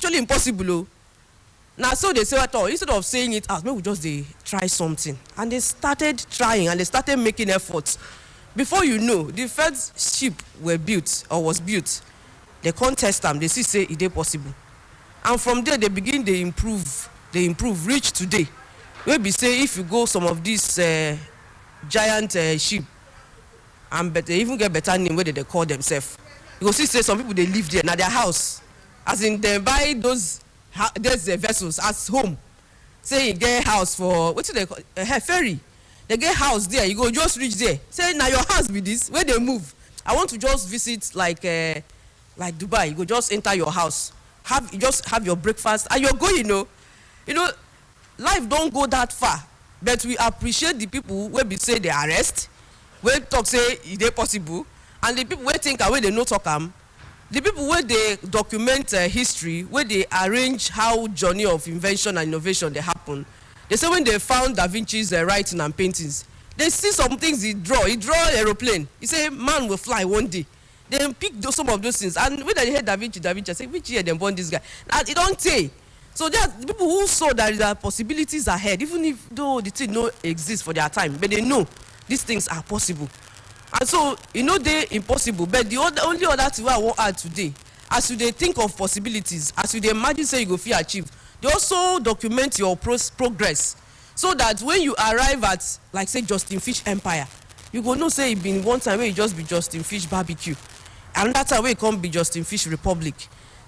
actually impossible. Oh. Now, so they say, instead of saying it out, maybe we just try something. And they started trying and they started making efforts. Before you know, the first ship was built. They contest them, they say it is possible. And from there, they improve, reach today. Maybe say if you go some of these giant ship, and they even get better name where they call themselves. You go see say some people they live there, now their house. As in they buy those vessels as home. Say you get house for what do they call ferry. They get house there, you go just reach there. Say now your house be this, where they move. I want to just visit like Dubai. You go just enter your house. Just have your breakfast and you're going, you know, life don't go that far. But we appreciate the people where we say they arrest, where talk say it is possible, and the people where think where they no talk the people where they document history, where they arrange how journey of invention and innovation they happen. They say when they found Da Vinci's writing and paintings, they see some things he draw aeroplane. He say man will fly one day. They pick some of those things, and when they hear Da Vinci, I say which year they born this guy? And it don't take. So there are people who saw that there are possibilities ahead, even if though the thing no exist for their time, but they know these things are possible. And so they're impossible. But the only other thing I want to add today, as you think of possibilities, as you imagine say you go feel achieve, they also document your progress, so that when you arrive at like say Justin Fish Empire, you go know say it been one time where you just be Justin Fish Barbecue, and that time where it can't be Justin Fish Republic,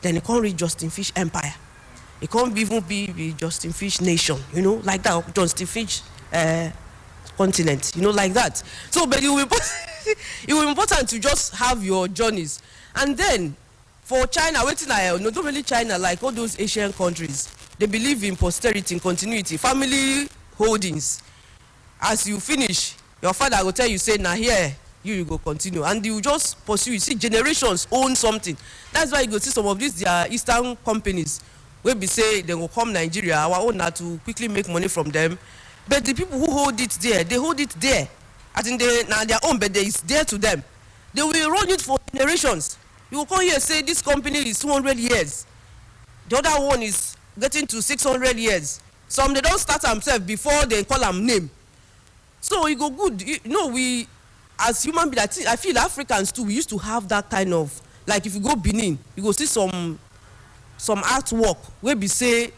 then it can't read Justin Fish Empire. It can't even be Justin Fish Nation, like that, Justin Fish continent, like that. So, but it will be important to just have your journeys. And then, for China, not really China, like all those Asian countries, they believe in posterity, in continuity, family holdings. As you finish, your father will tell you, say, now here, you go continue. And you just pursue. You see, generations own something. That's why you go see some of these Eastern companies, where we say they will come Nigeria, our owner to quickly make money from them. But the people who hold it there, they hold it there. I think now their own, but it's there to them. They will run it for generations. You will come here and say this company is 200 years. The other one is getting to 600 years. Some they don't start themselves before they call them name. So it go good. We as human beings, I feel Africans too, we used to have that kind of, like if you go Benin, you go see some artwork where we say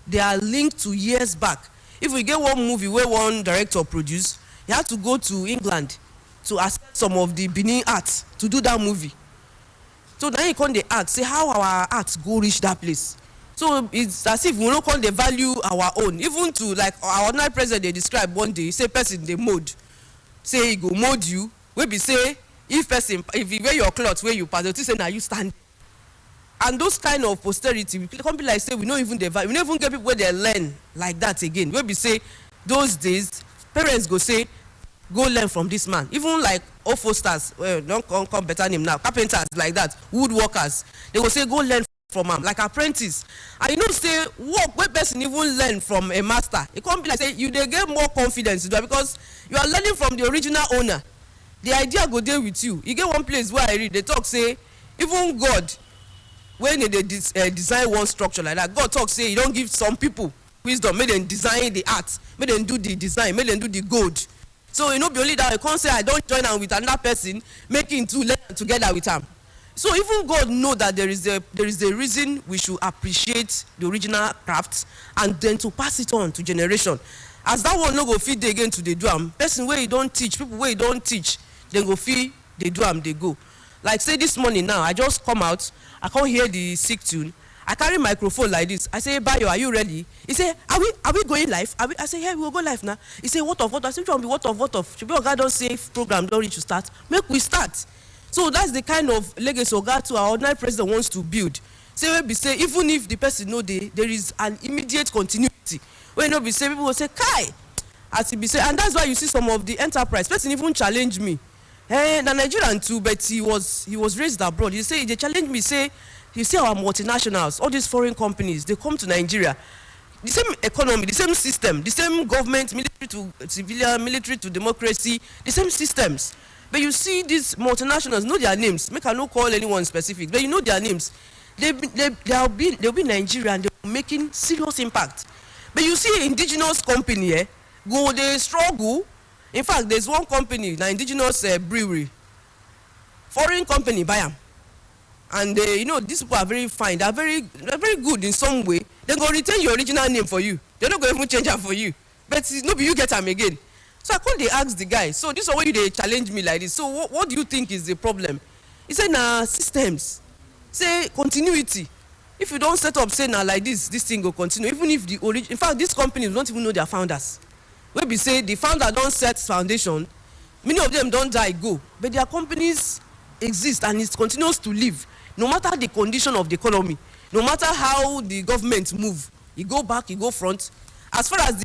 they are linked to years back. If we get one movie where one director produced, you have to go to England to access some of the Benin art to do that movie. So then you call the art, say how our art go reach that place. So it's as if we don't call the value our own. Even to like our ordinary president, they describe one day, say person they mold. Say he go mold you, where be say if you wear your clothes where you pass, they say now you stand. And those kind of posterity, we can't be like say we don't even get people where they learn like that again. Where we say those days, parents go say, go learn from this man. Even like Ofosters, don't come better name now, carpenters like that, woodworkers, they will say go learn from him, like apprentice. And say work where person even learn from a master. It can't be like say they get more confidence to do it because you are learning from the original owner. The idea go there with you. You get one place where I read, they talk say, even God, when they design one structure like that, God talks say you don't give some people wisdom, make them design the art, make them do the design, make them do the code. So be only that you can't say I don't join am with another person, making two learn together with them. So even God know that there is a reason we should appreciate the original crafts and then to pass it on to generation. As that one no go feed again to the do am, person where you don't teach, people where you don't teach, then go feed they do am, they go. Like say this morning now, I just come out, I can't hear the sick tune. I carry microphone like this. I say, Bayo, are you ready? He say, are we going live? I say, yeah, we'll go live now. He say, what of? I say, what of? Should be God don't say program don't reach to start. Make we start. So that's the kind of legacy Oga to our ordinary president wants to build. Say we say, even if the person know there is an immediate continuity. When no be say people will say, Kai, as he be say, and that's why you see some of the enterprise person even challenge me. Hey, the Nigerian too, but he was raised abroad. He say they challenge me, say, you see our multinationals, all these foreign companies, they come to Nigeria. The same economy, the same system, the same government, military to civilian, military to democracy, the same systems. But you see these multinationals, know their names. Make I not call anyone specific, but you know their names. they'll be Nigeria and they're making serious impact. But you see indigenous company go they struggle. In fact, there's one company, the indigenous brewery, foreign company buy them. And these people are very fine. They're very good in some way. They go retain your original name for you. They're not going to even change it for you. But no be you get them again. So I called, they asked the guy, so this is why they challenge me like this. So what do you think is the problem? He said, nah, systems. Say continuity. If you don't set up, say now like this thing will continue. Even if the origin, in fact, these companies don't even know their founders. When we say the founder don't set foundation, many of them don't die go, but their companies exist and it continues to live. No matter the condition of the economy, no matter how the government move, you go back, you go front. As far as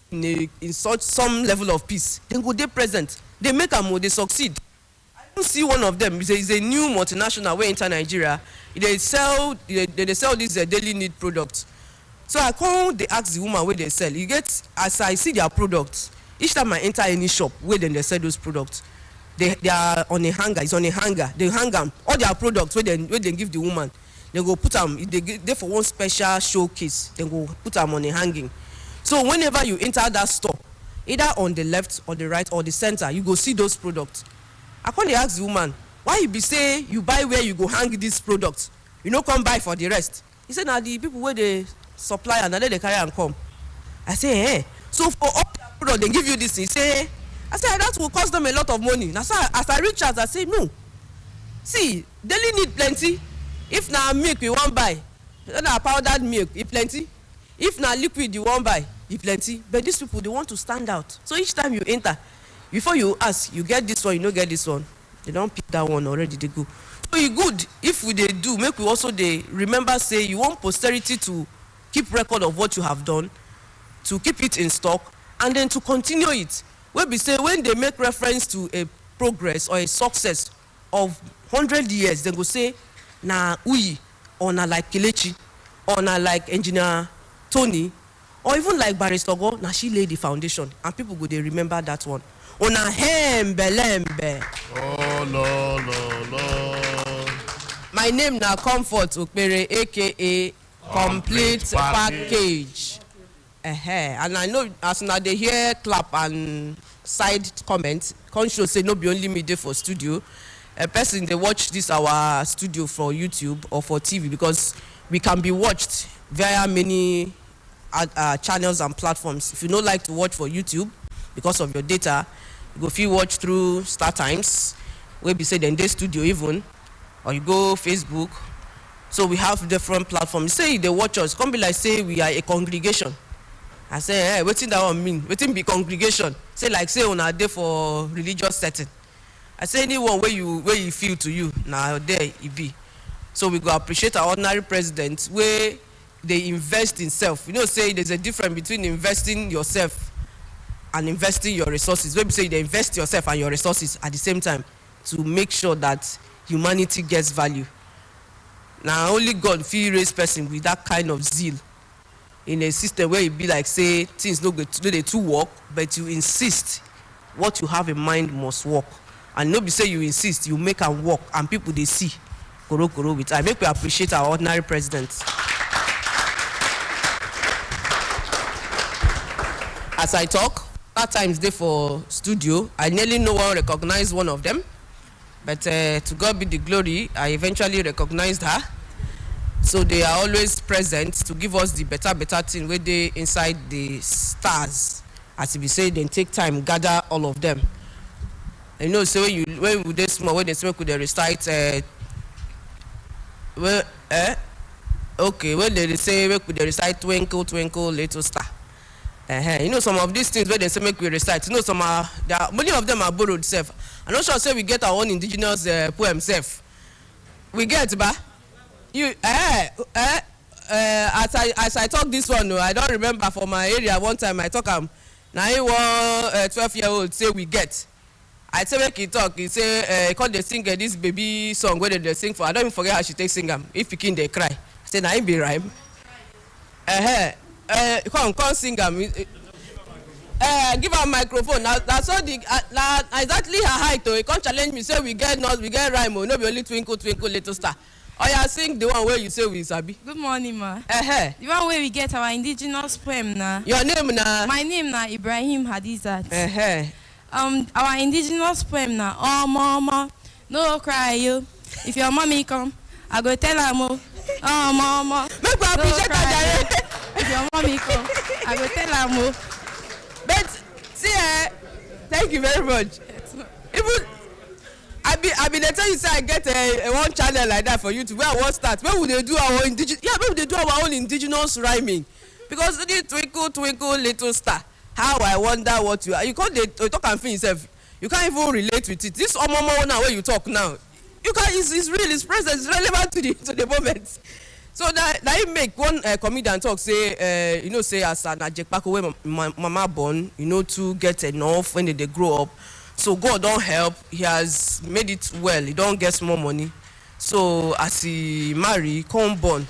the in such some level of peace, they go they present, they make a more, they succeed. I don't see one of them. It's a new multinational way into Nigeria. They sell these daily need products. So I call, they ask the woman where they sell. You get, as I see their products, each time I enter any shop where then they sell those products, they are on a hanger. It's on a hanger. They hang them. All their products where they give the woman, they go put them. They for one special showcase. They go put them on a hanging. So whenever you enter that store, either on the left or the right or the center, you go see those products. I call, they ask the woman, why you be say you buy where you go hang these products? You no come buy for the rest. He said, now the people where they supply and then they carry and come. I say, so for all the product they give you this. He say, I said that will cost them a lot of money. Now, so as I reach out, I say no. See, daily need plenty. If now milk you won't buy, then powdered milk, it plenty. If now liquid you won't buy, it plenty. But these people, they want to stand out. So each time you enter, before you ask, you get this one, you don't get this one. They don't pick that one already, they go. So it's good if they do, make we also they remember, say you want posterity to keep record of what you have done, to keep it in stock, and then to continue it. When we say, when they make reference to a progress or a success of 100 years, they go say, na Uyi, or na like Kelechi, or na like Engineer Tony, or even like Barrister Go, na she laid the foundation, and people go they remember that one. Or na Hembelembe. Oh, no. My name na Comfort Okpere, aka Complete Package. And I know as now they hear clap and side comments, conscious say no be only me there for studio. A person they watch this our studio for YouTube or for TV, because we can be watched via many channels and platforms. If you don't like to watch for YouTube because of your data, you go feel watch through Star Times, where we say then they studio even, or you go Facebook. So we have different platforms. Say they watch us, come be like say we are a congregation. I say, hey, what that one mean? What be congregation? Say like say on a day for religious setting. I say anyone where you feel to you, now there it be. So we go appreciate our ordinary president where they invest in self. You know, say there's a difference between investing yourself and investing your resources. Where we say they invest yourself and your resources at the same time to make sure that humanity gets value. Now only God feel raise person with that kind of zeal in a system where it be like say things no they too work, but you insist what you have in mind must work. And no be say you insist, you make and work, and people they see. Koro with I make we appreciate our ordinary president. As I talk, that times day for studio, I nearly no one recognize one of them. But to God be the glory, I eventually recognized her. So they are always present to give us the better thing where they inside the stars. As we say, then take time, gather all of them. And you know, so when they small, when they small, could they recite? Okay, when they say, where could they recite Twinkle, Twinkle, Little Star? You know, some of these things where they say make we recite. You know, many of them are borrowed self. I'm not sure say we get our own indigenous poem self. We get, ba? You as I talk this one, no, I don't remember for my area one time I talk now he was 12-year-old say we get. I say make he talk, he say he called the singer this baby song where they sing for. I don't even forget how she take sing them. If pikin they cry. I say now he be rhyme. Come sing them. Give her microphone. That's all the exactly her height. He can't challenge me. Say we get rhyme. No be only twinkle twinkle little star. Oh, yeah, sing the one where you say we sabi. Good morning, ma. Uh-huh. The one where we get our indigenous poem, na. Your name, na? My name, na Ibrahim Hadizat. Uh-huh. Our indigenous poem, na. Oh, mama, no cry, you. If your mommy come, I go tell her, mo. Oh, mama, make we appreciate her. If your mommy come, I go tell her, mo. But see, thank you very much. Even I be they tell you say I get a one channel like that for YouTube where I want start. Where would they do our indigenous? Yeah, where would they do our own indigenous rhyming? Because the twinkle twinkle little star. How I wonder what you are. You can't talk and feel yourself. You can't even relate with it. This omomo now where you talk now. You can it's real. It's present. It's relevant to the moment. So that he make one comedian talk say say as an ajekpako where mama born to get enough when they grow up. So God don't help. He has made it well. He don't get more money. So as he marry, come born.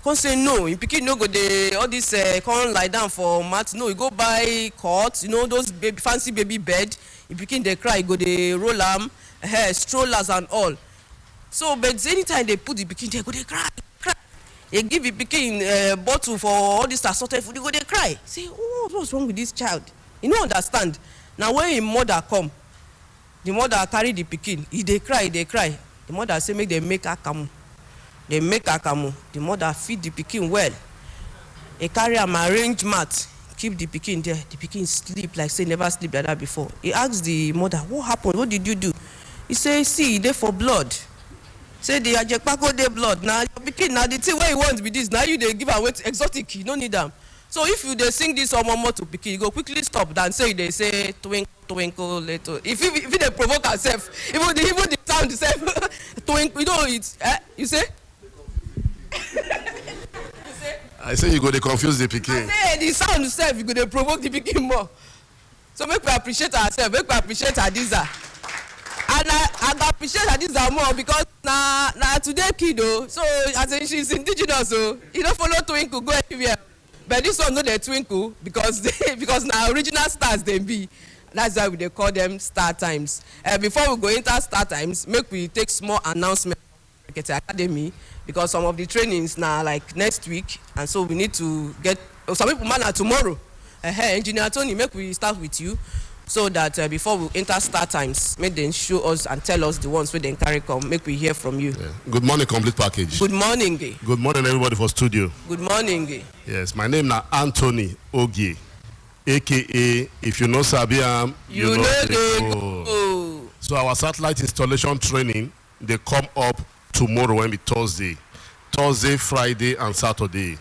Come say no. In pikin no go dey all this come lie down for mat. No, you go buy cot. Those baby fancy baby bed. In pikin they cry, go dey roll am, strollers and all. So but anytime they put the pikin there, go dey cry. They give the pikin bottle for all this assorted food. They go dey cry. Say, oh, what's wrong with this child? You don't understand. Now when him mother come. The mother carry the pikin. They cry. The mother say make them make akamu. They make akamu. The mother feed the pikin well. They carry am arrange mat. Keep the pikin there. The pikin sleep like say never sleep like that before. He asks the mother, what happened? What did you do? He say, see, they for blood. Say the ajekpako dey blood. Now your pikin, now the thing where you want be this. Now you they give away exotic. You don't need them. So if you they sing this omomo to pikin, you go quickly stop than say they say twinkle twinkle little. If they provoke herself, even the sound itself, twinkle. You say. I say you go to confuse the pikin. I say the sound itself, you go to provoke the pikin more. So make we appreciate ourselves. Make we appreciate Hadiza. And I appreciate Hadiza more because na today kiddo. So as in she's indigenous, so you don't follow twinkle go anywhere. But this one no dey twinkle because na original stars they be. That's why they call them Star Times. Before we go into Star Times, make we take small announcement for Brekete Academy because some of the trainings now like next week, and so we need to get some people man tomorrow. Engineer Tony, make we start with you so that before we enter Star Times, make them show us and tell us the ones where they carry come. Make we hear from you. Yeah. Good morning, complete package. Good morning. Good morning, everybody for studio. Good morning. Yes, my name is Anthony Ogie, aka if you know Sabiam, you know the So our satellite installation training they come up tomorrow when be Thursday, Friday, and Saturday.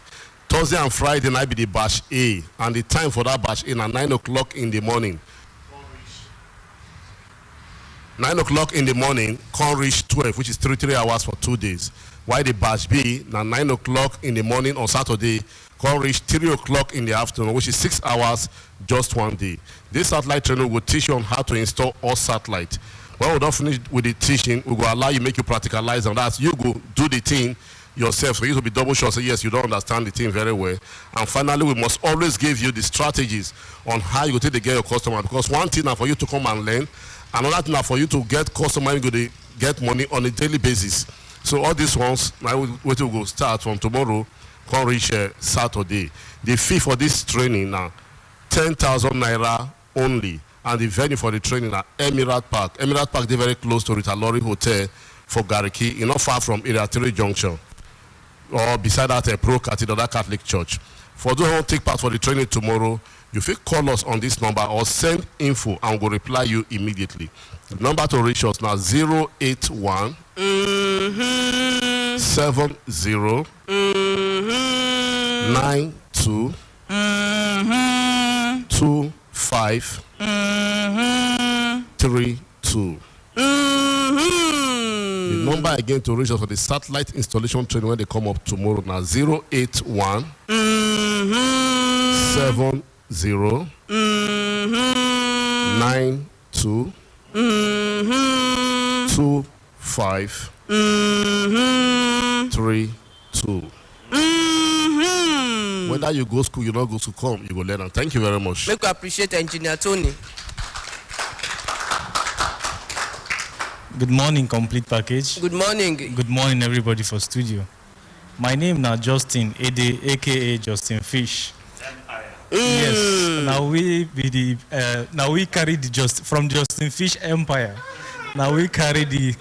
Thursday and Friday night be the batch A, and the time for that batch A na 9 o'clock in the morning. 9 o'clock in the morning, can reach 12, which is 3 hours for 2 days. While the batch B, na 9 o'clock in the morning on Saturday, can reach 3 o'clock in the afternoon, which is 6 hours, just 1 day. This satellite training will teach you on how to install all satellite. When we don't finish with the teaching, we will allow you make you practicalize on that. You go do the thing yourself, so you will be double sure, say yes, you don't understand the thing very well. And finally, we must always give you the strategies on how you go take to get your customer, because one thing now for you to come and learn, another thing now for you to get customer, you go to get money on a daily basis. So all these ones, now we will go start from tomorrow, can reach Saturday. The fee for this training now, 10,000 naira only, and the venue for the training at Emirat Park. Emirat Park, they're very close to Ritalori Hotel for Gariki, not far from Area 3 Junction, or beside that Pro Cathedral, that Catholic Church. For those who take part for the training tomorrow, you can call us on this number or send info and we'll reply you immediately. The number to reach us now 081 70 92 25 32. The number again to reach us for the satellite installation training when they come up tomorrow now 081 70 92 25 32. Whether you go school, you not go to come, you go learn. And thank you very much. Make we appreciate Engineer Tony. Good morning, complete package. Good morning. Good morning, everybody for studio. My name now Justin Ede, aka Justin Fish. Yes. Now we be the now we carry the from Justin Fish Empire. Now we carry the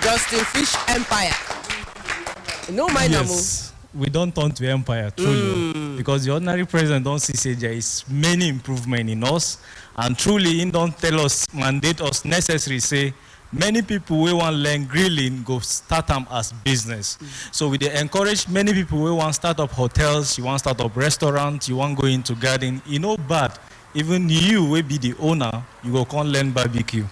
Justin Fish Empire. No mind yes. We don't turn to empire truly because the ordinary president don't see say there is many improvement in us, and truly he don't tell us, mandate us necessary say many people we want learn grilling go start them as business. So we dey encourage many people we want start up hotels, you want start up restaurants, you want go into garden. You know bad, even you will be the owner, you go come learn barbecue.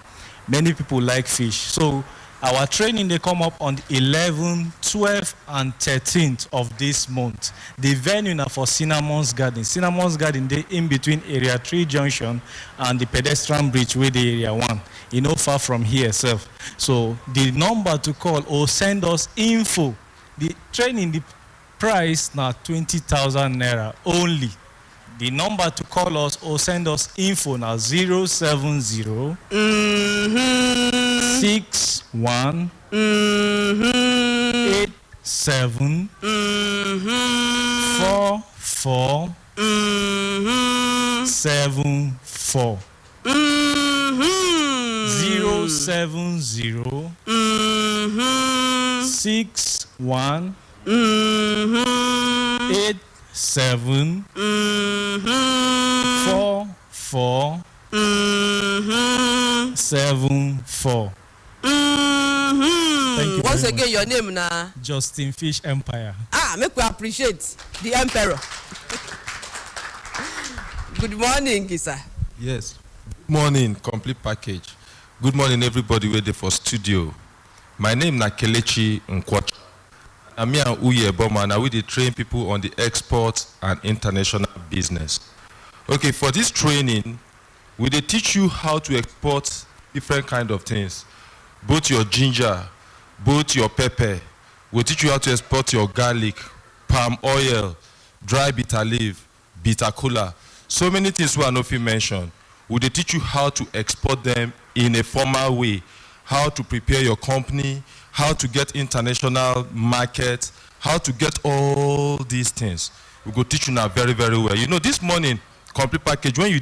Many people like fish. So our training they come up on the 11th, 12th, and 13th of this month. The venue now for Cinnamon's Garden. Cinnamon's Garden they in between Area 3 Junction and the pedestrian bridge with the Area 1. You know far from here itself. So the number to call or send us info. The training the price now 20,000 naira only. The number to call us or send us info now 070 61 87 44 74 070 61 87 44 74. Thank you. Once very again, much. your name na Justin Fish Empire. make we appreciate the emperor. Good morning, sir. Yes. Good morning, complete package. Good morning, everybody waiting for studio. My name is Kelechi Nkwacha. I'm here at Uye Boma, and we train people on the export and international business. Okay, for this training, we dey teach you how to export different kind of things. Both your ginger, both your pepper. We'll teach you how to export your garlic, palm oil, dry bitter leaf, bitter cola. So many things we are not mentioned. We dey teach you how to export them in a formal way, how to prepare your company, how to get international market, how to get all these things. We go teach you now very, very well. You know, this morning, complete package, when you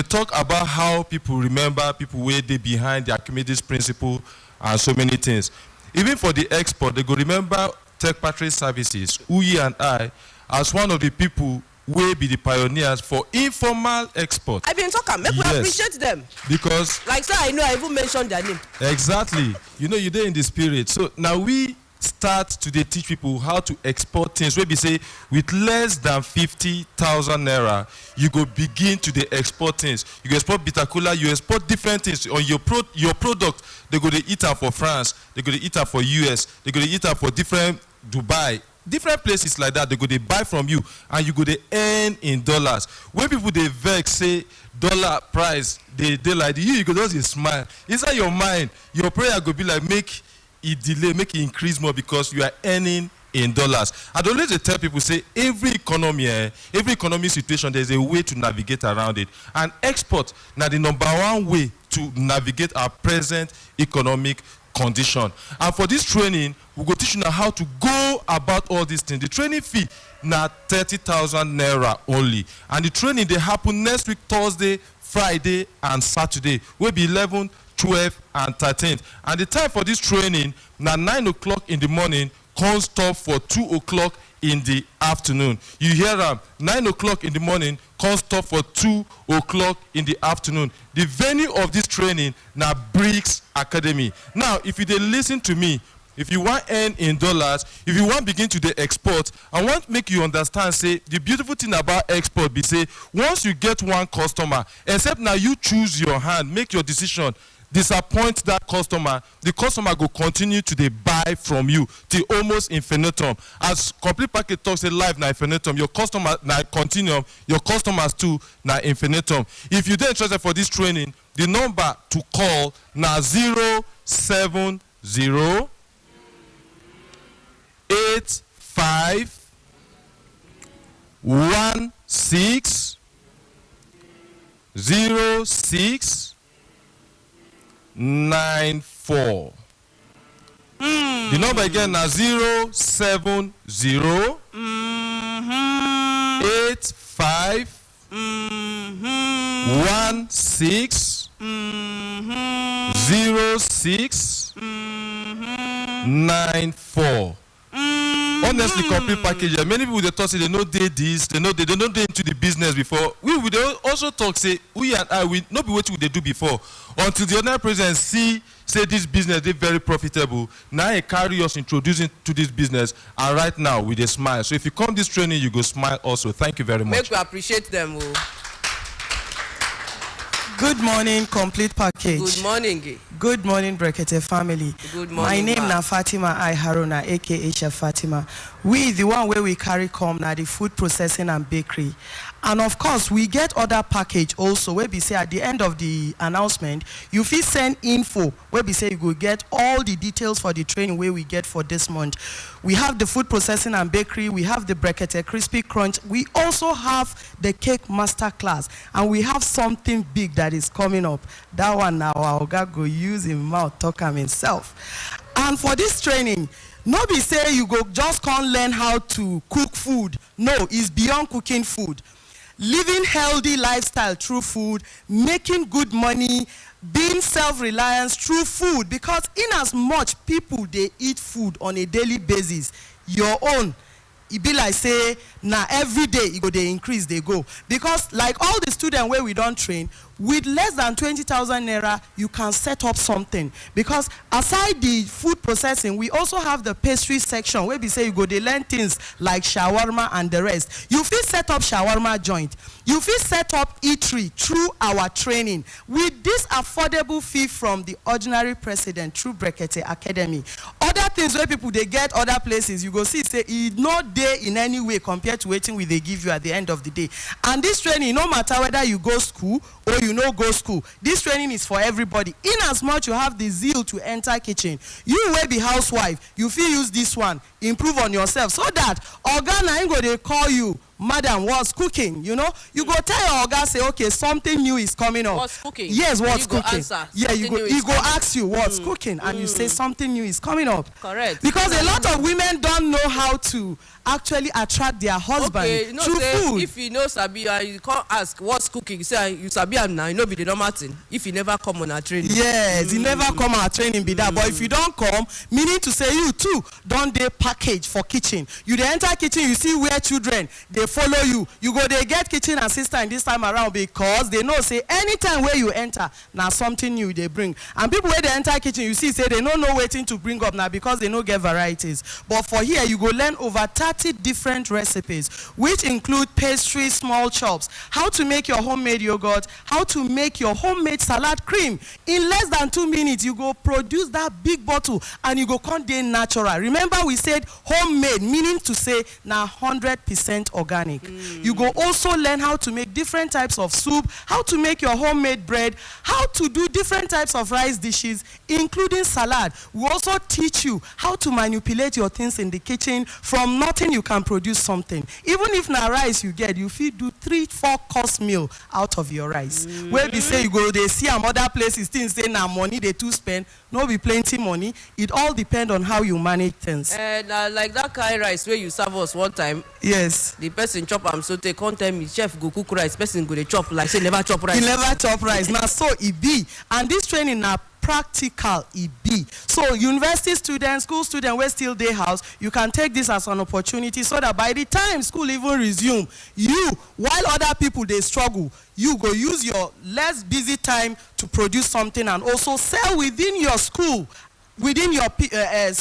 talk about how people remember people where they behind the Archimedes principle and so many things. Even for the export, they go remember Tech Patriot Services, Uyi and I, as one of the people will be the pioneers for informal export. I been talking, make we appreciate them. Because like sir, I know I even mentioned their name. Exactly. You know, you're there in the spirit. So now we start to teach people how to export things. Where we say with less than 50,000 naira, you go begin to export things. You go export bitter cola, you export different things on your product. They go to eat out for France, they go to eat out for US, they go to eat out for different Dubai. Different places like that, they go they buy from you and you go they earn in dollars. When people they vex say dollar price, they like you go just smile. Inside your mind, your prayer go be like make it delay, make it increase more because you are earning in dollars. I always tell people say every economy situation, there's a way to navigate around it. And export now the number one way to navigate our present economic condition. And for this training, we go teach you now how to go about all these things. The training fee now 30,000 naira only. And the training they happen next week, Thursday, Friday, and Saturday. Will be 11, 12, and 13th. And the time for this training now 9 o'clock in the morning, can't stop for 2 o'clock in the afternoon. You hear them, 9 o'clock in the morning, can't stop for 2 o'clock in the afternoon. The venue of this training now Bricks Academy. Now, if you listen to me, if you want earn in dollars, if you want begin to export, I want make you understand, say, the beautiful thing about export be say, once you get one customer, except now you choose your hand, make your decision, disappoint that customer, the customer go continue to buy from you till almost infinitum. As complete package talks, say live na infinitum, your customer na continuum, your customers too na infinitum. If you're interested for this training, the number to call na 070 85 16 06 94. The number again now 070 85 16 06 94. Honestly, complete package. Many people they thought say they know they this, they know they don't do into the business before. We would also talk say we and I will not be what they do before until the ordinary president say this business they very profitable. Now I carry us introducing to this business, and right now with a smile. So if you come this training, you go smile also. Thank you very much. Make we appreciate them. Oh. Good morning, complete package. Good morning. Good morning, Brekete family. Good morning. My name na Fatima I Haruna, aka Chef Fatima. We the one where we carry come na the food processing and bakery. And of course, we get other package also where we say at the end of the announcement, you fit send info where we say you go get all the details for the training where we get for this month. We have the food processing and bakery, we have the Brekete crispy crunch, we also have the cake master class, and we have something big that is coming up. That one now our Oga go use him mouth talk am himself. And for this training, no be say you go just can't learn how to cook food. No, it's beyond cooking food. Living healthy lifestyle through food, making good money, being self-reliant through food, because in as much people they eat food on a daily basis, your own, it be like say now every day you go they increase they go, because like all the students where we don't train with less than 20,000 naira you can set up something, because aside the food processing we also have the pastry section where we say you go they learn things like shawarma and the rest. You feel set up shawarma joint, you feel set up eatery through our training with this affordable fee from the ordinary president through Brekete Academy. Other things where people they get other places you go see say it not there in any way compared to waiting with they give you at the end of the day. And this training, no matter whether you go school or you no go school, this training is for everybody. In as much you have the zeal to enter kitchen, you will be housewife, you feel use this one, improve on yourself, so that oga na go they call you madam what's cooking, you know, you go tell your oga say okay something new is coming up. What's cooking? Yes, what's cooking? Answer, yeah, you go ask you what's cooking, and you say something new is coming up. Correct. Because a lot of women don't know how to actually attract their husband through food. If you know sabi and you can't ask what's cooking, you say you sabi am now, you know be the normal thing. If you never come on our training. Yes, you never come our training be that. But if you don't come, meaning to say you too don't they package for kitchen. You dey enter kitchen, you see where children they follow you. You go they get kitchen assistant this time around, because they know say anytime where you enter now something new they bring. And people where they enter kitchen, you see say they don't know waiting to bring up now because they no get varieties. But for here you go learn over 30 different recipes, which include pastries, small chops, how to make your homemade yogurt, how to make your homemade salad cream. In less than 2 minutes, you go produce that big bottle and you go contain natural. Remember we said homemade, meaning to say now 100% organic. You go also learn how to make different types of soup, how to make your homemade bread, how to do different types of rice dishes, including salad. We also teach you how to manipulate your things in the kitchen. From nothing you can produce something. Even if na rice you get, you fit do 3-4 course meal out of your rice. Where we say you go they see am other places things say na money they too spend, no be plenty money. It all depend on how you manage things. Like that kind of rice where you serve us one time. Yes. The person chop am so they can't tell me chef go cook rice. Person go they chop like say never chop rice. He never chop rice. Now so it be. And this training now practical it be. So university students, school students wey still dey house, you can take this as an opportunity so that by the time school even resume, you while other people they struggle, you go use your less busy time to produce something and also sell within your school, within your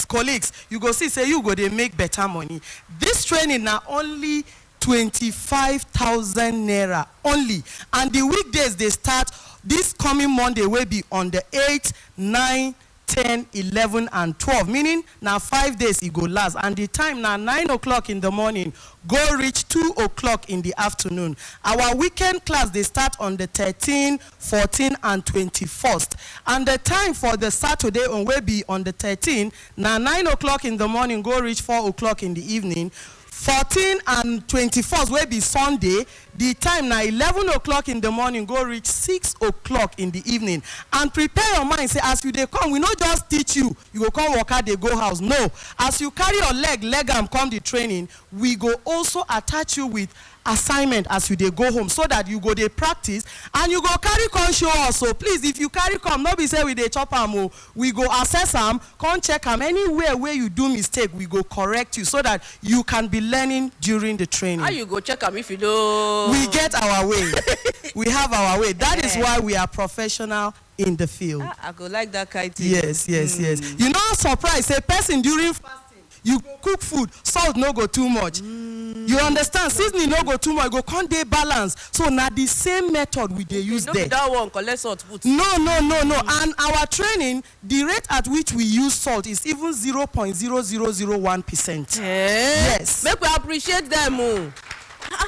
colleagues. You go see say you go they make better money. This training now only 25,000 naira only, and the weekdays they start this coming Monday will be on the 8th, 9, 10, 11, and 12. Meaning now 5 days it go last, and the time now 9 o'clock in the morning go reach 2 o'clock in the afternoon. Our weekend class they start on the 13, 14, and 21st, and the time for the Saturday on will be on the 13th. Now 9 o'clock in the morning go reach 4 o'clock in the evening. 14 and 21st wey be Sunday, the time na 11 o'clock in the morning go reach 6 o'clock in the evening. And prepare your mind, say as you dey come, we no just teach you, you go come waka dey go house. No, as you carry your leg am come the training, we go also attach you with assignment as you dey go home, so that you go dey practice and you go carry come show us. So please, if you carry come, no be say we dey chop am o, we go assess am, come check am, anywhere where you do mistake we go correct you, so that you can be learning during the training. How you go check am if you don't? We get our way. We have our way. That is why we are professional in the field. I go like that kind of thing. Yes. You know, surprise, say person during fasting, you go cook food, salt no go too much. You understand? Seasoning no go too much, go come dey balance. So na the same method we dey use there. No, that one collect salt put. No. And our training, the rate at which we use salt is even 0.0001%. Yes. Make we appreciate them.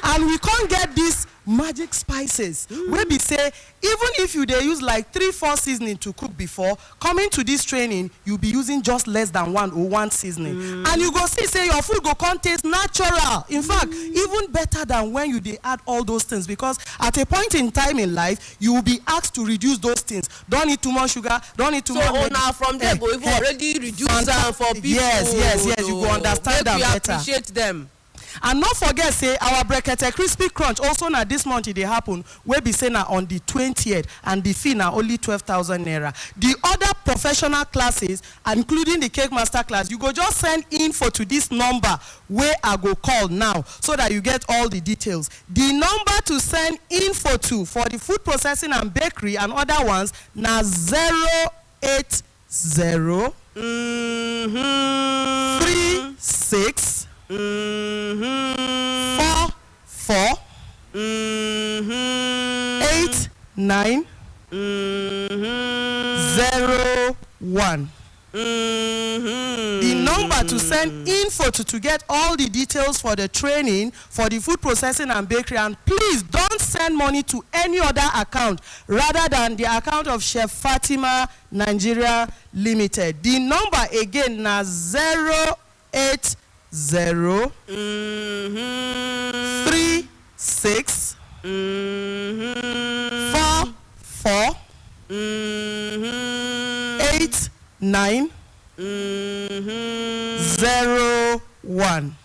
And we can't get these magic spices. Wey be say, even if you dey use like 3-4 seasoning to cook before, coming to this training, you'll be using just less than 1 seasoning. And you go see, say your food go come taste natural. In fact, even better than when you dey add all those things, because at a point in time in life, you will be asked to reduce those things. Don't eat too much sugar, don't eat too much. So now from there, go even already reduce them for people. Yes, you go understand them better. We appreciate them. And not forget, say our Brekete crispy crunch also na this month it dey happen, wey be say na on the 20th, and the fee na only 12,000 naira. The other professional classes, including the cake master class, you go just send info to this number where I go call now, so that you get all the details. The number to send info to for the food processing and bakery and other ones na 080 36 4 4 8 9 0 1. The number to send info to get all the details for the training, for the food processing and bakery. And please don't send money to any other account rather than the account of Chef Fatima Nigeria Limited. The number again na 080 36 4 4 8 9 0 1.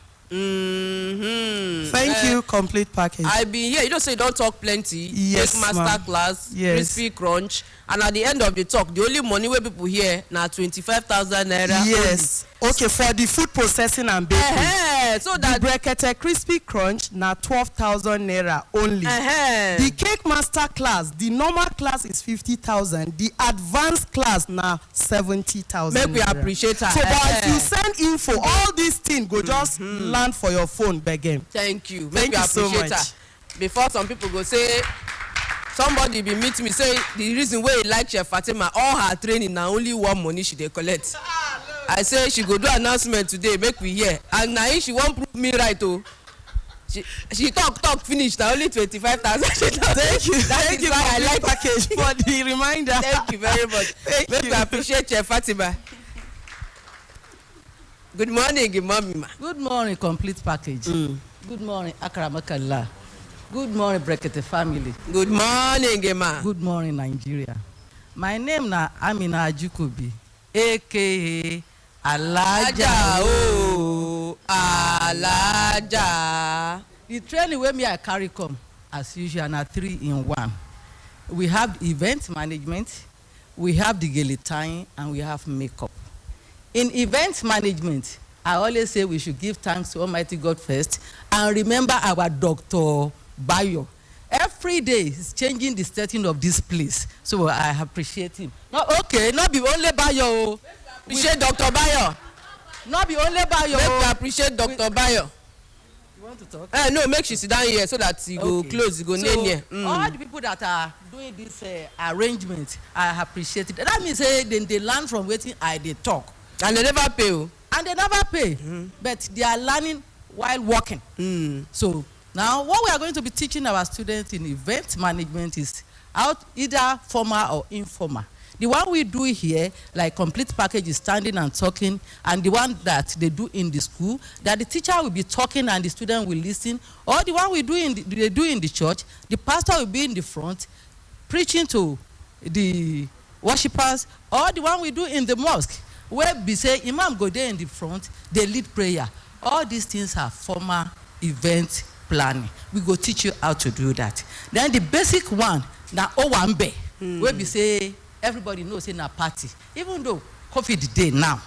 Thank you. Complete package. I be here. You don't say you don't talk plenty. Yes, Take master class, crispy crunch, and at the end of the talk, the only money where people hear now 25,000 naira. Yes. Okay, for the food processing and bakery. So that the Brekete crispy crunch na 12,000 naira only. The cake master class, the normal class is 50,000. The advanced class na 70,000. Make we appreciate her. So, but if you send info, all these things go just land for your phone, begin. Thank you. Thank you so much. Her. Before some people go say, somebody be meet me say the reason why he like Chef Fatima, all her training na only one money she dey collect. I say she go do announcement today, make we hear. And now she won't prove me right, oh. She talk finish na only 25,000. Thank you. Thank you. I like package for the reminder. Thank you very much. Make we appreciate Chef Fatima. Good morning, Imam. Good morning, complete package. Good morning, Akramakallah. Good morning, Brekete family. Good morning, Emma. Good morning, Nigeria. My name na Amina Ajukubi, aka Alaja. Alaja. The training wey me I carry come, as usual, na 3 in 1. We have event management, we have the guillotine, and we have makeup. In event management, I always say we should give thanks to Almighty God first and remember our Dr. Bayo. Every day he's changing the setting of this place, so I appreciate him. No, okay, not be only Bayo. Appreciate Dr. Bayo. Not be only Bayo. Make we appreciate Dr. Bayo. You want to talk? No, make she sit down here so that he go close, he go near here. All the people that are doing this arrangement, I appreciate it. That means they learn from waiting I they talk. And they never pay. And they never pay, but they are learning while working. So now what we are going to be teaching our students in event management is either formal or informal. The one we do here, like complete package, is standing and talking, and the one that they do in the school, that the teacher will be talking and the student will listen, or the one we do they do in the church, the pastor will be in the front preaching to the worshippers, or the one we do in the mosque, where we say imam go there in the front, they lead prayer. All these things are formal event planning. We go teach you how to do that. Then the basic one, na owambe, where we say everybody knows in a party, even though COVID day now,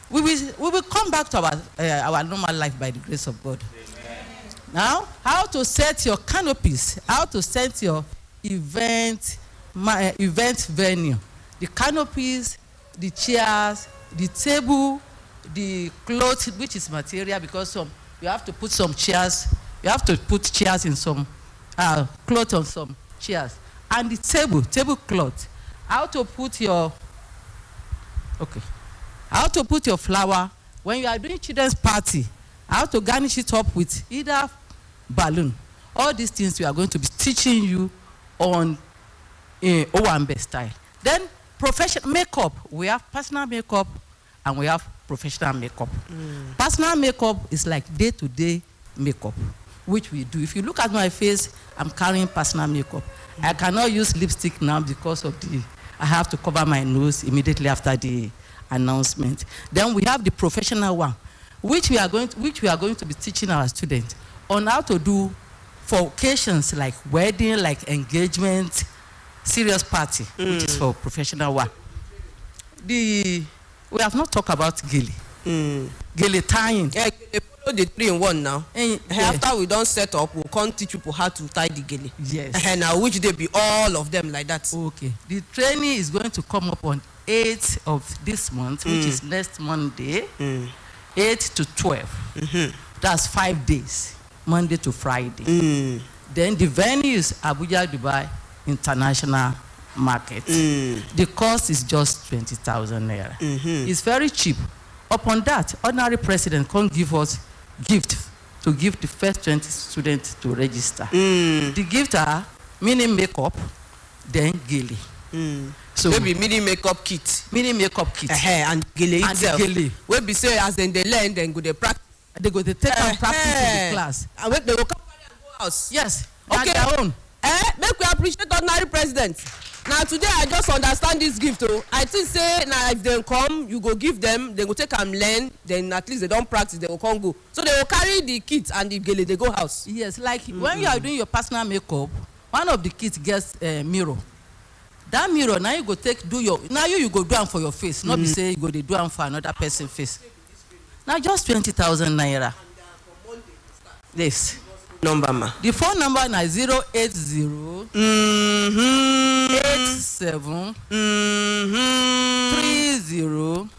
we will come back to our normal life by the grace of God. Amen. Now, how to set your canopies, how to set your event venue, the canopies, the chairs, the table, the cloth, which is material, because you have to put some chairs, you have to put chairs in some cloth on some chairs, and the tablecloth. How to put your flower when you are doing children's party, how to garnish it up with either balloon. All these things we are going to be teaching you on Owambe style. Then professional makeup, we have personal makeup and we have professional makeup. Personal makeup is like day-to-day makeup, which we do. If you look at my face, I'm carrying personal makeup. I cannot use lipstick now because of I have to cover my nose immediately after the announcement. Then we have the professional one, which we are going to be teaching our students on how to do for occasions like wedding, like engagement, serious party, which is for professional one. We have not talked about gele. Gele tying. Yeah, they follow the 3-in-1 now. After we don't set up, we'll come teach people how to tie the gele. Yes. And now which they be all of them like that. Okay. The training is going to come up on 8th of this month, which is next Monday, 8 to 12. That's 5 days, Monday to Friday. Then the venue is Abuja, Dubai International Market. The cost is just 20,000 naira. It's very cheap. Upon that, ordinary president can give us gift to give the first 20 students to register. The gift are mini makeup, then gele. So maybe mini makeup kit. And gele itself. Where be say as then they learn, then go they practice. They go they take and practice in the class. And when they will come and go house. Yes. Okay. Their own. Make we appreciate ordinary president. Now today I just understand this gift. I think say now if they come, you go give them, they go take and learn, then at least they don't practice, they will come go. So they will carry the kit and the gele, they go house. Yes, like when you are doing your personal makeup, one of the kits gets a mirror. That mirror, now you go you go do them for your face, not be say you go they do them for another person's face. Now just 20,000 naira. Yes. Number ma. The phone number is 080 87 30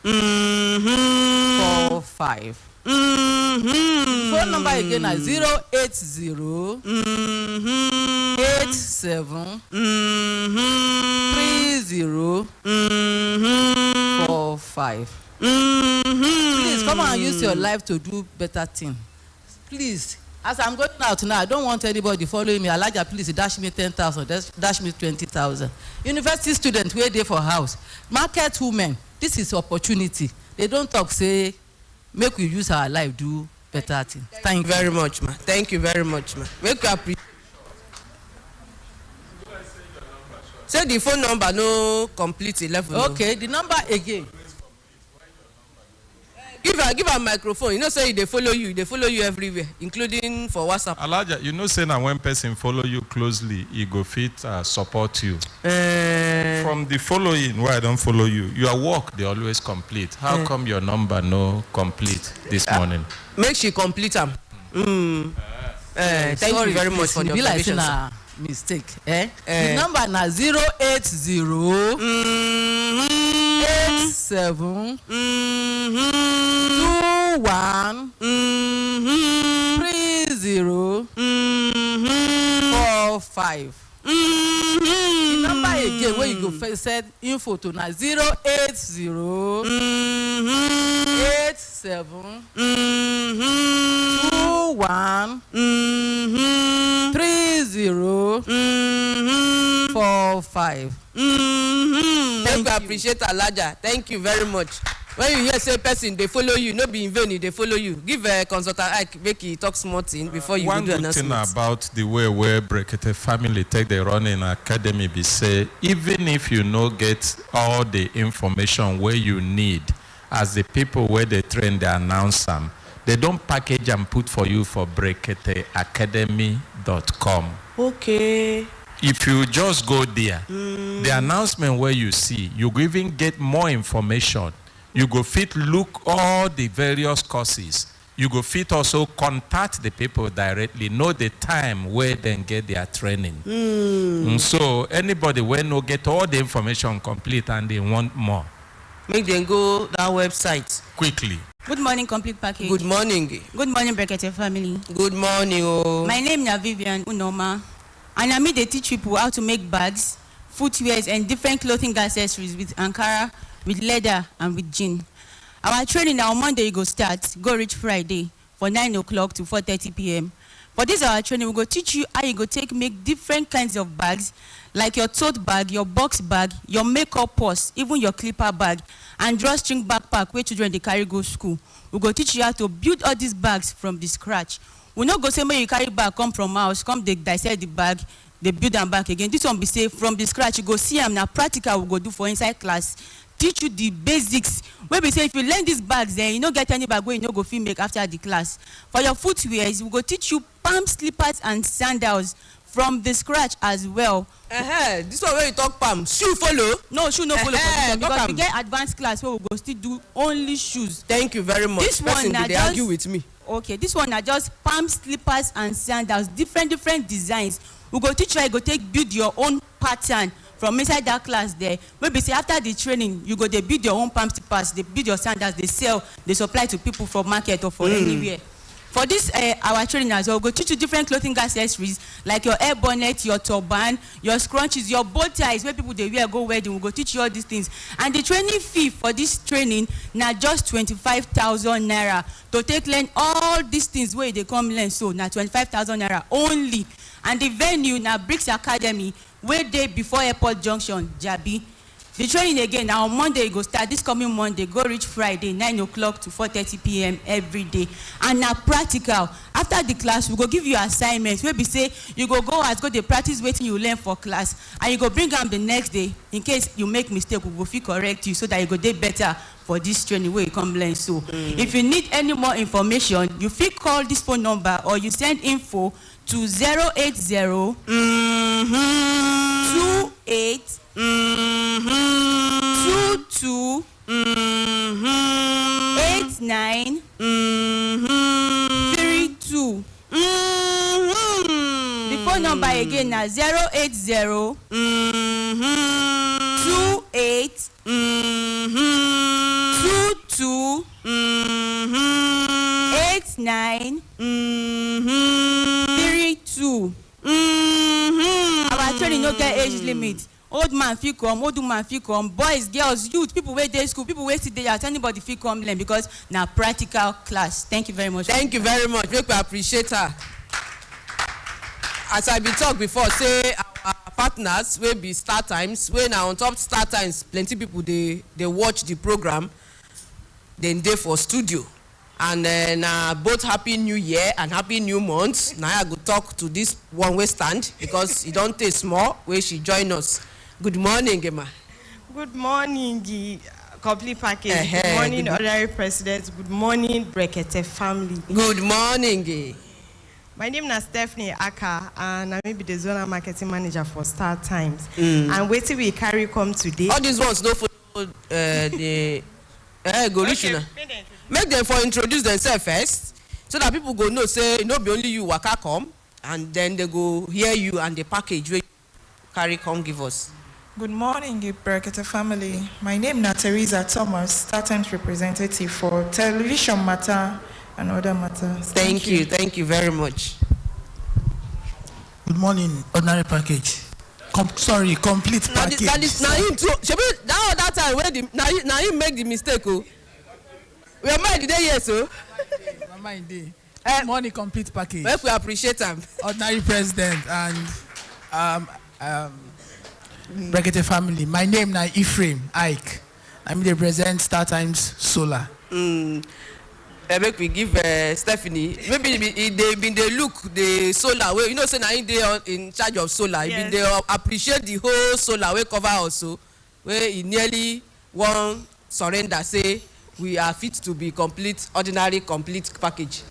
45. Phone number again is 080 87 30 45. Please come and use your life to do better thing. Please. As I'm going out now, I don't want anybody following me. Elijah, please dash me 10,000, dash me 20,000. University students, where they for house. Market women, this is opportunity. They don't talk, say, make we use our life, do better thing. Thank you very much, ma. Thank you very much, ma. Make you appreciate. Say the phone number, no complete 11. Okay, the number again. Give her microphone. You know, say they follow you everywhere, including for WhatsApp. Elijah, you know, say now when person follow you closely, he go fit support you. From the following, where I don't follow you, your work they always complete. How come your number no complete this morning? Make she complete them. Thank you very much for the observation. Mistake. The number na 080 87 21 30 45. The number again where you go first said info to na 080 87 21 30 45. Make we appreciate Alaja. Thank you very much. When you hear say person they follow you, no be in vain they follow you. Give a consultant Ike make he talk small thing before you one do good thing announcement. about the way where Brekete family take the running academy be say, even if you no get all the information where you need, as the people where they train they announce them, they don't package and put for you for breketeacademy.com. Okay. If you just go there, the announcement where you see, you go even get more information. You go fit look all the various courses. You go fit also contact the people directly, know the time where they get their training. So anybody when no get all the information complete and they want more, Make them go that website quickly. Good morning, complete package. Good morning. Good morning, Brekete family. Good morning. Oh. My name is Vivian Unoma, and I mean they teach people how to make bags, footwears, and different clothing accessories with Ankara, with leather, and with jean. Our training on Monday go start, go reach Friday for 9 o'clock to 4:30 p.m. For this our training, we go teach you how you go make different kinds of bags, like your tote bag, your box bag, your makeup purse, even your clipper bag, and drawstring backpack where children they carry go school. We go teach you how to build all these bags from the scratch. We not go say when you carry bag come from house, come they dissect the bag, they build them back again. This one be say from the scratch. You go see them now practical. We go do for inside class. Teach you the basics. Where we say if you learn these bags, then you don't get any bag where you no go fit make after the class. For your footwear, we go teach you palm slippers and sandals from the scratch as well. This one where you talk palm, shoe follow? No, shoe no follow for this one because we am. get advanced class where we go still do only shoes. Thank you very much. This Person one na they just argue with me. Okay, this one are just palm slippers and sandals, different designs. We go teach you how you go take build your own pattern from inside that class there. Maybe say after the training, you go they build your own palm slippers, they build your sandals, they sell, they supply to people from market or for anywhere. For this our training as well, we go teach you different clothing accessories like your hair bonnet, your turban, your scrunchies, your bow ties where people they wear go wedding. We go teach you all these things. And the training fee for this training now just 25,000 naira to take learn all these things where they come learn. So now 25,000 naira only. And the venue now Bricks Academy where they before Airport Junction, Jabi. The training again now on Monday go start this coming Monday, go reach Friday 9 o'clock to 4:30 p.m. every day. And now practical. After the class, we go give you assignments where we say you go the practice waiting you learn for class, and you go bring them the next day in case you make mistake. We go fit correct you so that you go do better for this training where you come learn. So if you need any more information, you fit call this phone number or you send info to 080 28 22 89 32. The phone number again now 080 28 22 89 32. Our training no get age limit. Old man fit come, old woman fit come, boys, girls, youth, people wey dey school, people wey still dey out, anybody fit come learn because na practical class. Thank you very much. Thank you very much. Make we appreciate her. As I been talk before, say our partners wey be Start Times, wey na on top Start Times, plenty people dey watch the program, then dey for studio. And both Happy New Year and Happy New Month. Now I go talk to this one way stand because it don't take small where she join us. Good morning, Emma. Good morning, complete package. Good morning, honorary president. Good morning, Brekete family. Good morning. My name is Stephanie Aka, and I may be the zonal marketing manager for Start Times. And waiting we carry come today. All these ones don't follow the go reach you now. Make them for introduce themselves first, so that people go know say no be only you waka come, and then they go hear you and the package where you carry come give us. Good morning, Brekete family. My name is Teresa Thomas, Start Times representative for television matter and other matters. Thank you very much. Good morning, ordinary package. Complete package. Now him too. That other time when now him make the mistake. Oh, your mind dey here so. My mind dey. Good morning, complete package. Make we appreciate him. Ordinary president and Brekete family. My name na Ephraim Ike. I mean, they present Star Times Solar. Make we give Stephanie. Maybe they been they look the solar way. You know, say now they in charge of solar. Yes. Been they appreciate the whole solar way cover also. Where he nearly one surrender say we are fit to be complete ordinary complete package.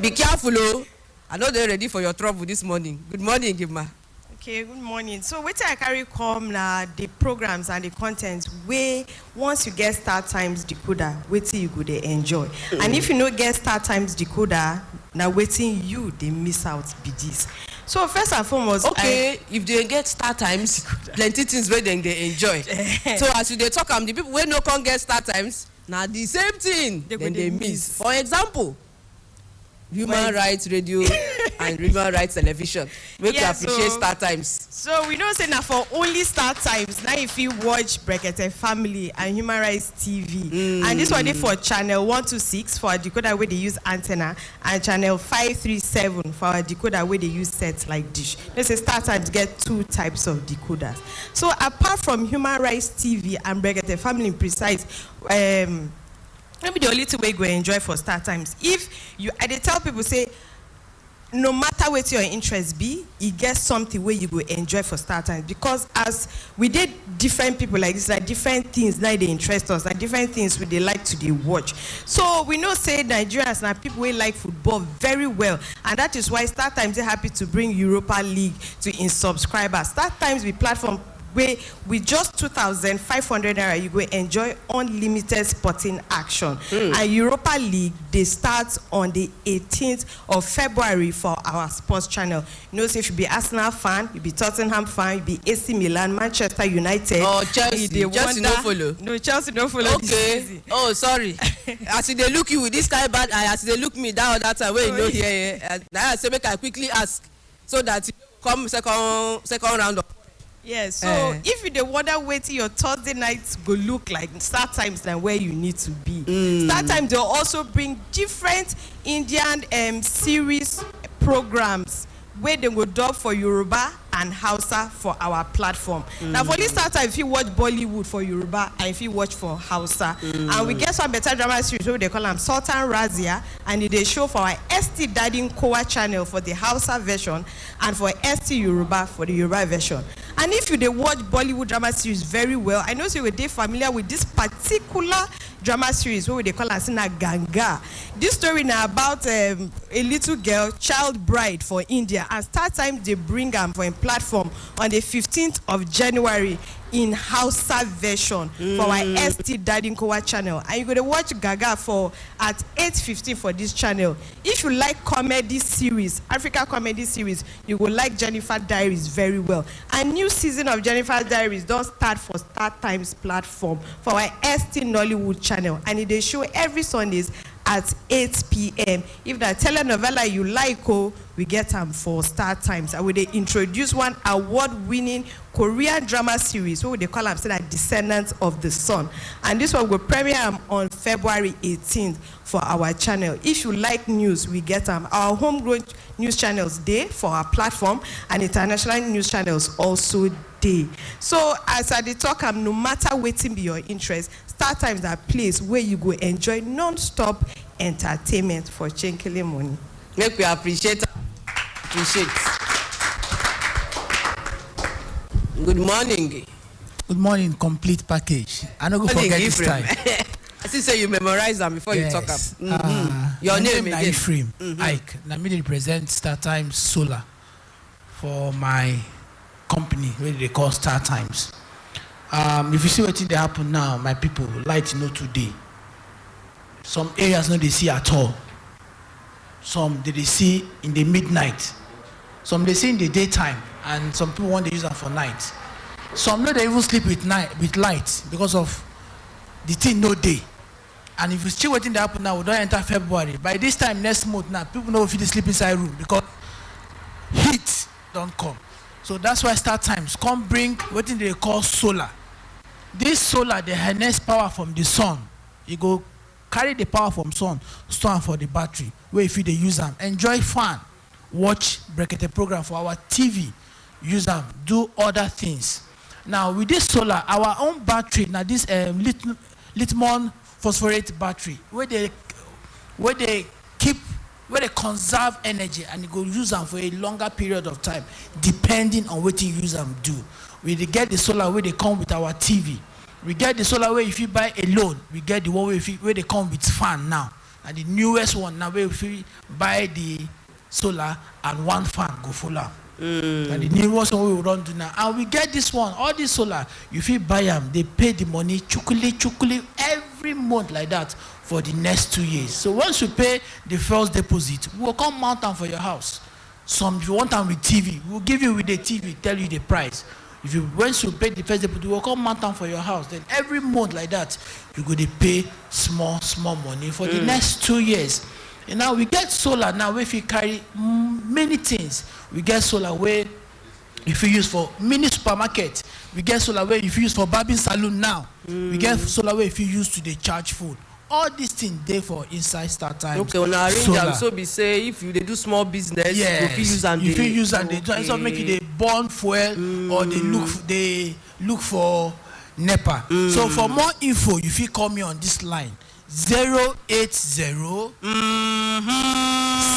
Be careful, oh. I know they're ready for your trouble this morning. Good morning, Gima. Okay, good morning. So wetin I carry come na the programs and the content wey once you get Start Times decoder, wetin you go dey enjoy. And if you no get Start Times decoder, na wetin you dey miss out be this. So first and foremost, okay, if they get Start Times, plenty things wey dem dey enjoy. So as you dey talk am, the people wey no come get Start Times, na the same thing dem dey miss. For example, Human Rights Radio and Human Rights Television. Make you appreciate Start Times. So we know say na for only Start Times. Now if you watch Brekete Family and Human Rights TV. And this one dey for channel 126 for our decoder where they use antenna, and channel 537 for our decoder where they use sets like dish. Let's say Start Times get 2 types of decoders. So apart from Human Rights TV and Brekete Family in precise, maybe the only thing we go enjoy for Start Times. If you, I dey tell people say, no matter what your interest be, you get something where you go enjoy for Start Times. Because as we did different people like this, like different things now they interest us, like different things we they like to they watch. So we know say Nigerians now people will like football very well, and that is why Start Times are happy to bring Europa League to in subscribers. Start Times with platform where with just 2,500 naira you go enjoy unlimited sporting action. And Europa League they start on the 18th of February for our sports channel. You know, say if you be Arsenal fan, you be Tottenham fan, you be AC Milan, Manchester United. Oh, Chelsea. Chelsea no follow. No, Chelsea no follow. Okay. Oh, sorry. As they look you with this kind of bad eye, as they look me that other time where you know here, now I say make I quickly ask so that you come second round of. Yes, so if you dey wonder wetin your Thursday night go look like, Start Times than where you need to be. Start Times dey also bring different Indian series programs where they go dub for Yoruba and Hausa for our platform. Now for this Start Time, if you watch Bollywood for Yoruba and if you watch for Hausa, and we get some better drama series where they call them Sultan Razia, and they show for our ST Dadin Kowa channel for the Hausa version and for ST Yoruba for the Yoruba version. And if you dey watch Bollywood drama series very well, I know you were familiar with this particular drama series where they call us in a Ganga. This story now about a little girl, child bride for India, and Start Time they bring them for a platform on the 15th of January in Hausa version for our ST Dadin Kowa channel. And you're going to watch Gaga for at 8:15 for this channel. If you like comedy series, Africa comedy series, you will like Jennifer Diaries very well. A new season of Jennifer Diaries don't start for Start Times platform for our ST Nollywood channel. And they show every Sundays at 8 p.m. If that telenovela you like, we get them for Start Times. I will introduce one award-winning Korean drama series, what they call them, say that Descendants of the Sun. And this one will premiere on February 18th for our channel. If you like news, we get them. Our homegrown news channels day for our platform, and international news channels also day. So as I talk, no matter waiting be your interest, Start Times are a place where you go enjoy non-stop entertainment for Chenkele money. Make we appreciate. Good morning. Good morning, complete package. I no go forget this time. I still say you memorize them before you talk up. Your name again? Ephraim Ike. Na me represent Start Times Solar for my company where they call Start Times. If you see what they happen now, my people, light no today. Some areas no they see at all. Some they see in the midnight. Some they see in the daytime, and some people want to use them for night. Some no they even sleep with light because of the thing no day. And if you see what they happen now, we don't enter February. By this time next month now, people know if they sleep inside room because heat don't come. So that's why Start Times come bring what they call solar. This solar they harness power from the sun. You go carry the power from sun, store for the battery. Where if you they use them, enjoy fun, watch Brekete program for our TV, use them, do other things. Now with this solar, our own battery, now this lithium phosphorate battery, where they keep, where they conserve energy and you go use them for a longer period of time, depending on what you use them do. We get the solar where they come with our TV. We get the solar where if you buy alone, we get the one where they come with fan now. And the newest one now where if you buy the solar and one fan go full up. And the newest one we will run to now. And we get this one, all this solar, if you buy them, they pay the money chukuli every month like that for the next 2 years. So once you pay the first deposit, we will come mount them for your house. Some if you want them with TV, we'll give you with the TV, tell you the price. If you once you pay the first deposit, we will come mount them for your house. Then every month like that, you go to pay small money for the next 2 years. And now we get solar now if you carry many things. We get solar where if you use for mini supermarket, we get solar where if you use for barbing salon now. We get solar where if you use to the charge phone. All these things there for inside start time. Okay, on arrange them so be say if you they do small business, yes, you fit use and you fit use and they do so make it they burn fuel or they look for NEPA. So for more info, you fit call me on this line 080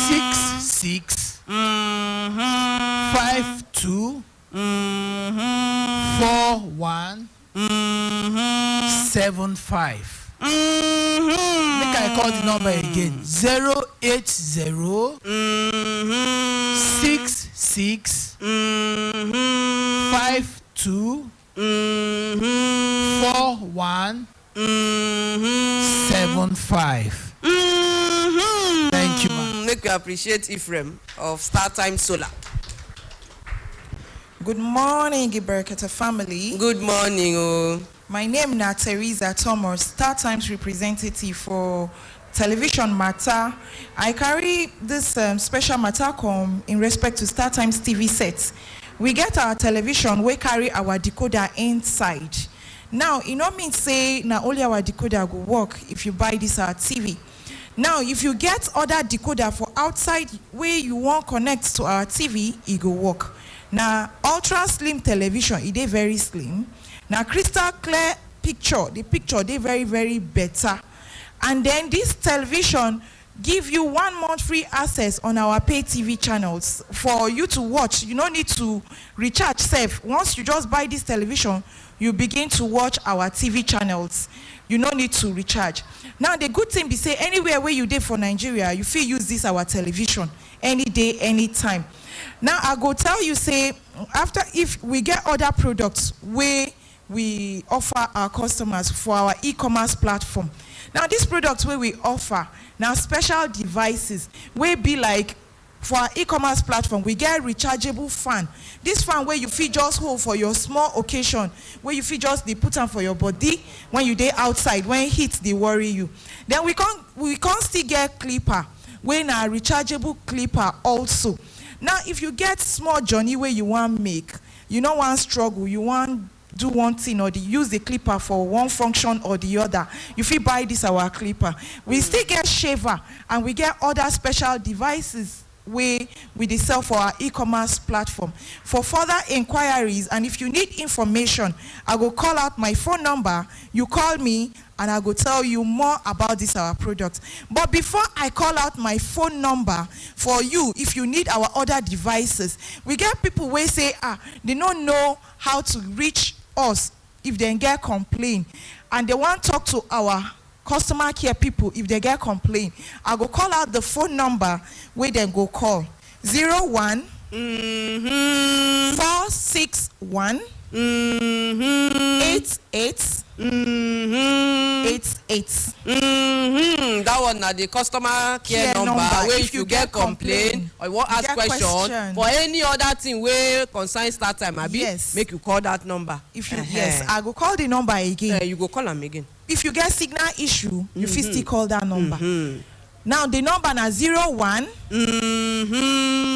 66 52 41 75. Make I call the number again 080 66 52 41 75. Thank you, man. Make you appreciate Ephraim of Start Time Solar. Good morning, Brekete family. Good morning. Oh. My name is Teresa Thomas, Star Times representative for television matter. I carry this special matter come in respect to Star Times TV sets. We get our television, we carry our decoder inside. Now, it don't mean say now only our decoder will work if you buy this our TV. Now, if you get other decoder for outside where you want connect to our TV, it will work. Now, ultra slim television, it is very slim. Now, crystal clear picture, the picture they very better. And then this television give you 1 month free access on our pay TV channels for you to watch. You don't need to recharge safe. Once you just buy this television, you begin to watch our TV channels. You don't need to recharge. Now, the good thing be say anywhere where you dey for Nigeria, you feel use this our television any day, anytime. Now, I go tell you say after if we get other products where we offer our customers for our e-commerce platform. Now, these products where we offer now special devices will be like for our e-commerce platform, we get rechargeable fan. This fan where you feel just hold for your small occasion, where you feel just they put on for your body when you dey outside, when heat they worry you. Then we can't still get clipper, when a rechargeable clipper also. Now, if you get small journey where you want make, you don't want struggle, you want do one thing or use the clipper for one function or the other, you fit buy this our clipper. We still get shaver and we get other special devices we sell for our e-commerce platform. For further inquiries and if you need information, I will call out my phone number, you call me and I will tell you more about this our product. But before I call out my phone number for you, if you need our other devices, we get people who say they don't know how to reach us if they get complaint and they want to talk to our customer care people if they get complaint. I go call out the phone number where they go call 01 461 88 88. That one na the customer care number where if you get complaint or you want ask question for any other thing where concern start time abi, yes, make you call that number. If you yes, I go call the number again. You go call them again. If you get signal issue, you fit still call that number. Now the number na 01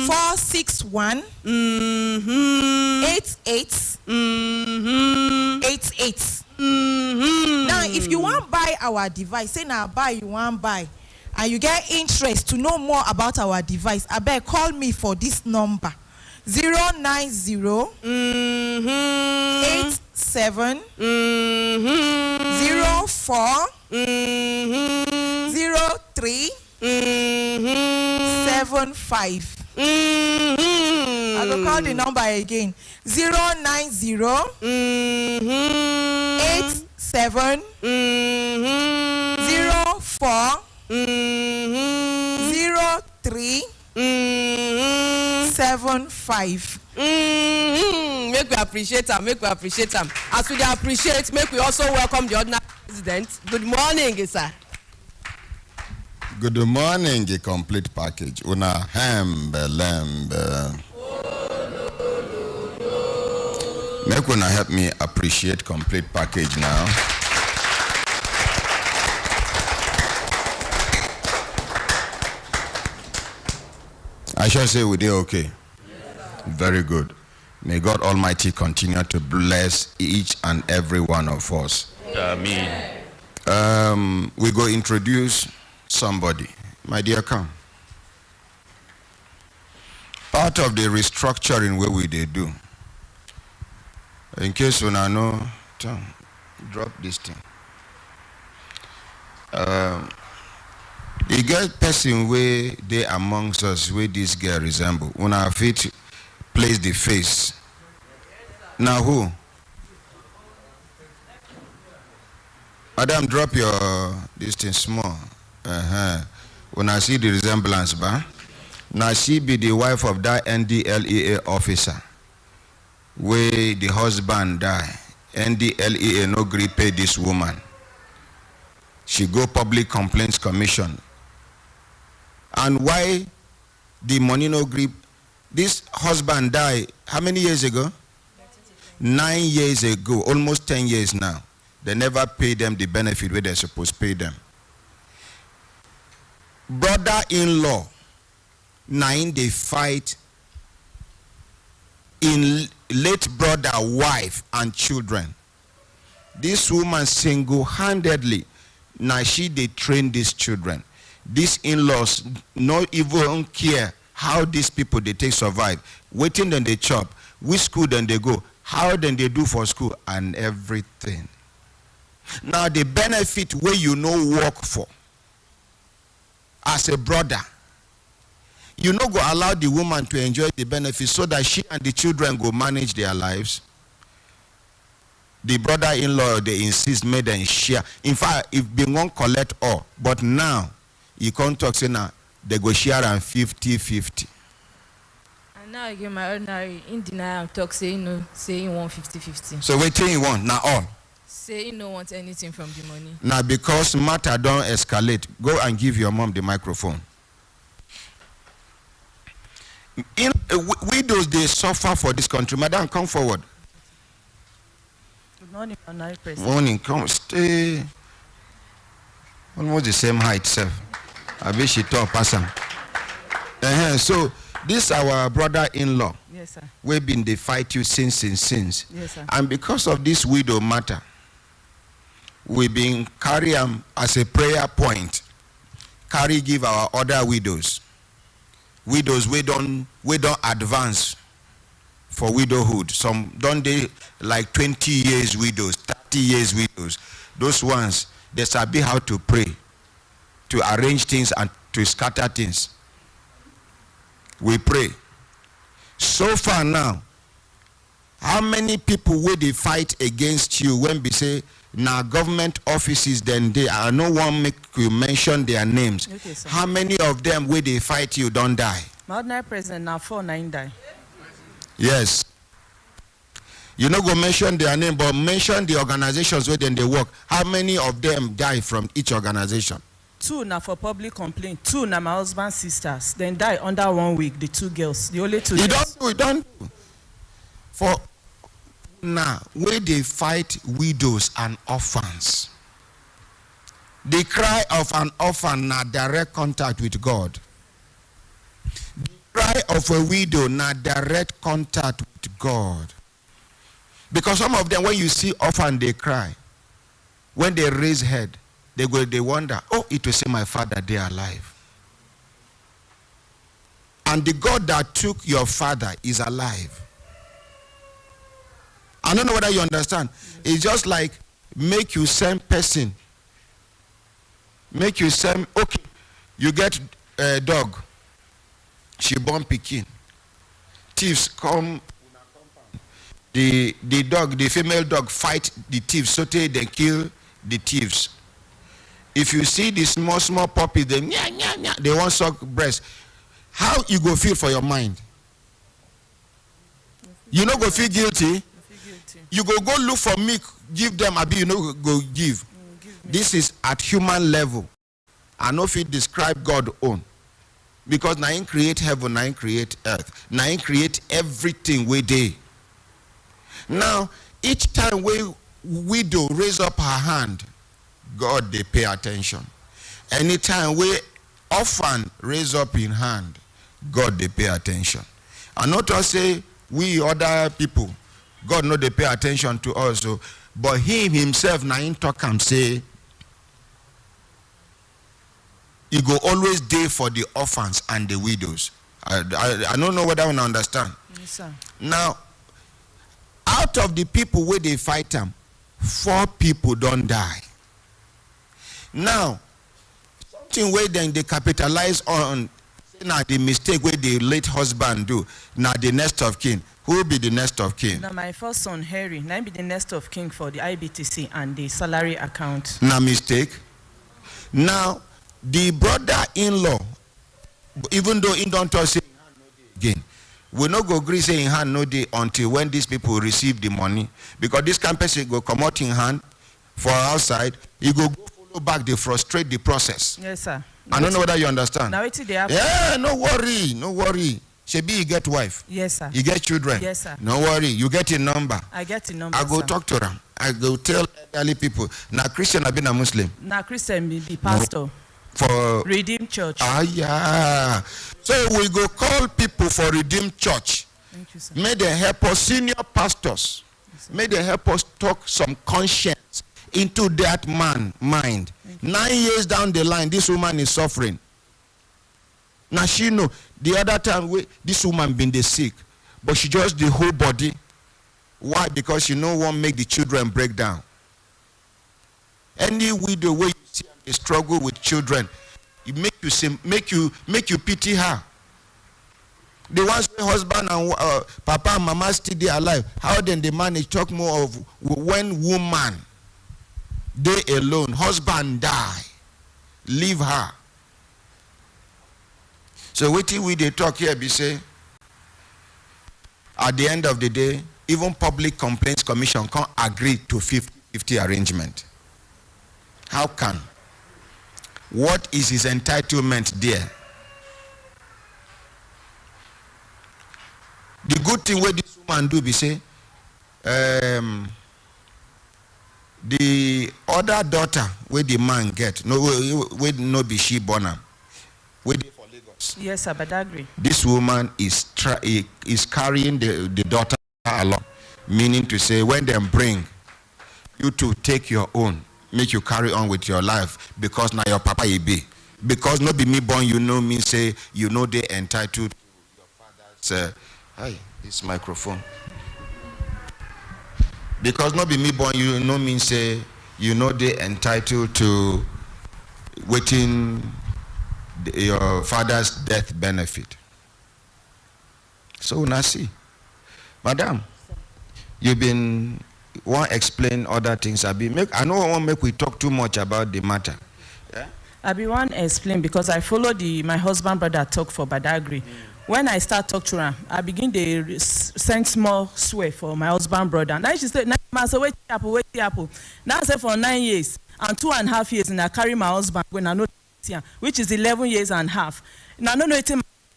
461 88 88. Now, if you want buy our device, say now buy you want buy, and you get interest to know more about our device, I beg call me for this number 090 87 04 03 75. I will call the number again. 090 87 04 03 75. Make we appreciate them. Make we appreciate them. As we dey appreciate, make we also welcome the ordinary president. Good morning, sir. Good morning, a complete package. Una hembelembe. Make una help me appreciate complete package now. I shall say we did okay. Yes. Very good. May God Almighty continue to bless each and every one of us. Amen. We go introduce somebody. My dear, come. Part of the restructuring where we they do. In case when I know, drop this thing. You get person where they amongst us where this girl resemble. When I fit place the face. Now who? Madam, drop your this thing small. When I see the resemblance, now she be the wife of that NDLEA officer. Where the husband die. NDLEA no agree pay this woman. She go public complaints commission. And why the money no agree? This husband died how many years ago? 9 years ago, almost 10 years now. They never pay them the benefit where they're supposed to pay them. Brother-in-law, 9 they fight in late brother, wife, and children. This woman single-handedly, now she they train these children. These in-laws not even care how these people they take survive. Waiting then they chop, which school then they go, how then they do for school, and everything. Now the benefit where you know work for as a brother, you no go allow the woman to enjoy the benefits so that she and the children go manage their lives. The brother-in-law, they insist, made them share. In fact, if they won't collect all, but now, you can't talk, say now, they go share and 50-50. And now again, my ordinary, in denial, talk, say, say you want 50-50. So wait till you want, now all. Say you don't want anything from the money. Now because matter don't escalate, go and give your mom the microphone. Widows, they suffer for this country. Madam, come forward. Good morning, Honorary President. Morning, come, stay. Almost the same height, sir. I wish she talk, person. So, this our brother-in-law. Yes, sir. We've been they fight you since. Yes, sir. And because of this widow matter, we've been carry as a prayer point. Carry give our other widows. Widows we don't advance for widowhood. Some don't they like 20 years widows, 30 years widows. Those ones they sabi how to pray, to arrange things and to scatter things. We pray. So far now, how many people will they fight against you when we say now government offices then they are no one make you mention their names. Okay, sir. How many of them will they fight you don't die? My ordinary president now 4-9 die. Yes. You know go mention their name, but mention the organizations where then they work. How many of them die from each organization? 2 now for public complaint. 2 now my husband's sisters. Then die under 1 week. The 2 girls. The only 2 girls. You don't do. For now, where they fight widows and orphans. The cry of an orphan na direct contact with God. The cry of a widow na direct contact with God. Because some of them, when you see orphan, they cry. When they raise head, they wonder, oh, it will say my father, they are alive. And the God that took your father is alive. I don't know whether you understand. It's just like make you same person. Make you same, okay, you get a dog. She born pikin. Thieves come. The dog, the female dog fight the thieves, so they kill the thieves. If you see the small puppy, they want suck breast. How you go feel for your mind? You no go feel guilty. You go look for milk, give them, abi you no go give. This is at human level. I no fit describe God own. Because na him create heaven, na him create earth, na him create everything we dey. Now, each time we widow raise up her hand, God they pay attention. Anytime we orphan raise up in hand, God they pay attention. And not to say we other people, God no they pay attention to us, but him himself na him talk and say, he go always dey for the orphans and the widows. I don't know whether I understand. Yes, sir. Now, out of the people where they fight them, 4 people don't die. Now, something where then they capitalize on, now the mistake where the late husband do, now the next of kin. Who will be the next of kin? Now my first son, Harry, now be the next of kin for the IBTC and the salary account. Now mistake. Now, the brother-in-law, even though he don't talk say again, we no go agree say in hand no day until when these people receive the money, because this campus go come out in hand for outside, he go follow back, they frustrate the process. Yes, sir. I don't know whether you understand. Now it's the happen. Yeah, no worry. Shebi, you get wife. Yes, sir. You get children. Yes, sir. No worry, you get a number. I get a number. I go sir. talk to them. I go tell elderly people. Now Christian, I've been a Muslim. Now Christian be the pastor. No. For Redeemed Church. Yeah. So we go call people for Redeemed Church. Thank you, sir. May they help us, senior pastors. Yes, may they help us talk some conscience into that man mind. 9 years down the line, this woman is suffering. Now she know the other time this woman been the sick, but she just the whole body. Why? Because she no one make the children break down. Any widow where you see a struggle with children, it make you pity her. The ones where husband and papa and mama still dey alive, how then they manage talk more of when woman they alone, husband die, leave her. So wetin we dey talk here be say, at the end of the day, even Public Complaints Commission can't agree to 50-50 arrangement. How can? What is his entitlement there? The good thing where this woman do be say, the other daughter where the man get, where no be she born am, where they for Lagos. Yes, sir, but I agree. This woman is carrying the daughter along, meaning to say when them bring you to take your own, make you carry on with your life, because now your papa you be. Because not be me born, you know me say, you know they entitled to your father's, hi, this microphone. Because not be me born, you know me say, you know they entitled to waiting your father's death benefit. So now see, madam, you've been want explain other things. I know I won't make we talk too much about the matter. Yeah? I be one explain because I follow my husband brother talk for Badagry. When I start talk to him, I begin to send small swear for my husband brother. Now she said, wait apple. Now I say for 9 years and 2.5 years, and I carry my husband when I know, which is 11 years and a half. Now I don't know it.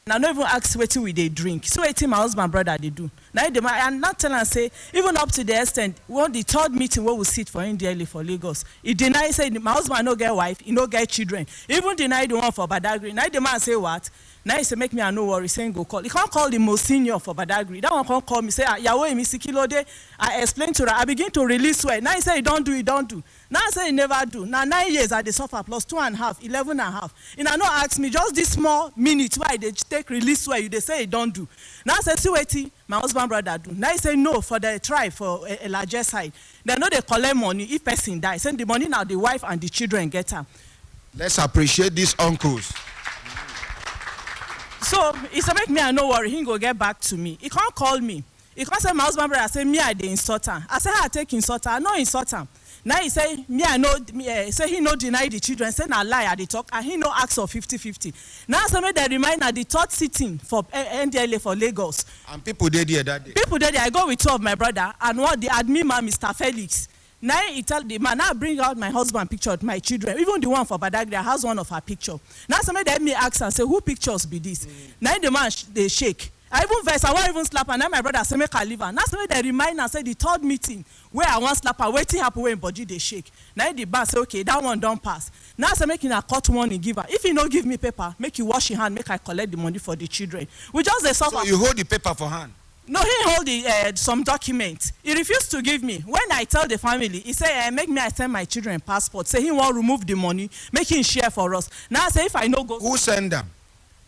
I don't even ask what we they drink. So it's my husband brother they do. Now I'm not telling and say even up to the extent when the third meeting where we sit for India for Lagos, he deny say my husband no get wife, he no get children. Even deny the one for Badagry. Now the man say what? Now he say make me a no worry, saying go call. He can't call the most senior for Badagry. That one can't call me say Yahweh me sikilo de. I explain to her. I begin to release swear. Now he say he don't do. Now I say he never do. Now 9 years I dey suffer plus 2.5, 11.5. You know, no ask me just this small minute why they take release where you they say he don't do. Now I say see wetin my husband brother do. Now he say no for the try for a larger side. They know they collect money if person die. Send the money now the wife and the children get am. Let's appreciate these uncles. So he say make me I no worry, he go get back to me. He can't call me. He can't say my husband brother say me I dey insult am. I say how I take insult am? I no insult am. Now he say me I know say he no deny the children, say na lie at the talk, and he no ask for 50-50. Now say make they remind at the third sitting for NDLA for Lagos. And people did there that day. People did there. I go with two of my brother and what the admin man, Mr. Felix. Now he tell the man, now bring out my husband picture, my children, even the one for Badagry has one of her picture. Now somebody let me ask and say, who pictures be this? Now the man they shake. I even vex, I won't even slap her. Now my brother say make I leave her. Now somebody they remind and say the third meeting where I want slap her, waiting happen when body they shake. Now the man say okay, that one don't pass. Now say making a cut warning give her. If he no give me paper, make you wash your hand, make I collect the money for the children. We just they suffer. So you hold the paper for hand? No, he hold the some documents. He refused to give me. When I tell the family, he say, make me I send my children passport. Say he won't remove the money, make him share for us. Now I say if I no go. Who send them?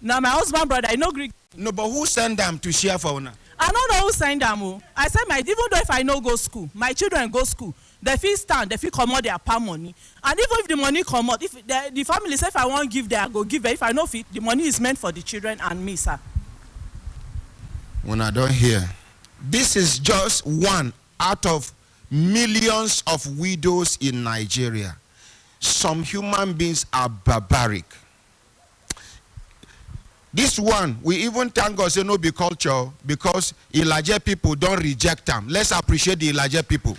Now my husband brother, I no Greek. No, but who send them to share for una? I don't know who send them. Oh. I said even though if I no go school, my children go school. They feel stand, they feel come out their palm money. And even if the money come out, if the family say if I won't give them, I go give them. If I no fit, the money is meant for the children and me, sir. When I don't hear. This is just one out of millions of widows in Nigeria. Some human beings are barbaric. This one, we even thank God say no be culture because Ilaje people don't reject them. Let's appreciate the Ilaje people.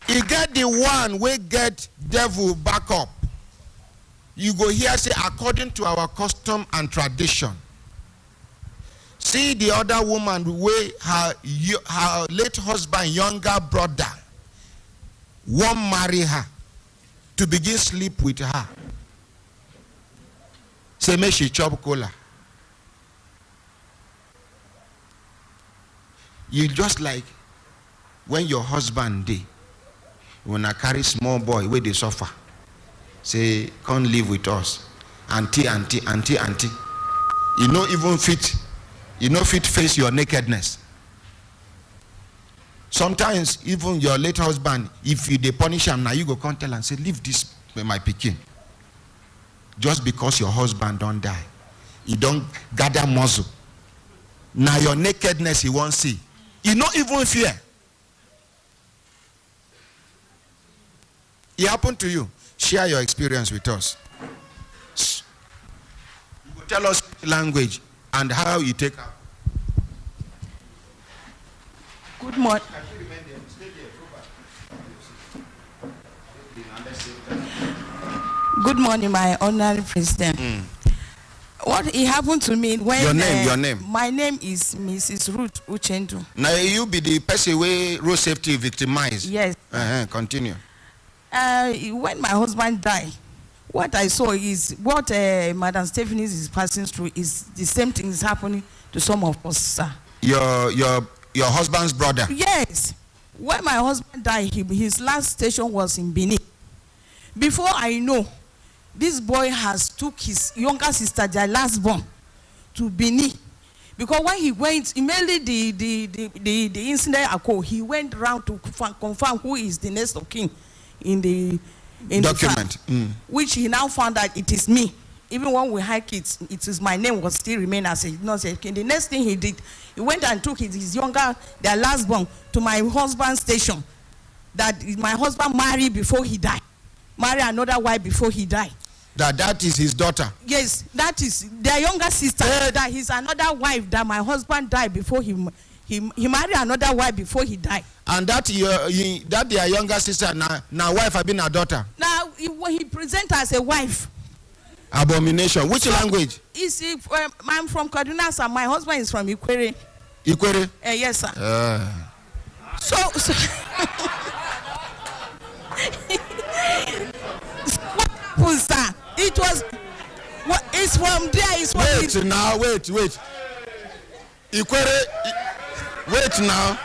You get the one we get devil back up. You go here say according to our custom and tradition. See the other woman where her late husband, younger brother, won't marry her to begin sleep with her. Say make she chop cola. You just like when your husband dey, when I carry small boy where they suffer, say come live with us, auntie. You no even fit. You no fit face your nakedness. Sometimes even your late husband, if you dey punish him now, you go come tell and say, leave this my pikin. Just because your husband don't die. He don't gather muscle. Now your nakedness he won't see. He not even fear. It happened to you. Share your experience with us. You go tell us language and how you take up. Good morning. Good morning, my honorary president. What happened to me when your name. My name is Mrs. Ruth Uchendu. Now you be the person where road safety victimized. Yes. Continue. When my husband died, what I saw is what Madam Stephanie is passing through is the same thing is happening to some of us, sir. Your husband's brother? Yes. When my husband died, his last station was in Benin. Before I know, this boy has took his younger sister, their last born, to Benin. Because when he went, immediately the incident occurred, he went around to confirm who is the next of kin in the document, which he now found that it is me. Even when we had kids, it is my name was still remain as a the next thing he did, he went and took his younger, their last born, to my husband's station. That my husband married before he died. Marry another wife before he died. That is his daughter? Yes, that is their younger sister. That he's another wife that my husband died before he married another wife before he died. And that their younger sister now wife have been a daughter? Now he present as a wife. Abomination. Which language? I'm from Kaduna, sir. My husband is from Ikwere. Ikwere? Yes, sir. So sir, it was. It's from there. It's from. Wait. Ikwere. Wait now.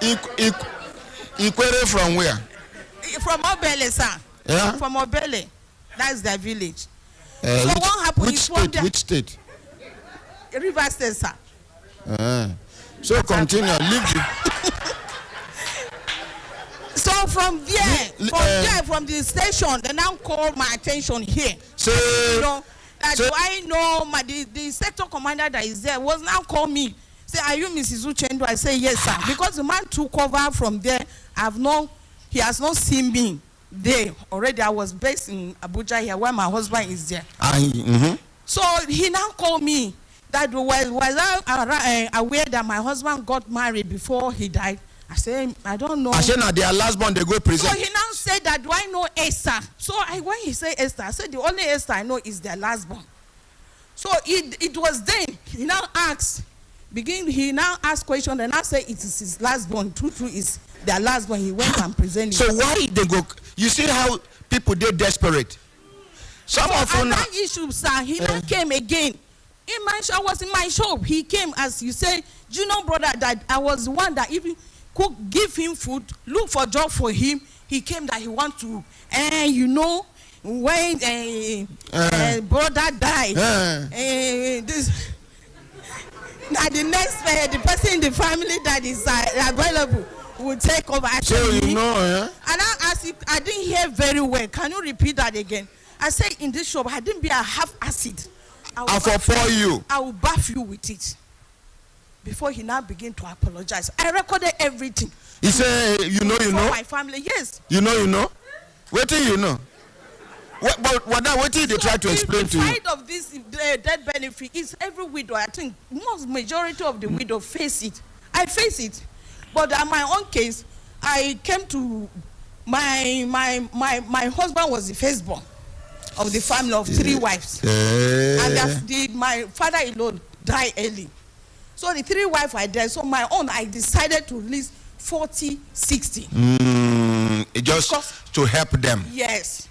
Ikwere from where? From Obele, sir. Yeah? From Obele. That's their village. So what happened which is state? Which state? River State, sir. So continue. Leave the. So from the station, they now call my attention here. So, you know, do I know the sector commander that is there was now call me. Say, are you Mrs. Uchendo? I say, yes, sir. Because the man took over from there. He has not seen me there already. I was based in Abuja here where my husband is there. So he now called me that was I aware that my husband got married before he died. I said, I don't know. I said, now their last born, they go present. So he now said that, do I know Esther? So when he said Esther, I said, the only Esther I know is their last born. So it was then, he now asked questions, and I said, it is his last born. True is their last born. He went and presented. So why they go? You see how people, they desperate. Some of them. That issue, sir, he now came again. I was in my shop. He came, as you say, do you know, brother, that I was the one that even cook, give him food, look for job for him. He came that he want to, you know, when brother died, this. Now the next the person in the family that is available will take over. So you know, yeah? And I asked him, I didn't hear very well. Can you repeat that again? I said, in this shop, I didn't be a half acid. I will bath you with it. Before he now began to apologize, I recorded everything. He said, you know. My family, yes. You know. What do you know? What did they try to explain to you? The side of this death benefit is every widow. I think majority of the widow face it. I face it, but in my own case, I came to my husband was the firstborn of the family of 3 wives, and my father-in-law died early. So the 3 wives I died. So my own, I decided to release 40-60. Just to help them. Yes.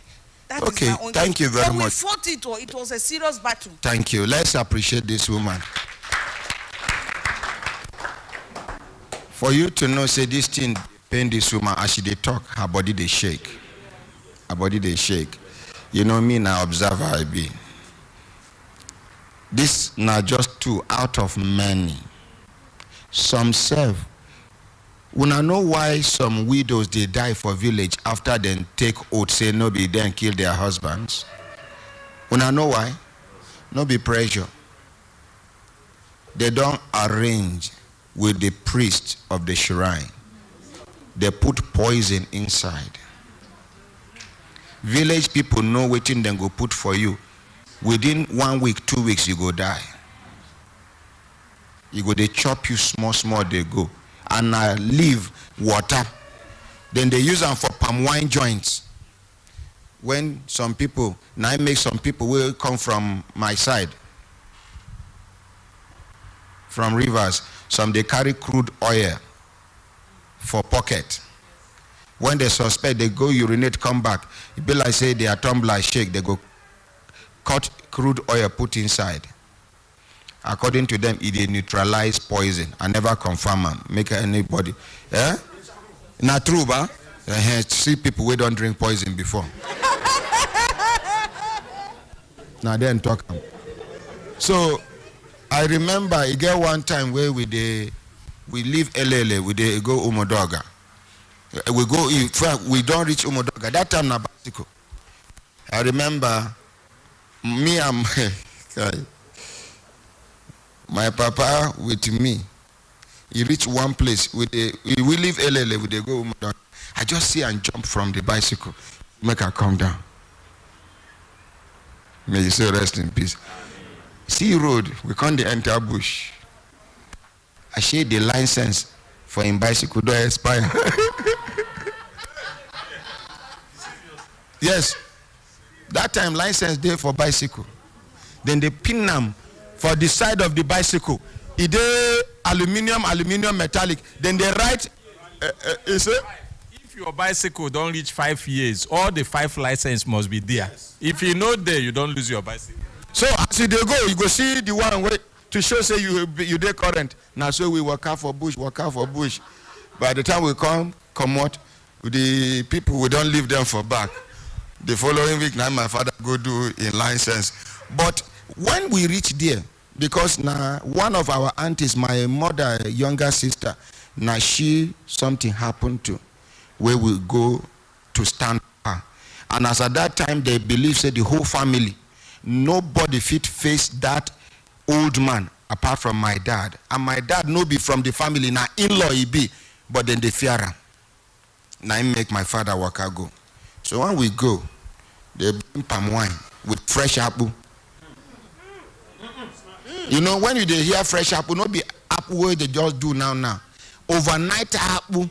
That okay, is my own thank you very much. We fought it. It was a serious battle. Thank you. Let's appreciate this woman. For you to know, say this thing pain this woman as she they talk, her body they shake. Her body they shake. You know me now, observer I be. This now just 2 out of many. Some serve. Una know why some widows they die for village after then take oath say no be then kill their husbands? Una know why? No be pressure. They don't arrange with the priest of the shrine. They put poison inside. Village people know waiting then go put for you. Within 1 week, 2 weeks, you go die. You go, they chop you small, they go. And leave water. Then they use them for palm wine joints. When some people, now I make some people will come from my side, from rivers, some they carry crude oil for pocket. When they suspect, they go urinate, come back. It be like say they are tumbler shake, they go cut crude oil, put inside. According to them, it neutralize poison. I never confirm them. Make anybody. Eh? Not true, but see people who don't drink poison before. Now then talk. So I remember I get one time where we leave LLA, we go Umodoga. We go in fact we don't reach Umodoga. That time na bicycle. I remember me and my papa with me. He reached one place we leave LLA, we go Umodoga. I just see and jump from the bicycle. Make her come down. May you say rest in peace. See road, we can't enter bush. I share the license for him bicycle don't expire. Yes. That time license there for bicycle. Then they pin them for the side of the bicycle. It aluminium metallic. Then they write if your bicycle don't reach 5 years, all the 5 license must be there. If you know there, you don't lose your bicycle. So as they go, you go see the one way to show say you dey current. Now so we work out for bush. By the time we come out, the people, we don't leave them for back. The following week, now my father go do in license. But when we reach there, because now one of our aunties, my mother, younger sister, now something happened to, where we go to stand her. And as at that time, they believe, say, the whole family, nobody fit face that old man apart from my dad. And my dad no be from the family, now in-law he be, but then they fear him. Now he make my father waka go. So when we go, they bring palm wine with fresh apple. You know, when you hear fresh apple, not be apple where they just do now. Overnight apple,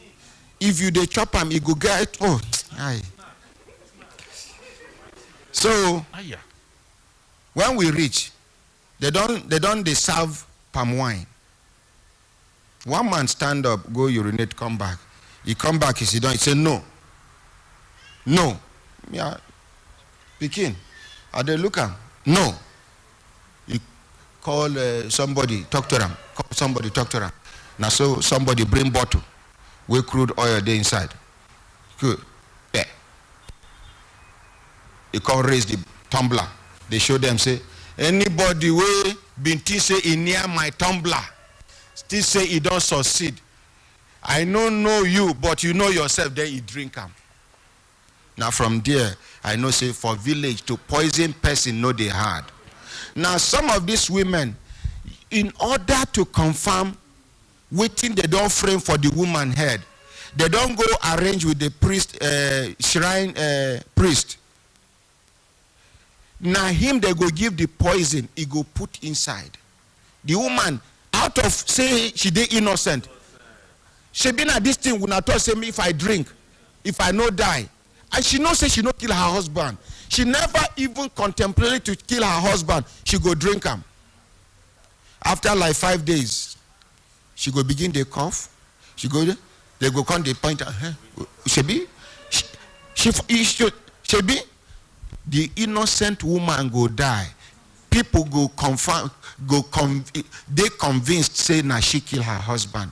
if you they chop them, you go get, oh, aye. So, when we reach, they serve palm wine. One man stand up, go urinate, come back. He come back, he sit down, he say, no. Yeah, Pekin. They look at him. No. He call somebody, talk to them. Call somebody, talk to them. Now so somebody bring bottle with crude oil there inside. Good. Yeah. He call raise the tumbler. They show them, say, anybody wey been say he near my tumbler, still say he don't succeed. I don't know you, but you know yourself, then you drink them. Now from there, I know say for village to poison person, no they hard. Now some of these women, in order to confirm waiting they don't frame for the woman head, they don't go arrange with the priest, shrine priest. Now him they go give the poison, he go put inside. The woman, out of say she dey innocent, she been at this thing when I told say me if I drink, if I no die. And she know say she no kill her husband. She never even contemplated to kill her husband. She go drink him. After like 5 days, she go begin the cough. She go there. They go come, they point at her. She be the innocent woman go die. People go confirm, they convinced say na she kill her husband.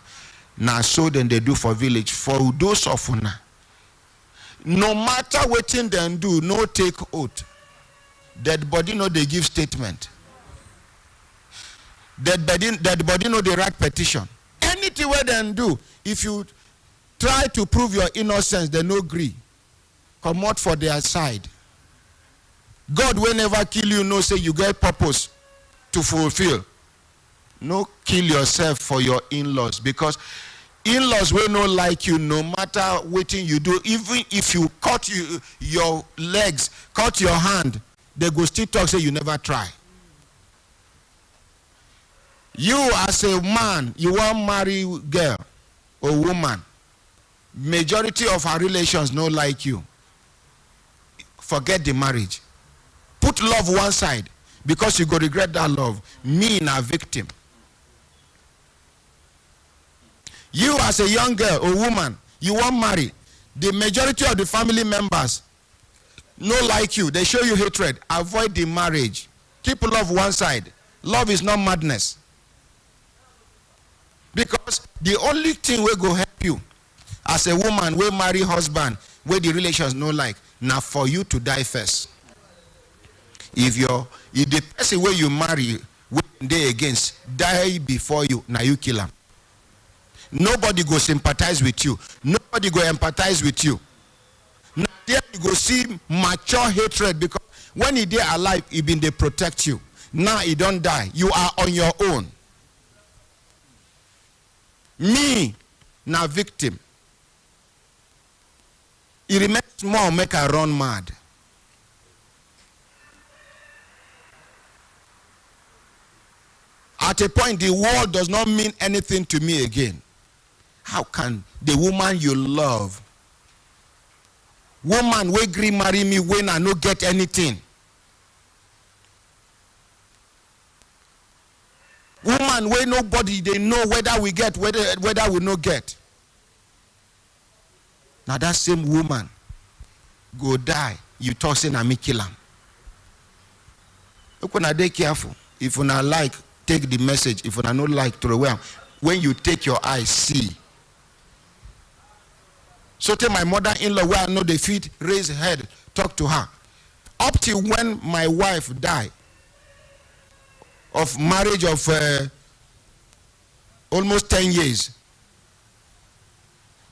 Now so then they do for village. For those of una, no matter what thing them do, no take oath. Dead body no they give statement. Dead body no they write petition. Anything where them do, if you try to prove your innocence, they no agree. Come out for their side. God will never kill you, no say you get purpose to fulfill. No kill yourself for your in-laws, because in-laws will not like you no matter what you do. Even if you cut your legs, cut your hand, they go still talk, say you never try. You as a man, you want marry girl or woman, majority of our relations no like you. Forget the marriage. Put love one side, because you go regret that love. Me na victim. You as a young girl or woman, you want marry, the majority of the family members no like you, they show you hatred. Avoid the marriage. Keep love one side. Love is not madness. Because the only thing will go help you as a woman will marry husband where the relations no like, now for you to die first. If the person where you marry they against die before you, now you kill him. Nobody go sympathize with you. Nobody go empathize with you. Now there you go see mature hatred, because when he dey alive, he been they protect you. Now he don't die. You are on your own. Me, now victim. It remains more make I run mad. At a point, the world does not mean anything to me again. How can the woman you love, woman wey gree marry me when I no get anything, woman wey nobody they know whether we get, whether we no get, now that same woman go die, you talk say na me kill am. Look, when I dey careful. If you not like, take the message. If you not like, throw away. When you take your eyes, see. So tell my mother-in-law where I know the feet, raise head, talk to her. Up till when my wife died, of marriage of almost 10 years,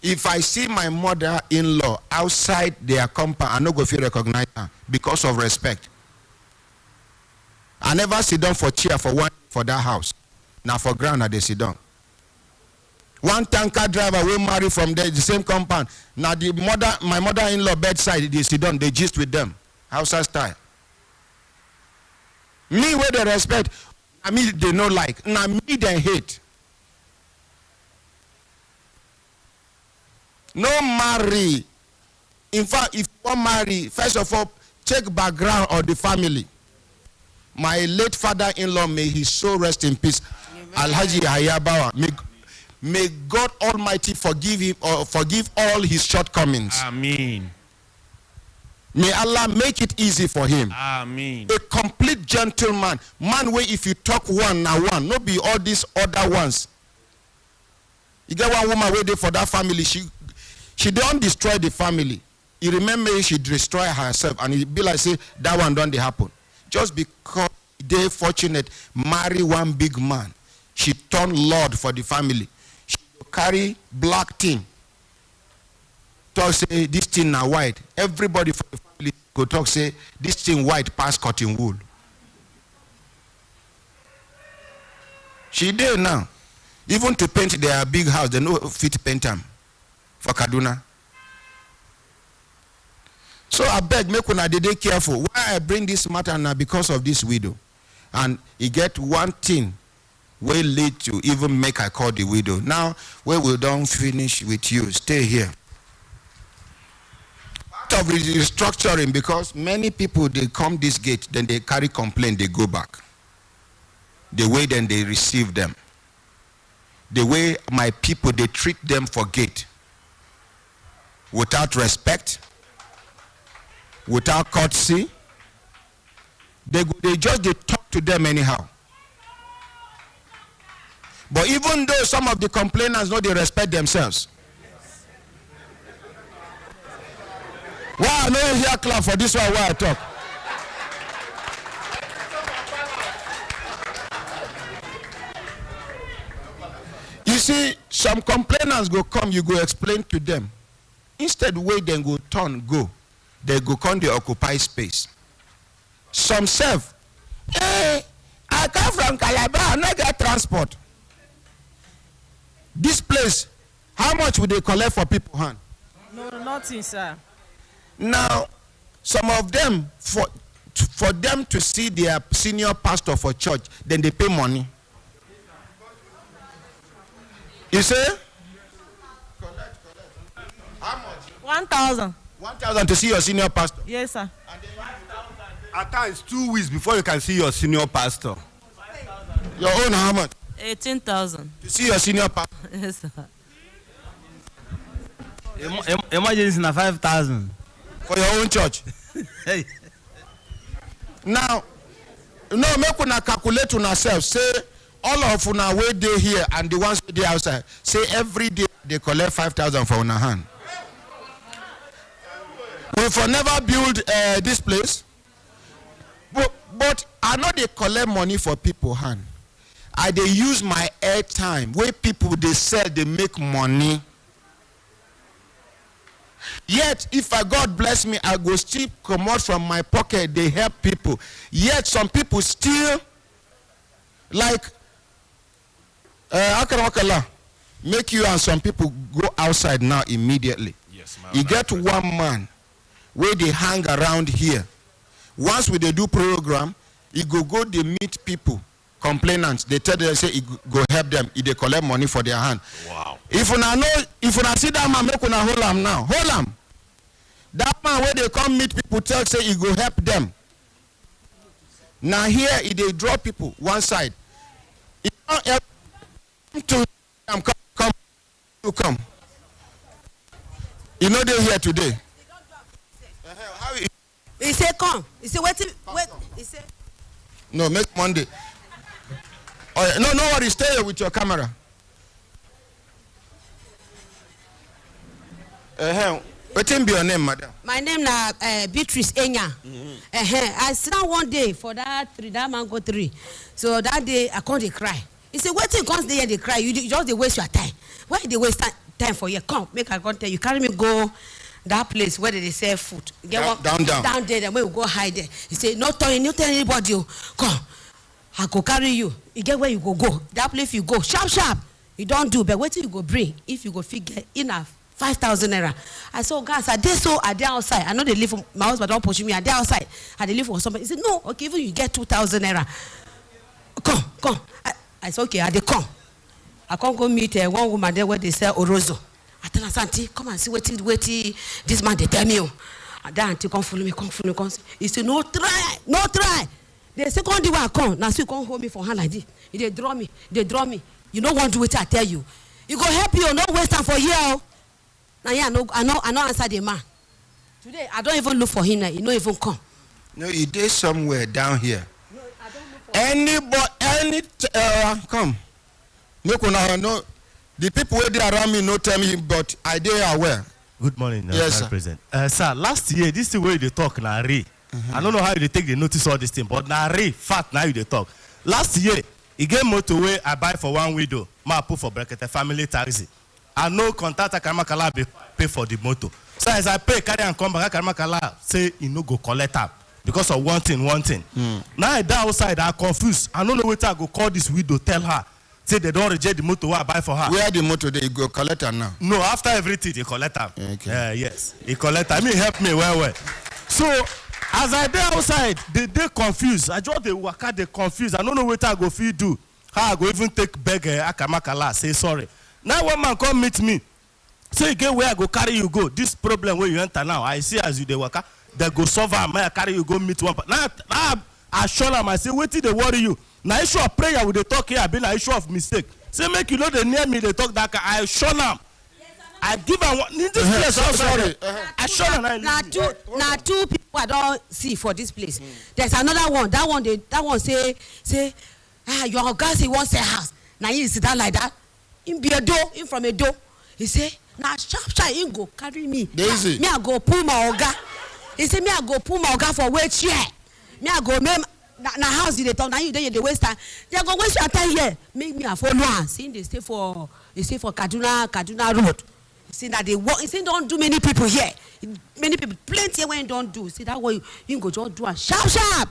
if I see my mother-in-law outside their compound, I no go feel recognize her because of respect. I never sit down for chair for that house. Now for ground I they sit down. One tanker driver will marry from the same compound. Now my mother-in-law bedside, they sit down, they gist with them. Outside style. Me where they respect, I mean they no like. Now me they hate. No marry. In fact, if you want marry, first of all, check background of the family. My late father-in-law, may his soul rest in peace. Alhaji Hayabawa. May God Almighty forgive him or forgive all his shortcomings. Amen. May Allah make it easy for him. Amen. A complete gentleman. Man where if you talk one now one, not be all these other ones. You get one woman waiting for that family. She don't destroy the family. You remember she destroy herself and it be like say that one don't happen. Just because they fortunate marry one big man. She turned Lord for the family. She carry black thing. Talk say this thing now white. Everybody for the family go talk say this thing white past cotton wool. She did now. Even to paint their big house, they no fit paint them for Kaduna. So I beg, make una dey careful. Why I bring this matter now? Because of this widow. And he get one thing will lead to even make I call the widow. Now, where we don't finish with you, stay here. Part of restructuring, because many people, they come this gate, then they carry complaint, they go back. The way then they receive them. The way my people, they treat them for gate. Without respect, without courtesy, they talk to them anyhow. But even though some of the complainants know they respect themselves. Why I know here clap for this one where I talk? You see, some complainants go come, you go explain to them. Instead, wait, then go turn, go. They go come, they occupy space. Some self, hey, I come from Calabar, I not get transport. This place, how much would they collect for people hand? No, nothing, sir. Now, some of them, for them to see their senior pastor for church, then they pay money. You say? How much? 1,000. 1,000 to see your senior pastor? Yes, sir. At times 2 weeks before you can see your senior pastor. Your own how much? 18,000. To see your senior pastor? Yes, sir. Emergency na 5,000. For your own church? Now, no, make una calculate on ourselves. Say, all of una way they here and the ones they outside. Say every day they collect 5,000 for una hand. We for never build this place. But I know they collect money for people hand. They use my airtime where people they sell, they make money. Yet, if God bless me, I go still come out from my pocket, they help people. Yet, some people still, like, make you and some people go outside now immediately. Yes, you get one man where they hang around here. Once we they do program, he go they meet people, complainants. They tell them, say, he go help them. They collect money for their hand. Wow. If you see that man, make una hold him now. Hold him. That man where they come meet people, tell say he go help them. Now here, they draw people one side. He don't help to them come. You know they're here today. He say come. He say wait. He say no, make Monday. Oh, no worry. Stay here with your camera. Wetin be your name, madam? My name na Beatrice Enya. I sit down one day for that mango tree. So that day I come dey cry. He say, wetin come dey here dey cry? You just dey waste your time. Why you dey waste time for here? Come, make I come tell you. Carry me go that place where they sell food. Down there, then we go hide there. He say, no tell anybody. Come, I go carry you. You get where you go. That place you go. Sharp. You don't do, but wetin you go bring if you go figure enough. 5,000 naira. I said, guys, I dey outside. I know they live for my husband don't push me. I dey outside. I dey live for somebody. He said, no, okay, even you get 2,000 naira. Come. I said, okay, I dey come. I can't go meet one woman there where they sell Orozo. I tell her, auntie, come and see waiting. This man they tell me. And that auntie come follow me. He said, no try. The second day I come, now you come hold me for hand like this. They draw me. You don't want to do it, I tell you. You go help you, no waste time for you. Now yeah, I know answer the man. Today I don't even look for him now. He don't even come. No, he did somewhere down here. No, I don't look for come. No. The people where they around me no tell me, but I dey aware. Good morning, yes, sir. President. Sir, last year this is the way they talk na re. I don't know how they take the notice all this thing, but na re fat now you they talk. Last year, he gave motorway I buy for one widow. Ma put for Brekete family taxi. I no contact Akaramakala pay for the motor. So as I pay, carry and come back, Akaramakala say he no go collect up because of one thing. Now I die outside, I confused. I don't know whether I go call this widow, tell her. Say they don't reject the motor I buy for her. Where the motor they go collect her now? No, after everything they collect her. Okay. Yes, he collect her. I mean help me well. So as I dey outside, they confused. I just they waka, they confused. I don't know what I go feel do. How I go even take beg Akamakala, say sorry. Now one man come meet me. Say again where I go carry you go. This problem where you enter now, I see as you dey waka, they go solve am. I carry you go meet one. Now I show them, I say, wait till they worry you. Now issue of prayer with the talk here, I be like issue of mistake. Say make you know they near me, they talk that I show them. I give her one. In this place, sorry. I show them. Now two people I don't see for this place. There's another one. That one say, your guys he wants a house. Now you sit down like that. In be a door, in from a door. He say, now sharp, you go carry me. Daisy. Me I go pull my oga. He say me I go pull my oga for where chair. Me I go make na house they talk. Now you dey waste time. They go waste your time here. Make me a follow am. See they stay for Kaduna Road. See that they work. See don't do many people here. Many people plenty when you don't do. See that way you go just do a sharp.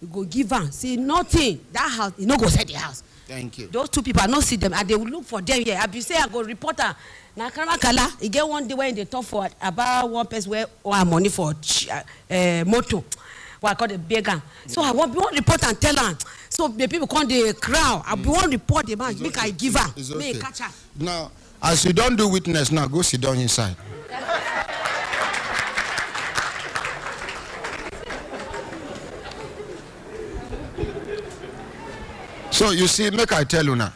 You go give am. See nothing. That house you no go set the house. Thank you. Those two people I not see them and they will look for them here. I be say I go reporter. Now Karamakala, he get one day when they talk for about one person where or money for motor. What I call the beggar. So I want be one report and tell her. So the people come the crowd. I be one report the man. Make I give her. It's okay. Make catch her. Now, as you don't do witness, now go sit down inside. So you see, make I tell you now.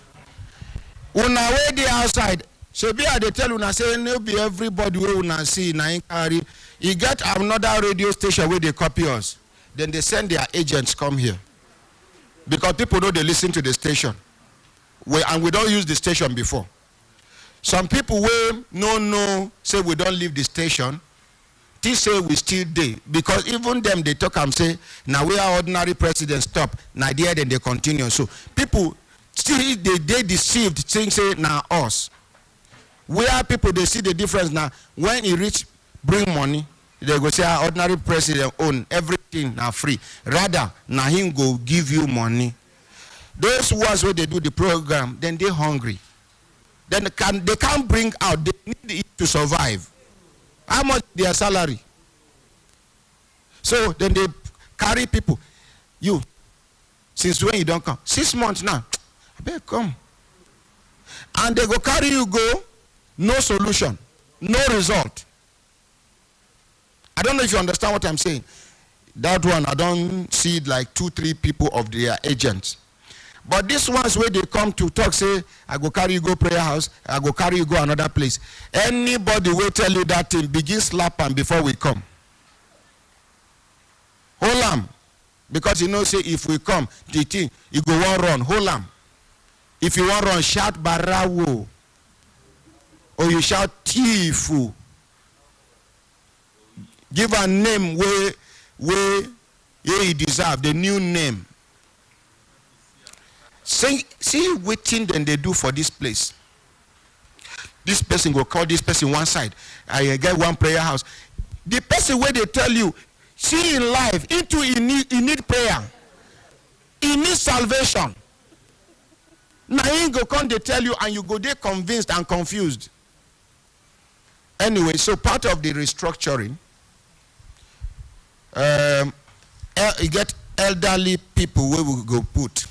Una way the outside. So be they tell una say no be everybody we una see na in carry. You get another radio station where they copy us. Then they send their agents come here. Because people know they listen to the station. And we don't use the station before. Some people will no say we don't leave the station. They say we still dey. Because even them they talk and say, now we are ordinary president stop. Now there then they continue. So people still they deceived, think say now us. Where people they see the difference now, when he reach bring money, they go say our ordinary president own everything now free. Rather, now him go give you money. Those ones where they do the program, then they hungry. Then they can't bring out, they need it to survive. How much their salary? So then they carry people. You, since when you don't come? 6 months now. I better come. And they go carry you go, no solution, no result. I don't know if you understand what I'm saying. That one, I don't see like 2-3 people of their agents. But these ones where they come to talk, say, I go carry you go prayer house, I go carry you go another place. Anybody will tell you that thing, begin slap them before we come. Hold them. Because you know, say, if we come, the thing, you go one run, hold them. If you want run, shout Barawo. Or you shout Tifu. Give a name where he deserve, the new name. See what thing then they do for this place. This person will call this person one side. I get one prayer house. The person where they tell you, see in life, he need prayer. He needs salvation. Now he go come they tell you and you go there convinced and confused. Anyway, so part of the restructuring, you get elderly people where we go put,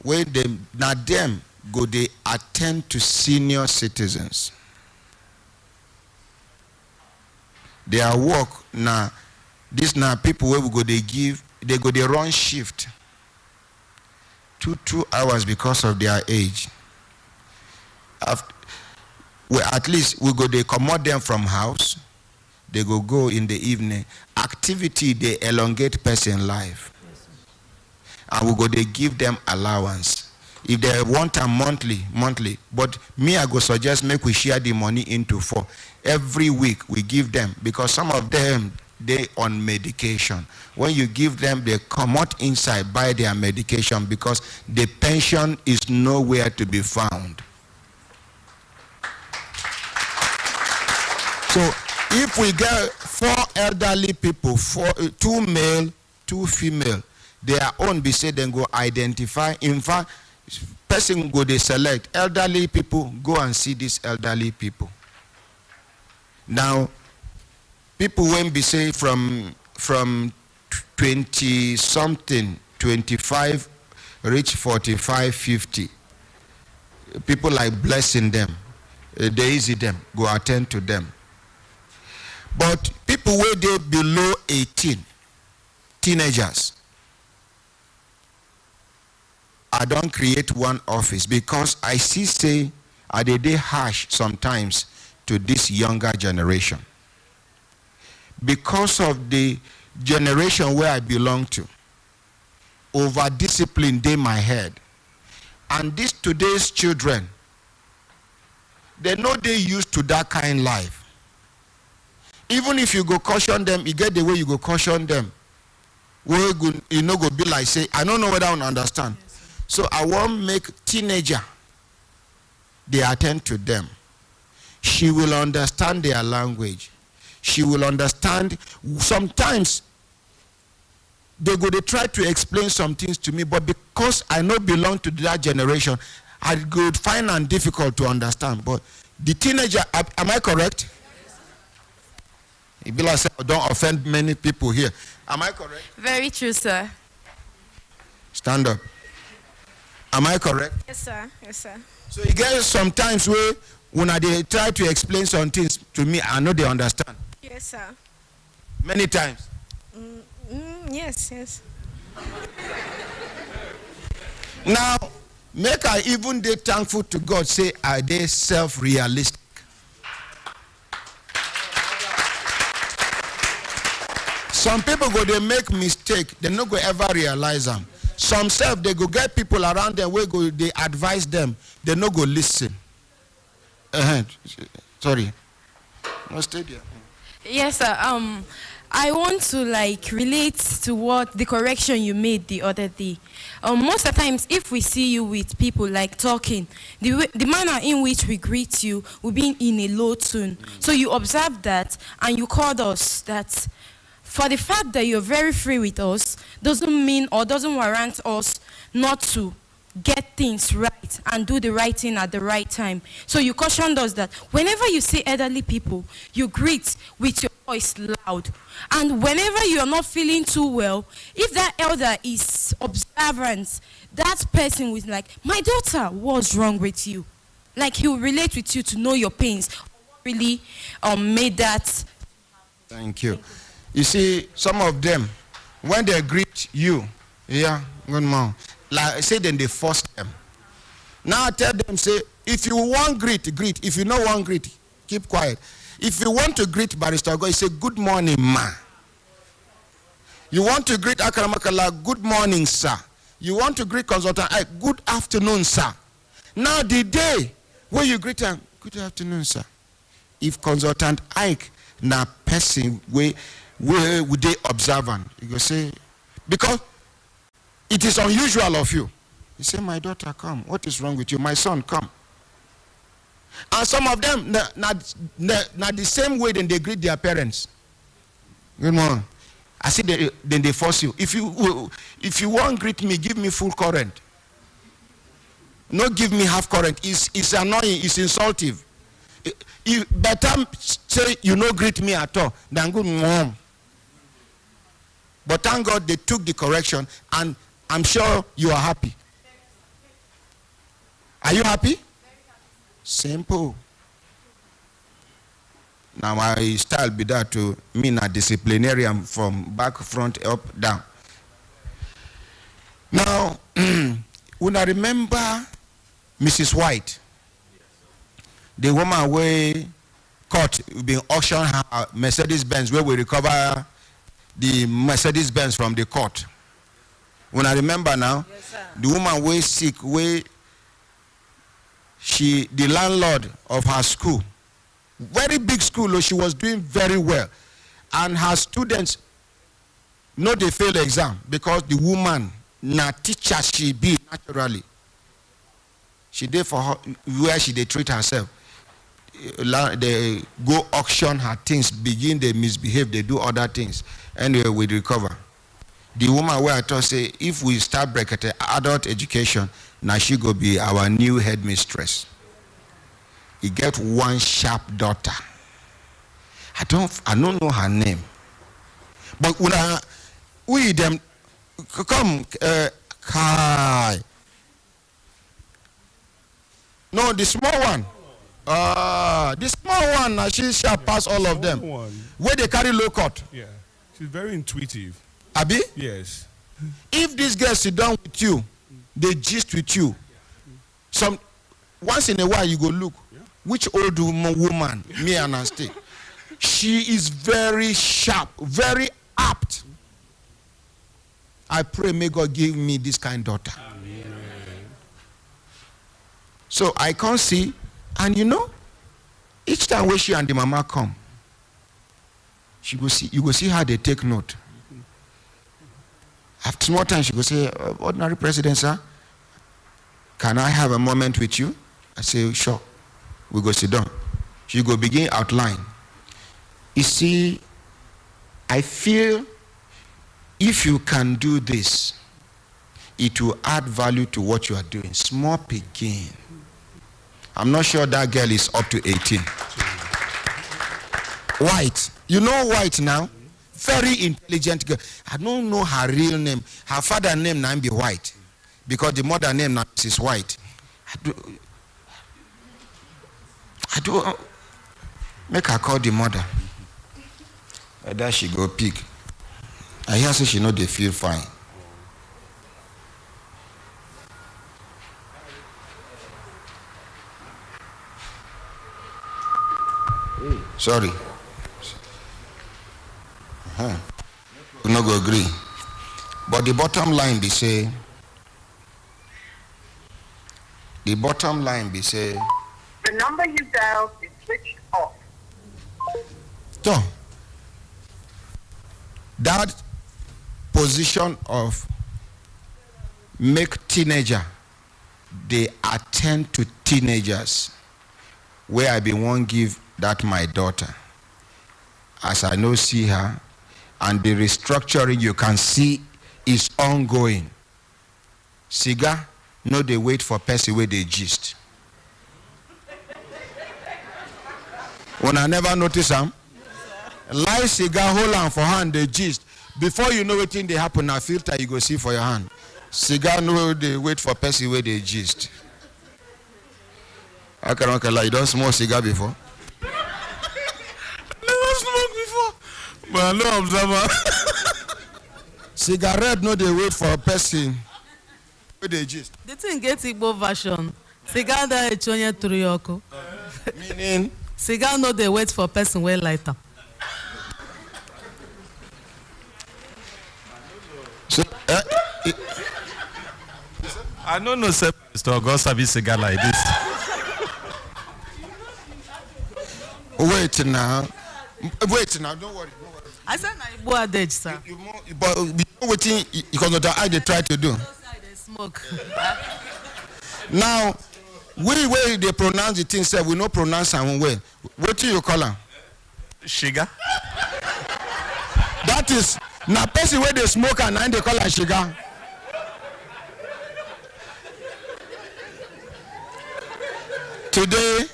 where them go they attend to senior citizens. Their work now, this now people where we go they go they run shift. 2 hours because of their age. At least we go they commode them from house. They go in the evening. Activity they elongate person life. And we go they give them allowance. If they want a monthly. But me I go suggest make we share the money into 4. Every week we give them because some of them they on medication. When you give them, they come out inside buy their medication because the pension is nowhere to be found. So if we get 4 elderly people, 2 male, 2 female, their own be said then go identify. In fact, person go they select elderly people, go and see these elderly people. Now, people when be say from 20 something, 25, reach 45, 50. People like blessing them, they easy them, go attend to them. But people where they below 18, teenagers, I don't create one office because I see say they harsh sometimes to this younger generation. Because of the generation where I belong to, over discipline they my head. And this today's children, they know they used to that kind of life. Even if you go caution them, you get the way you go caution them. Where you know go be like say, I don't know whether I understand. So I want make teenager, they attend to them. She will understand their language. She will understand. Sometimes they try to explain some things to me, but because I don't belong to that generation, I could find it difficult to understand. But the teenager, am I correct? It be like I don't offend many people here. Am I correct? Very true, sir. Stand up. Am I correct? Yes, sir. Yes, sir. So you get sometimes where when they try to explain some things to me, I know they understand. Yes, sir. Many times. Yes. Now, make I even they thankful to God, say, are they self-realistic? Some people go, they make mistake, they not go ever realize them. Some self, they go get people around them, where go, they advise them, they not go listen. Sorry. No, stay there. Yes, sir. I want to relate to what the correction you made the other day. Most of the times, if we see you with people talking, the manner in which we greet you will be in a low tone. So you observe that and you called us that. For the fact that you're very free with us doesn't mean or doesn't warrant us not to get things right and do the right thing at the right time. So you cautioned us that whenever you see elderly people, you greet with your voice loud. And whenever you're not feeling too well, if that elder is observant, that person was like, my daughter, what's wrong with you? Like he will relate with you to know your pains. What really made that? Thank you. You see, some of them, when they greet you, good morning, like say then they force them. Now I tell them, say, if you want greet, greet. If you don't want greet, keep quiet. If you want to greet Barrister God, you say, good morning, ma. You want to greet Akaramakala, good morning, sir. You want to greet Consultant Ike, good afternoon, sir. Now the day when you greet him, good afternoon, sir. If Consultant Ike, na person where would they observant? You go say, because it is unusual of you. You say, my daughter, come. What is wrong with you? My son, come. And some of them, not the same way then they greet their parents. Good morning. I see then they force you. If you won't greet me, give me full current. Not give me half current. It's annoying. It's insultive. You better say you no greet me at all than good mom. But thank God they took the correction, and I'm sure you are happy. Are you happy? Simple. Now my style be that to me a disciplinarian from back, front, up, down. Now, when I remember Mrs. White, the woman we caught being auctioned her Mercedes-Benz, where we recover the Mercedes-Benz from the court. When I remember now, yes, the woman was sick, the landlord of her school, very big school, she was doing very well. And her students, no, they failed the exam because the woman, na teacher she be naturally. She did for her, where she they treat herself. They go auction her things, begin they misbehave, they do other things. Anyway, we recover. The woman where I thought say, if we start Brekete adult education, now she go be our new headmistress. He get one sharp daughter. I don't know her name. But when we them come Kai. No, the small one. The small one, she shall pass all of them. Where they carry low cut. Yeah. She's very intuitive. Abi? Yes. If this girl sit down with you, they gist with you. Once in a while you go look. Which old woman, me and I stay. She is very sharp, very apt. I pray may God give me this kind of daughter. Amen. So I can't see, and you know, each time when she and the mama come, you go see how they take note. After small time, she go say, ordinary president, sir, can I have a moment with you? I say, sure. We go sit down. She go begin outline. You see, I feel if you can do this, it will add value to what you are doing. Small begin. I'm not sure that girl is up to 18. White. You know White now? Very intelligent girl. I don't know her real name. Her father name now be White. Because the mother name now is White. I do make her call the mother. Whether she go pick. I hear say she know they feel fine. Sorry. We not go agree. But the bottom line be say. The number you dialed is switched off. So, that position of make teenager, they attend to teenagers, where I be won't give that my daughter. As I know see her, and the restructuring you can see is ongoing. Cigar, no they wait for person where they gist. When I never notice them, light cigar hold on for hand they gist. Before you know what thing they happen, now filter you go see for your hand. Cigar no they wait for person where they gist. I can't lie, you don't smoke cigar before? Never smoked before. But I know observer. Cigarette no they wait for a person where they gist. The thing gets Igbo version. Cigar da echonye turiyoko. Meaning? Cigar no they wait for a person where lighter. So, I don't know sir, Mr. God service cigar like this. Wait now. Wait now, don't worry. I said na Igbo adage, sir. But you know what because of the eye they try to do. Smoke. Now, we they pronounce the thing, say we no pronounce am well. What do you call am? Sugar. That is na person where they smoke and they call am sugar. Today,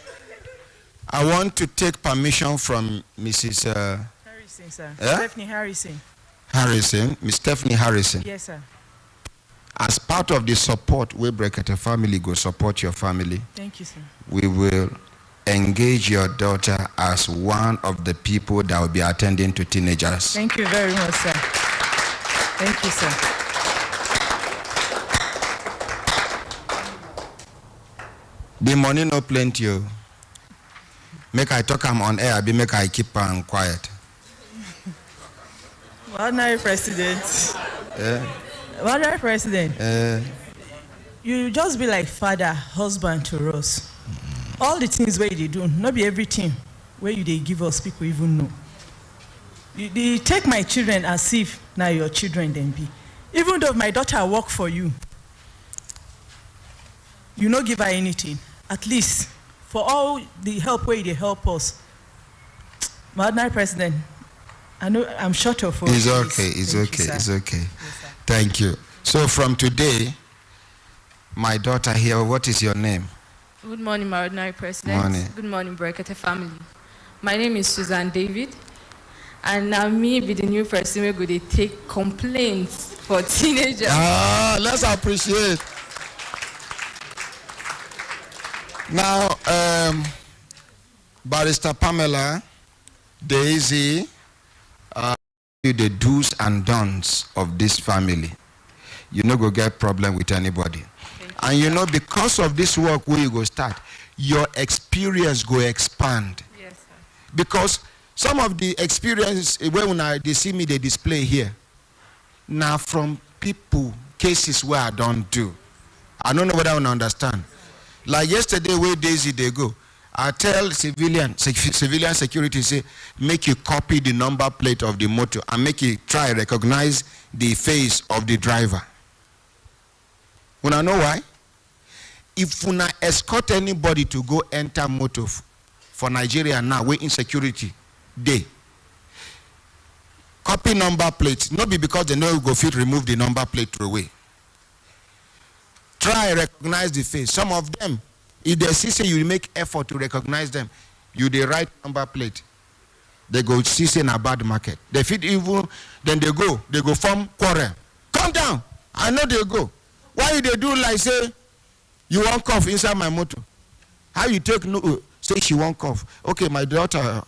I want to take permission from Mrs. Harrison, sir. Yeah? Stephanie Harrison. Harrison, Miss Stephanie Harrison. Yes, sir. As part of the support where Brekete family go support your family, Thank you, sir. we will engage your daughter as one of the people that will be attending to teenagers. Thank you very much, sir. Thank you, sir. The money no plenty. Oh. Make I talk am on air, be make I keep am quiet. Ordinary President. Yeah. Ordinary President. You just be like father, husband to us. All the things where they do, not be everything where you they give us people even know. They take my children as if now your children then be. Even though my daughter work for you, you no give her anything. At least for all the help where they help us. Ordinary President, I know I'm short of words. It's okay, it's okay, it's okay. Thank you. So from today, my daughter here, what is your name? Good morning, my ordinary president. Morning. Good morning, Brekete family. My name is Susan David, and now me be the new person we're going to take complaints for teenagers. Ah, let's appreciate. Now, Barrister Pamela, Daisy, the do's and don'ts of this family. You no go get problem with anybody. And you know, because of this work where you go start, your experience go expand. Yes, sir. Because some of the experience when they see me, they display here. Now from people, cases where I don't do. I don't know whether I understand. Like yesterday where Daisy they go, I tell civilian security, say, make you copy the number plate of the motor and make you try recognize the face of the driver. Una know why? If una escort anybody to go enter motor for Nigeria now, we insecurity day. Copy number plate, not be because they know you go fit remove the number plate away. Try recognize the face. Some of them, if they see say you make effort to recognize them, you the right number plate. They go see say in a bad market. They fit evil, then they go form quarrel. Come down. I know they go. Why they do like say you won't cough inside my motor? How you take no say she won't cough? Okay, my daughter.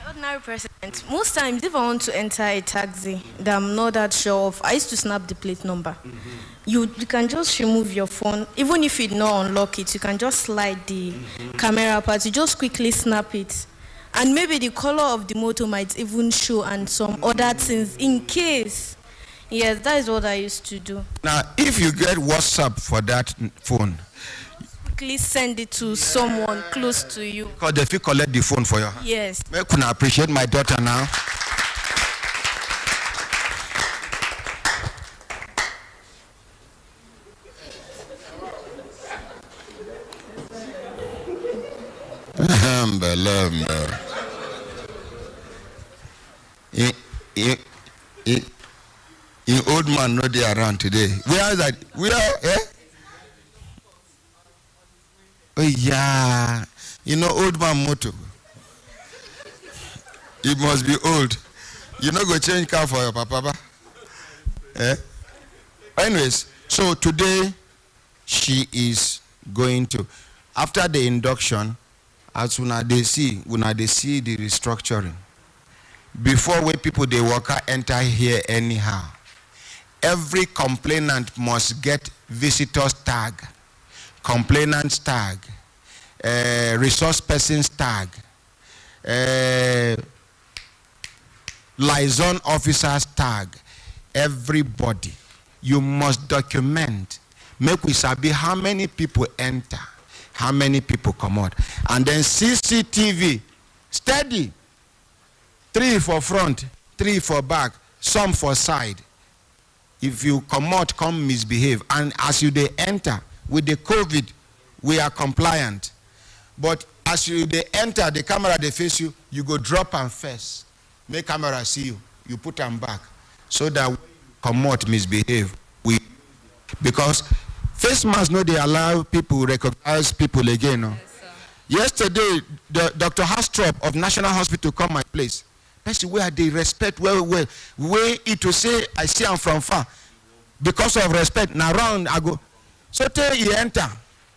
Ordinary president, most times if I want to enter a taxi that I'm not that sure of, I used to snap the plate number. You can just remove your phone, even if you don't unlock it, you can just slide the camera part, you just quickly snap it. And maybe the color of the motor might even show and some other things in case. Yes, that is what I used to do. Now, if you get WhatsApp for that phone, Quickly send it to someone close to you. because if you collect the phone for you. Yes. I can appreciate my daughter now. In old man no dey around today. Where is that? Where? Eh? Oh yeah. You know old man motto. It must be old. You no go change car for your papa. Eh? Anyways, so today she is going to, after the induction, as una they see the restructuring. Before when people they work enter here anyhow, every complainant must get visitors tag, complainants tag, resource persons tag, liaison officers tag. Everybody, you must document. Make we sabi how many people enter, how many people come out. And then CCTV, steady. 3 for front, 3 for back, some for side. If you come out, come misbehave. And as you they enter, with the COVID, we are compliant. But as you they enter, the camera they face you, you go drop and face. Make camera see you. You put them back. So that come out misbehave. Because face masks no they allow people recognize people again. No? Yes, yesterday, Dr. Hastrop of National Hospital come my place. That's where they respect where it to say I see I'm from far. Because of respect, now round I go. So till he enter,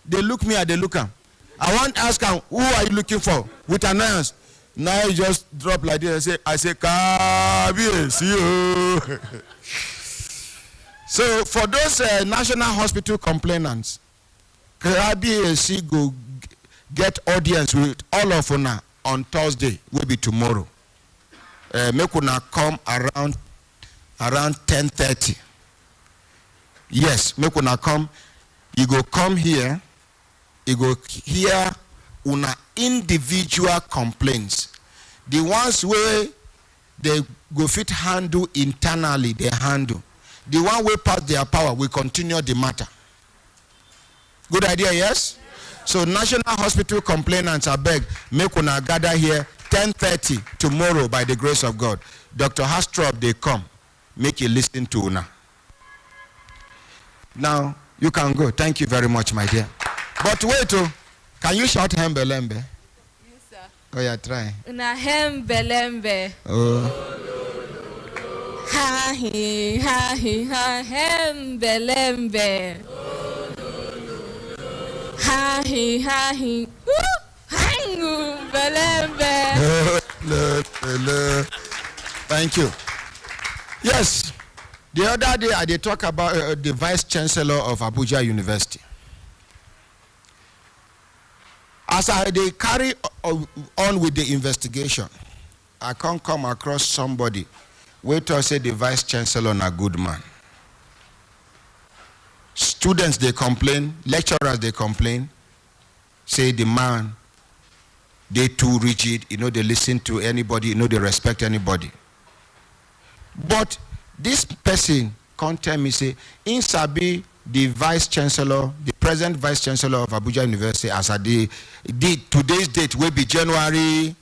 they look me and they look him. I want to ask him, who are you looking for? With an announce. Now he just drop like this and I say, see you. So for those National Hospital complainants, KBAC go get audience with all of una on Thursday, will be tomorrow. Make una come around 10:30. Yes, make una come. You go come here. You go hear una individual complaints. The ones where they go fit handle internally, they handle. The one way pass their power, we continue the matter. Good idea, yes? So National Hospital complainants, I beg, make una gather here 10:30 tomorrow by the grace of God. Dr. Hastrop, they come. Make you listen to una. Now, you can go. Thank you very much, my dear. But wait, can you shout Hembelembe? Yes, sir. Oh, yeah, try. Una Hembelembe. Oh. Ha he ha Hembelembe. Ha he hangu belembe. Thank you. Yes. The other day I did talk about the Vice Chancellor of Abuja University. As they carry on with the investigation, I can't come across somebody wait to say the Vice Chancellor is a good man. Students they complain, lecturers they complain, say the man, they too rigid, they listen to anybody, they respect anybody. But this person can't tell me, say, in Sabi, the Vice Chancellor, the present Vice Chancellor of Abuja University, as a today's date will be January,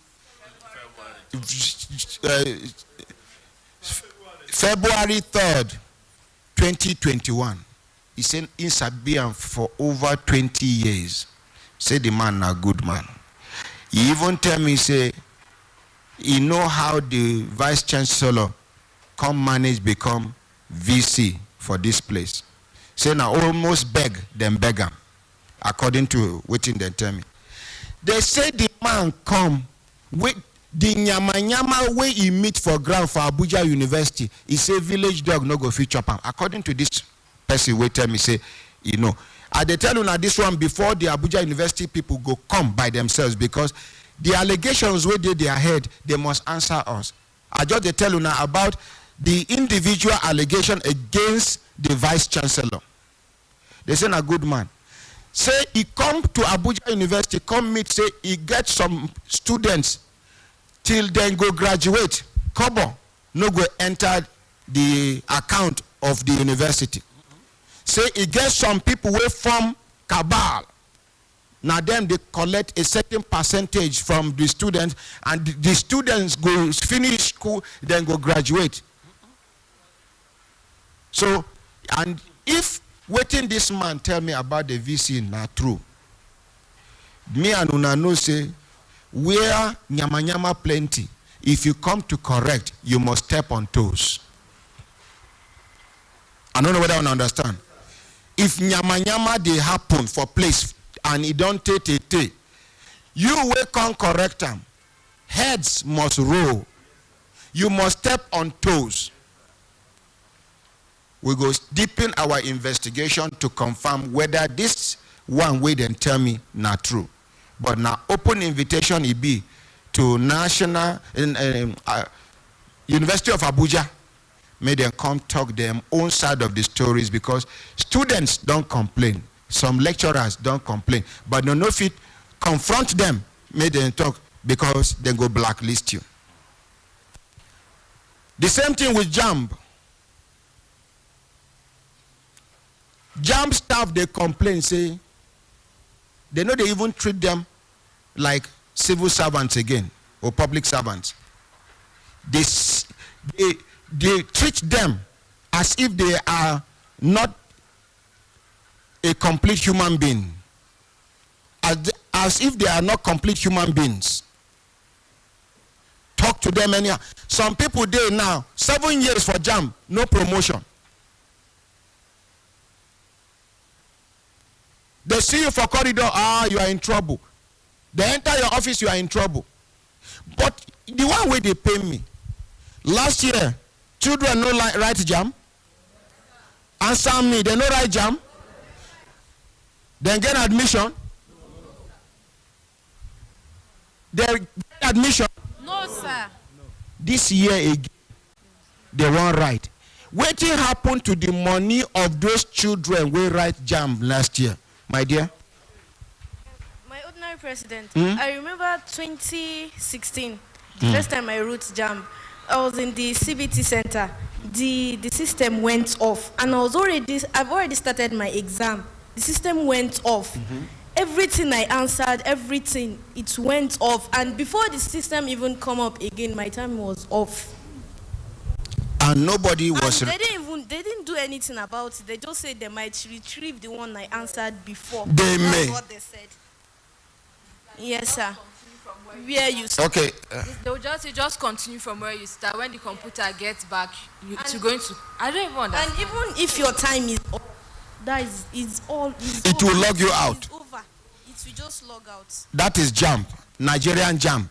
February 3rd, 2021. He said in Sabian for over 20 years. Say the man a good man. He even tell me, say, he know how the Vice Chancellor come manage become VC for this place. Say now almost beg them beg him, according to what they tell me. They say the man come with the nyama way he meet for ground for Abuja University. He say village dog no go fit chop am. According to this person, wait tell me say, I they tell you now this one before the Abuja University people go come by themselves because the allegations where they their head, they must answer us. I just they tell you now about the individual allegation against the Vice Chancellor. They say a good man. Say he come to Abuja University, come meet, say he get some students till then go graduate. Kobo no go enter the account of the university. Say he get some people who form cabal. Now then they collect a certain percentage from the students and the students go finish school, then go graduate. So, and if waiting this man tell me about the VC not true, me and una know say, where nyama plenty, if you come to correct, you must step on toes. I don't know whether I understand. If nyama they happen for place and it don't take, you will come correct them. Heads must roll. You must step on toes. We go deepen our investigation to confirm whether this one way then tell me not true. But now open invitation it be to National University of Abuja. May them come talk their own side of the stories because students don't complain. some lecturers don't complain, but no fit confront them, make them talk, because they go blacklist you. The same thing with JAMB. JAMB staff, they complain, say they know they even treat them like civil servants again, or public servants. They treat them as if they are not a complete human being, as if they are not complete human beings. Talk to them anyhow. Some people there now, 7 years for JAMB, no promotion. They see you for corridor, you are in trouble. They enter your office, you are in trouble. But the one way they pay me, last year, children no write JAMB. Answer me, they no write JAMB. Then get admission. They get admission. No, sir. This year again, they won't write. Wetin happened to the money of those children we write JAMB last year, my dear? My ordinary president, Hmm? I remember 2016, the first time I wrote JAMB, I was in the CBT center. The system went off, and I've already started my exam. The system went off. Everything I answered, everything, it went off. And before the system even come up again, my time was off. And nobody was. And they didn't do anything about it. They just said they might retrieve the one I answered before. They That's may. what they said. Yes, sir. Where you Okay. They will just continue from where you start. When the computer gets back, to going to. I don't even understand. And even if your time is up, that is all. It will log you out. It's over. It will just log out. That is JAMB, Nigerian JAMB.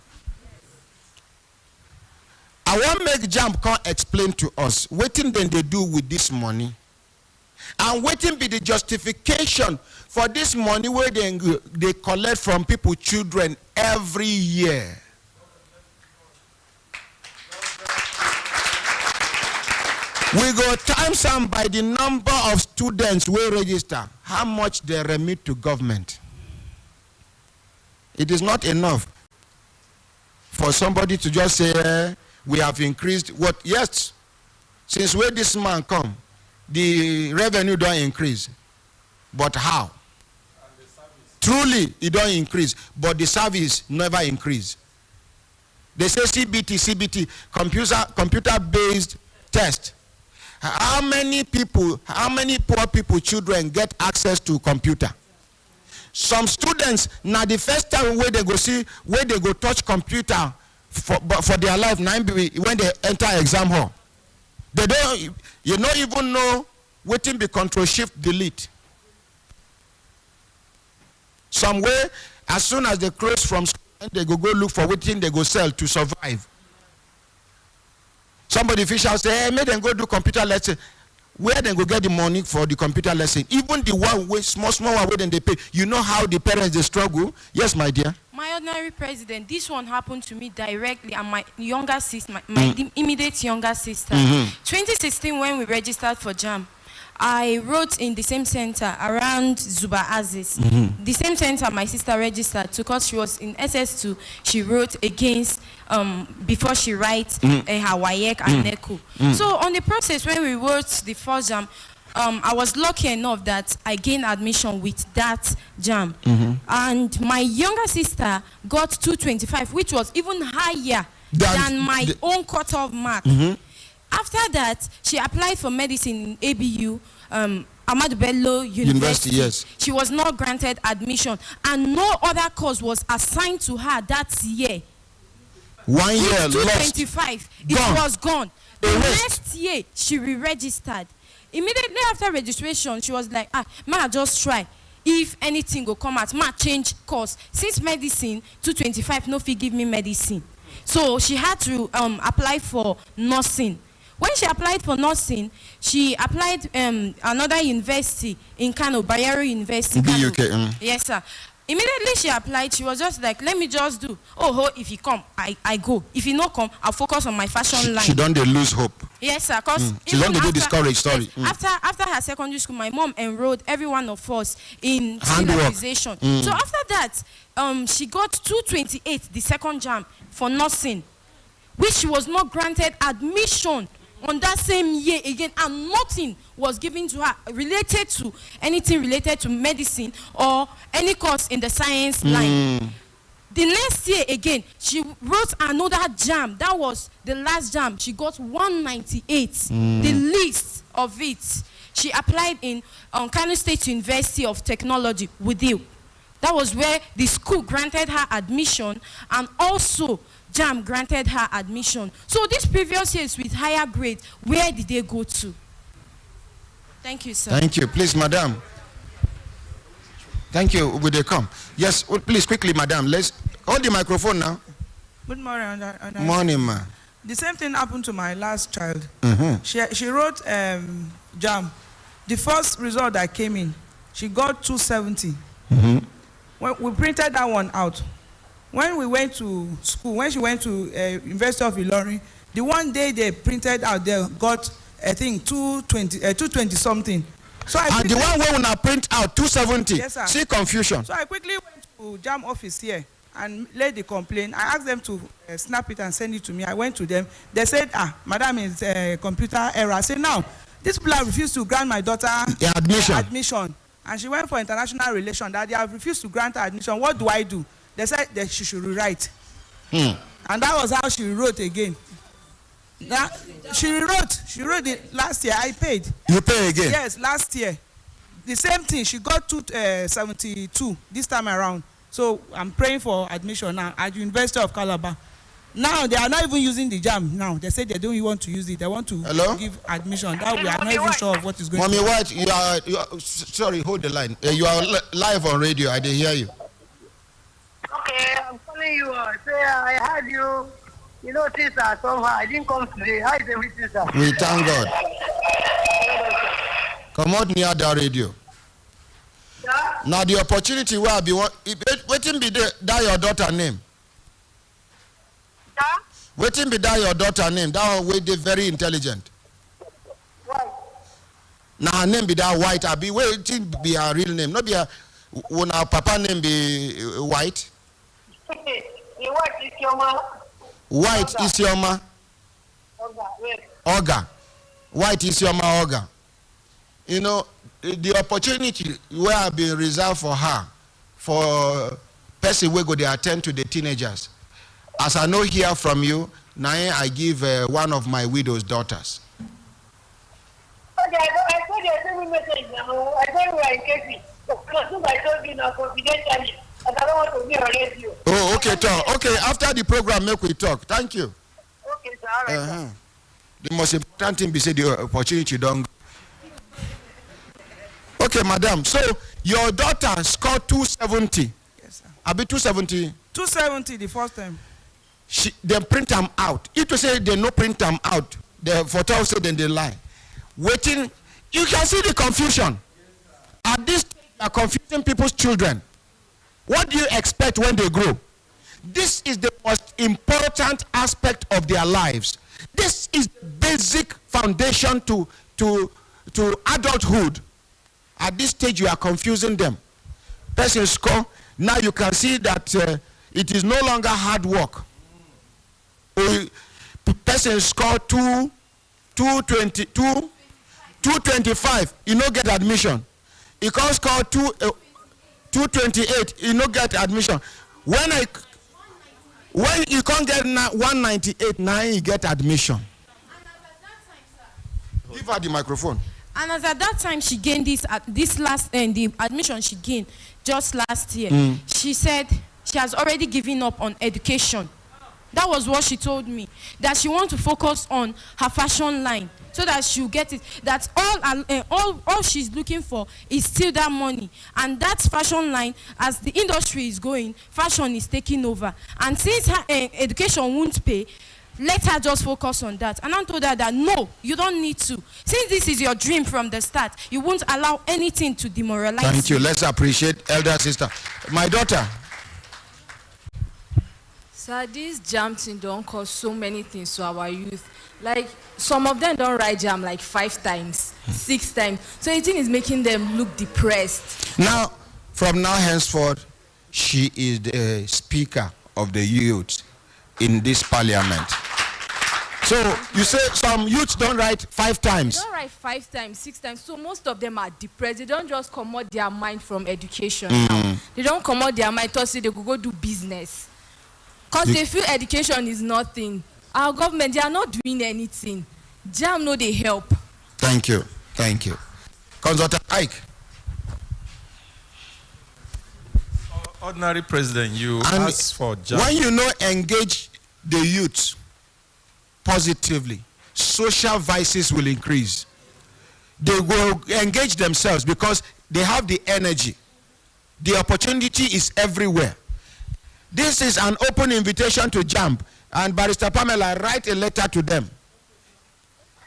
I want make JAMB come explain to us wetin then they do with this money, and wetin be the justification for this money where they collect from people, children, every year. We go times them by the number of students we register, how much they remit to government. It is not enough for somebody to just say, we have increased what? Yes, since where this man come, the revenue don't increase. But how? Truly, it don't increase, but the service never increase. They say CBT, computer-based test. How many people, how many poor people, children get access to computer? Some students, now the first time where they go see, where they go touch computer for their life, when they enter exam hall. They don't, you don't even know waiting be Control-Shift-Delete. Somewhere, as soon as they close from school, they go look for waiting they go sell to survive. Somebody official say, hey, make them go do computer lesson. Where they go get the money for the computer lesson? Even the one way small one where they pay. You know how the parents they struggle? Yes, my dear. My ordinary president, this one happened to me directly, and my younger sister, my immediate younger sister. 2016, when we registered for JAMB, I wrote in the same center around Zuba Aziz. The same center my sister registered to, because she was in SS2. She wrote against before she writes her WAEC and NECO. So on the process when we wrote the first JAMB, I was lucky enough that I gained admission with that JAMB. And my younger sister got 225, which was even higher than my own cutoff mark. After that, she applied for medicine in ABU, Ahmadu Bello University. Yes. She was not granted admission, and no other course was assigned to her that year. 1 year With lost. 225, it was gone. The next year, she re-registered. Immediately after registration, she was like, ma, just try. If anything go come out, ma, change course. Since medicine, 225, no fee give me medicine. So she had to apply for nursing. When she applied for nursing, she applied another university in Kano, Bayero University. Kano. BUK. Yes, sir. Immediately she applied, she was just like, let me just do. Oh, if he come, I go. If he no come, I'll focus on my fashion line. She don't dey lose hope. Yes, sir. Because She don't dey do discouraged, sorry. yes, after her secondary school, my mom enrolled every one of us in Handwork. organization. So after that, she got 228 the second jam for nursing, which she was not granted admission on that same year again, and nothing was given to her related to anything related to medicine or any course in the science line. The next year again, she wrote another jam. That was the last jam. She got 198, the least of it. She applied in Kano State University of Technology with you. That was where the school granted her admission, and also JAM granted her admission. So these previous years with higher grade, where did they go to? Thank you, sir. Thank you. Please, madam. Thank you. Will they come? Yes, please, quickly, madam. Let's hold the microphone now. Good morning. Morning, ma. The same thing happened to my last child. She wrote JAM. The first result that came in, she got 270. When we printed that one out. When we went to school, when she went to University of Ilorin, the one day they printed out, they got, I think, 220 something. So the one where we now print out 270. Yes, sir. See confusion. So I quickly went to JAM office here and laid the complaint. I asked them to snap it and send it to me. I went to them. They said, madam, is computer error. I said, now, this people have refused to grant my daughter admission. And she went for international relations. That they have refused to grant her admission. What do I do? They said that she should rewrite. And that was how she wrote again. That, she wrote it last year. I paid. You pay again? Yes, last year. The same thing. She got 272 this time around. So I'm praying for admission now at the University of Calabar. Now they are not even using the JAM now. They say they don't even want to use it. They want to give admission. That we are not even sure of what is going on. Mommy White, you are sorry, hold the line. You are live on radio. I didn't hear you. Okay, I'm calling you. Say I heard you. You know, things are somehow. I didn't come today. How is everything, sir? We thank God. Come out near the radio. Yeah? Now the opportunity where I be waiting be that your daughter name. Yeah? Waiting be that your daughter name. That one way they very intelligent. Right. Now her name be that White. I be waiting be her real name. Not be her when our papa name be White. White is your ma. White is your ma. Oga. White is your ma Oga. You know, the opportunity where have been reserved for her, for person where go they attend to the teenagers. As I know hear from you, now I give one of my widow's daughters. Okay, I told you I sent you message. I told you I in case. I told you now confidentially. And I don't want to be on radio. Oh, okay, talk. Okay, after the program, make we talk. Thank you. Okay, sir. All right, sir. The most important thing be say the opportunity don't go. Okay, madam. So your daughter scored 270. Yes, sir. I be 270. 270 the first time. They print them out. If you say they no print them out, the photo say then they lie. Waiting, you can see the confusion. At this stage, they are confusing people's children. What do you expect when they grow? This is the most important aspect of their lives. This is the basic foundation to adulthood. At this stage, you are confusing them. Person score, now you can see that it is no longer hard work. Person score 225, you no get admission. He can score 228, you no get admission. When you can't get 198, now you get admission. Give her the microphone. And as at that time she gained the admission she gained just last year, she said she has already given up on education. That was what she told me, that she wants to focus on her fashion line so that she'll get it. That all she's looking for is still that money. And that fashion line, as the industry is going, fashion is taking over. And since her education won't pay, let her just focus on that. And I told her that no, you don't need to. Since this is your dream from the start, you won't allow anything to demoralize you. Thank you. Let's appreciate elder sister. My daughter. Sir, this jam thing don't cause so many things to our youth. Like, some of them don't write jam like 5 times, 6 times. So the thing is making them look depressed. Now, from now henceforth, she is the speaker of the youth in this parliament. So you say some youths don't write 5 times. They don't write 5 times, 6 times. So most of them are depressed. They don't just come out their mind from education. Now. They don't come out their mind to say they could go do business. Because they feel education is nothing. Our government, they are not doing anything. Jam no they help. Thank you. Thank you. Consultant Ike. Ordinary President, you ask for jam. When you engage the youth positively, social vices will increase. They will engage themselves because they have the energy. The opportunity is everywhere. This is an open invitation to jump, and Barrister Pamela, write a letter to them.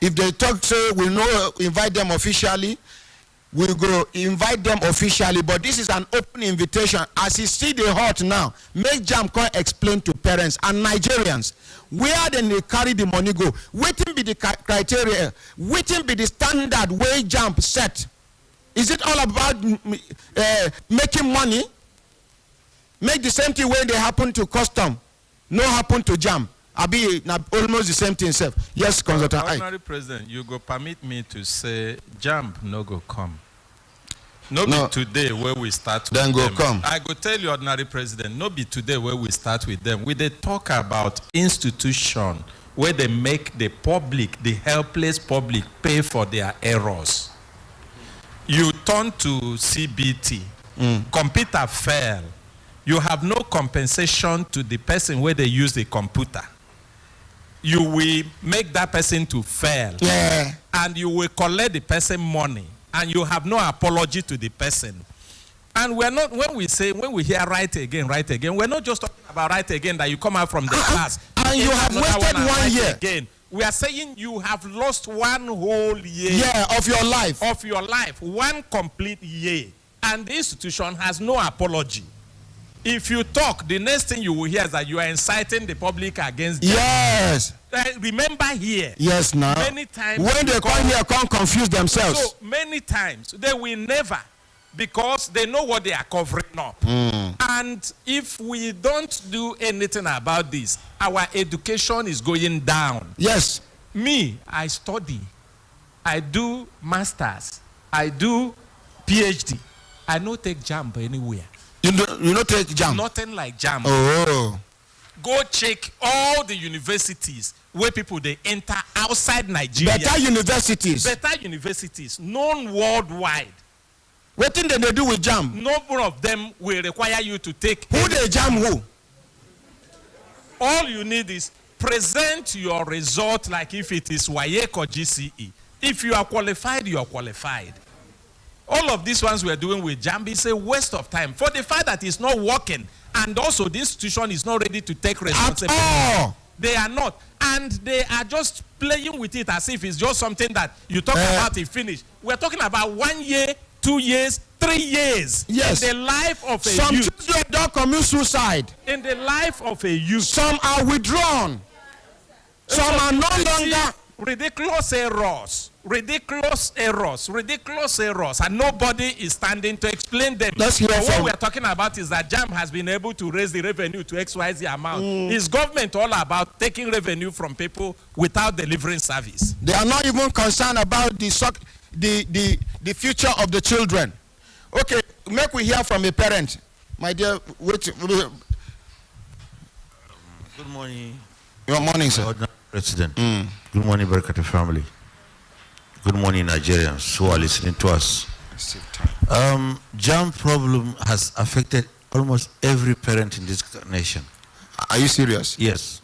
If they talk, say we'll not invite them officially, we'll go invite them officially, but this is an open invitation. As you see the hot now, make jump come explain to parents and Nigerians where then they carry the money go. Waiting be the criteria, waiting be the standard way jump set. Is it all about making money? Make the same thing when they happen to custom, no happen to jam. I'll be almost the same thing, sir. Yes, Consultant. Ordinary President, you go permit me to say jam no go come. No be today where we start with then go them. come. I go tell you, Ordinary President, no be today where we start with them. We they talk about institution where they make the public, the helpless public, pay for their errors. You turn to CBT, computer fail. You have no compensation to the person where they use the computer. You will make that person to fail. Yeah. And you will collect the person money. And you have no apology to the person. And we're not, when we hear write again, we're not just talking about write again that you come out from the class. And you have wasted 1 year. Again. We are saying you have lost 1 whole year. Yeah, of your life. Of your life. 1 complete year. And the institution has no apology. If you talk, the next thing you will hear is that you are inciting the public against them. Yes. Remember here. Yes, now. Many times. When they come here, come confuse themselves. So many times, they will never, because they know what they are covering up. And if we don't do anything about this, our education is going down. Yes. Me, I study. I do masters. I do PhD. I no take jump anywhere. You don't take jam? Nothing like jam. Oh. Go check all the universities where people they enter outside Nigeria. Better universities. Better universities, known worldwide. What thing they do with jam? Number of them will require you to take. Who they jam who? All you need is present your result like if it is WAEC or GCE. If you are qualified, you are qualified. All of these ones we are doing with JAMB is a waste of time for the fact that it's not working, and also the institution is not ready to take responsibility. They are not, and they are just playing with it as if it's just something that you talk about it finished. We're talking about 1 year, 2 years, 3 years. Yes. In the life of a Some youth. children don't commit suicide. In the life of a youth. Some are withdrawn. Some are no longer. Ridiculous errors, and nobody is standing to explain them. Let's hear what from. we are talking about is that JAMB has been able to raise the revenue to XYZ amount. Is government all about taking revenue from people without delivering service? They are not even concerned about the future of the children. Okay, make we hear from a parent. My dear, wait. Good morning. Good morning, sir. President. Good morning, Brekete family. Good morning, Nigerians who are listening to us. Jam problem has affected almost every parent in this nation. Are you serious? Yes.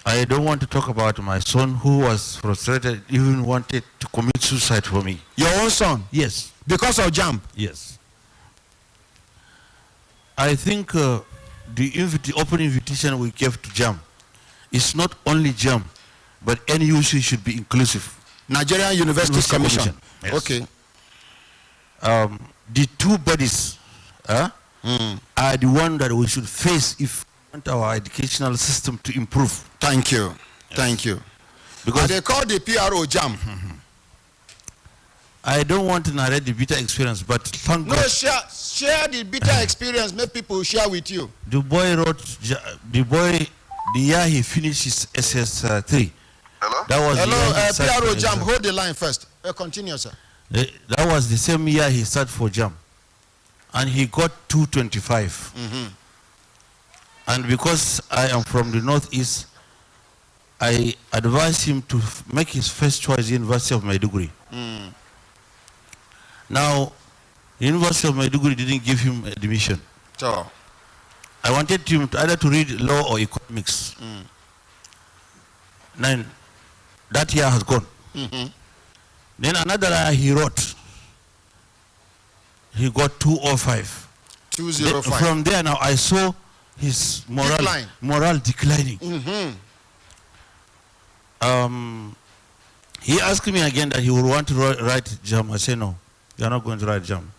I don't want to talk about my son who was frustrated, even wanted to commit suicide for me. Your own son? Yes. Because of jam? Yes. I think the open invitation we gave to jam it's not only JAM, but NUC should be inclusive. Nigerian University Commission. Yes. Okay. The two bodies are the one that we should face if we want our educational system to improve. Thank you. Yes. Thank you. Because they call the PRO JAM. I don't want to narrate the bitter experience, but thank God. Share the bitter experience. Make people share with you. The boy wrote, the year he finished his SS3. Hello? That was hello, PRO JAM. Hold the line first. Continue, sir. That was the same year he started for JAM. And he got 225. And because I am from the Northeast, I advised him to make his first choice University of Maiduguri. Now, the University of Maiduguri didn't give him admission. Sure. I wanted him either to read law or economics. Then that year has gone. Then another year he wrote. He got 205. 205. From there now I saw his moral declining. He asked me again that he would want to write JAM. I said no, you are not going to write JAM.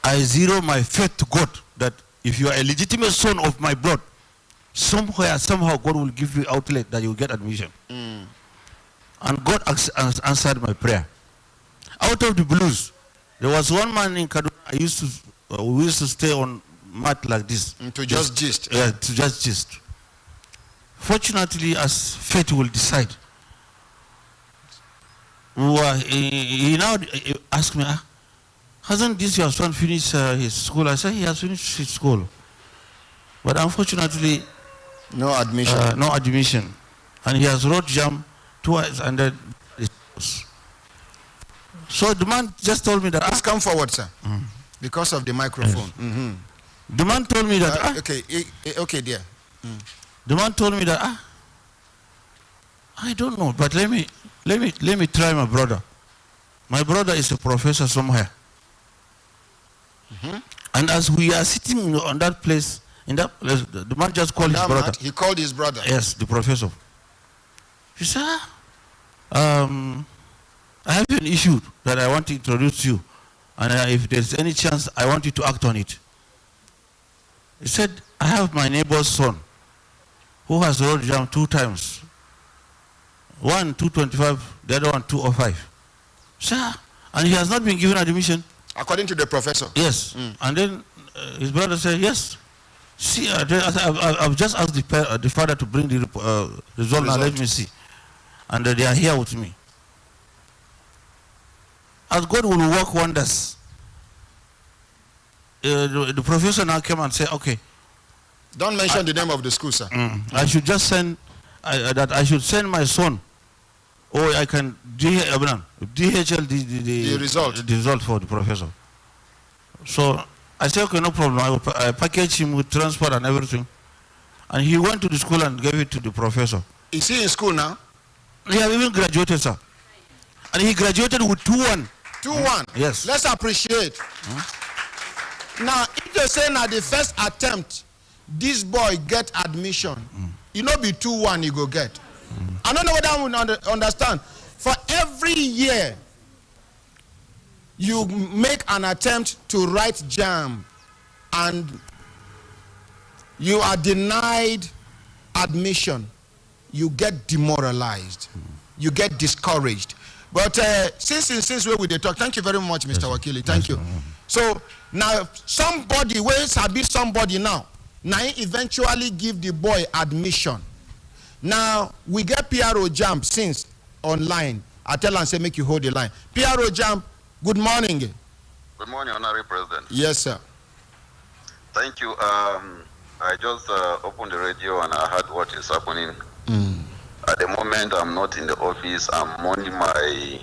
I zero my faith to God that if you are a legitimate son of my blood, somewhere, somehow God will give you outlet that you will get admission. And God answered my prayer. Out of the blues, there was one man in Kaduna, we used to stay on mat like this. To just gist. Yeah, to just gist. Fortunately, as fate will decide, he now asked me, hasn't this your son finished his school? I said, he has finished his school. But unfortunately, no admission. No admission. And he has wrote JAM twice and then so the man just told me that. Please come forward, sir. Because of the microphone. Yes. The man told me that. Okay, dear. The man told me that. I don't know, but let me try my brother. My brother is a professor somewhere. And as we are sitting on that place, the man just called his brother. He called his brother. Yes, the professor. He said, I have an issue that I want to introduce you, and if there's any chance, I want you to act on it. He said, I have my neighbor's son who has wrote JAM 2 times. One 225, the other one 205. Sir, and he has not been given admission. According to the professor. Yes. And then his brother said, yes. See, I've just asked the father to bring the result. Now let me see. And they are here with me. As God will work wonders, the professor now came and said, okay. Don't mention the name of the school, sir. I should just send, I should send my son, or I can DHL the result for the professor. So I said, okay, no problem. I will package him with transport and everything. And he went to the school and gave it to the professor. Is he in school now? He has even graduated, sir. And he graduated with 2-1. 2-1? Yes. Let's appreciate. Now, if they say now the first attempt, this boy get admission, you know be 2-1 he go get. I don't know whether I will understand. For every year, you make an attempt to write JAM and you are denied admission, you get demoralized, you get discouraged. But since we talk, thank you very much, Mr. Wakili. Thank you. So now somebody will be somebody now eventually give the boy admission. Now we get PRO JAM since online. I tell and say make you hold the line. PRO JAM, good morning. Good morning, Honorary President. Yes, sir. Thank you. I just opened the radio and I heard what is happening. At the moment, I'm not in the office. I'm only my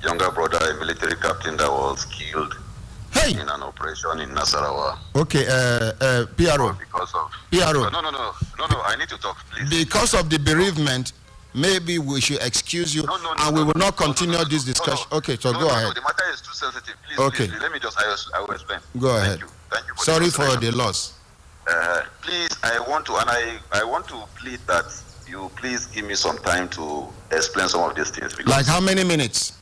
younger brother, a military captain that was killed in an operation in Nasarawa. Okay, PRO. Because of PRO. No, I need to talk, please. Because of the bereavement, maybe we should excuse you and we will not continue this discussion. Okay, so go ahead. The matter is too sensitive. Please, okay. Please, let me just, I will explain. Go ahead. Thank you Sorry for the loss. Please, I want to plead that you please give me some time to explain some of these things. Like how many minutes?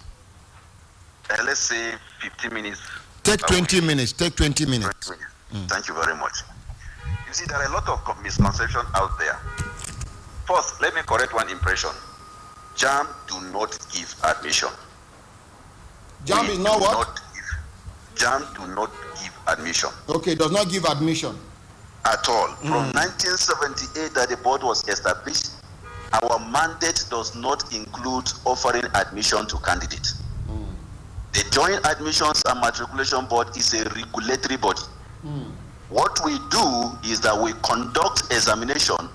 Let's say 15 minutes. Take 20 minutes. Take 20 minutes. 20 minutes. Thank you very much. You see, there are a lot of misconceptions out there. First, let me correct one impression. JAMB do not give admission. JAMB is not what? JAMB do not give admission. Okay, does not give admission. At all. From 1978 that the board was established, our mandate does not include offering admission to candidates. The Joint Admissions and Matriculation Board is a regulatory body. What we do is that we conduct examination,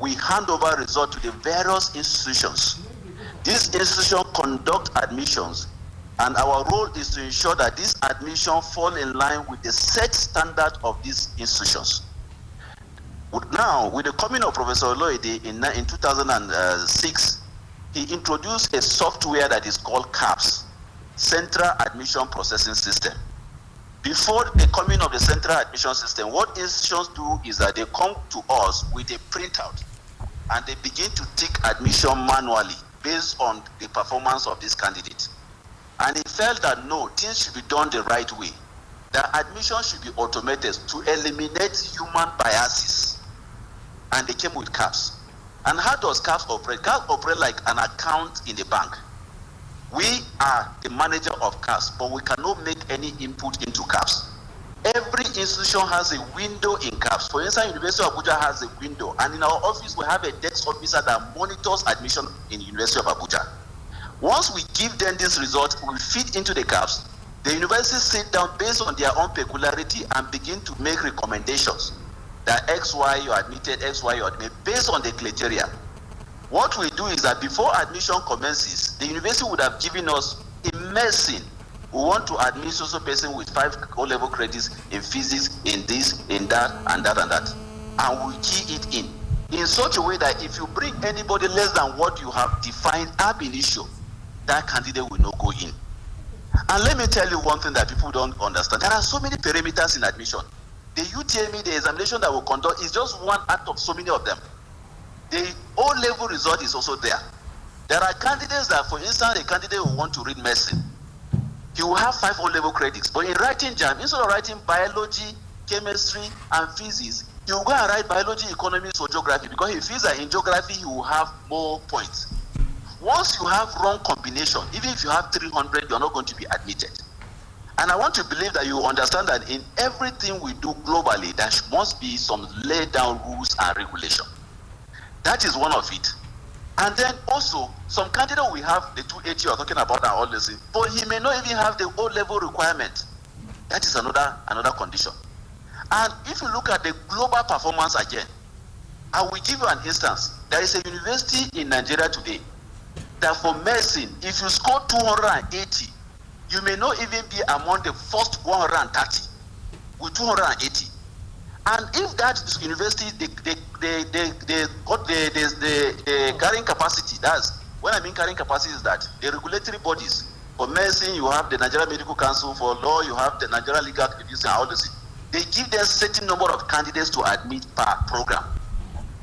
we hand over results to the various institutions. These institutions conduct admissions, and our role is to ensure that these admissions fall in line with the set standard of these institutions. Now, with the coming of Professor Oloyede in 2006, he introduced a software that is called CAPS, Central Admission Processing System. Before the coming of the Central Admission System, what institutions do is that they come to us with a printout and they begin to take admission manually based on the performance of this candidate. And he felt that no, things should be done the right way. That admission should be automated to eliminate human biases. And they came with CAPS. And how does CAPS operate? CAPS operate like an account in the bank. We are the manager of CAPS, but we cannot make any input into CAPS. Every institution has a window in CAPS. For instance, University of Abuja has a window, and in our office we have a desk officer that monitors admission in University of Abuja. Once we give them this result, we feed into the CAPS. The universities sit down based on their own peculiarity and begin to make recommendations that XY you admitted, XY you admitted, based on the criteria. What we do is that before admission commences, the university would have given us a medicine. We want to admit social person with 5 O-level credits in physics, in this, in that, and that, and that. And we key it in such a way that if you bring anybody less than what you have defined ab initio, that candidate will not go in. And let me tell you one thing that people don't understand. There are so many parameters in admission. The UTME, the examination that we conduct, is just one out of so many of them. The O-level result is also there. There are candidates that, for instance, a candidate who want to read medicine, he will have 5 O-level credits. But in writing JAMB, instead of writing biology, chemistry, and physics, he will go and write biology, economics, or geography, because he feels that in geography he will have more points. Once you have wrong combination, even if you have 300, you're not going to be admitted. And I want to believe that you understand that in everything we do globally, there must be some laid down rules and regulation. That is one of it. And then also, some candidate we have the 280 you're talking about and all this, but he may not even have the O-level requirement. That is another condition. And if you look at the global performance again, I will give you an instance. There is a university in Nigeria today that for medicine, if you score 280, you may not even be among the first 130 with 280. And if that university, the carrying capacity, that's, when I mean carrying capacity is that the regulatory bodies, for medicine, you have the Nigerian Medical Council, for law, you have the Nigerian Legal Activities and all this. They give them a certain number of candidates to admit per program.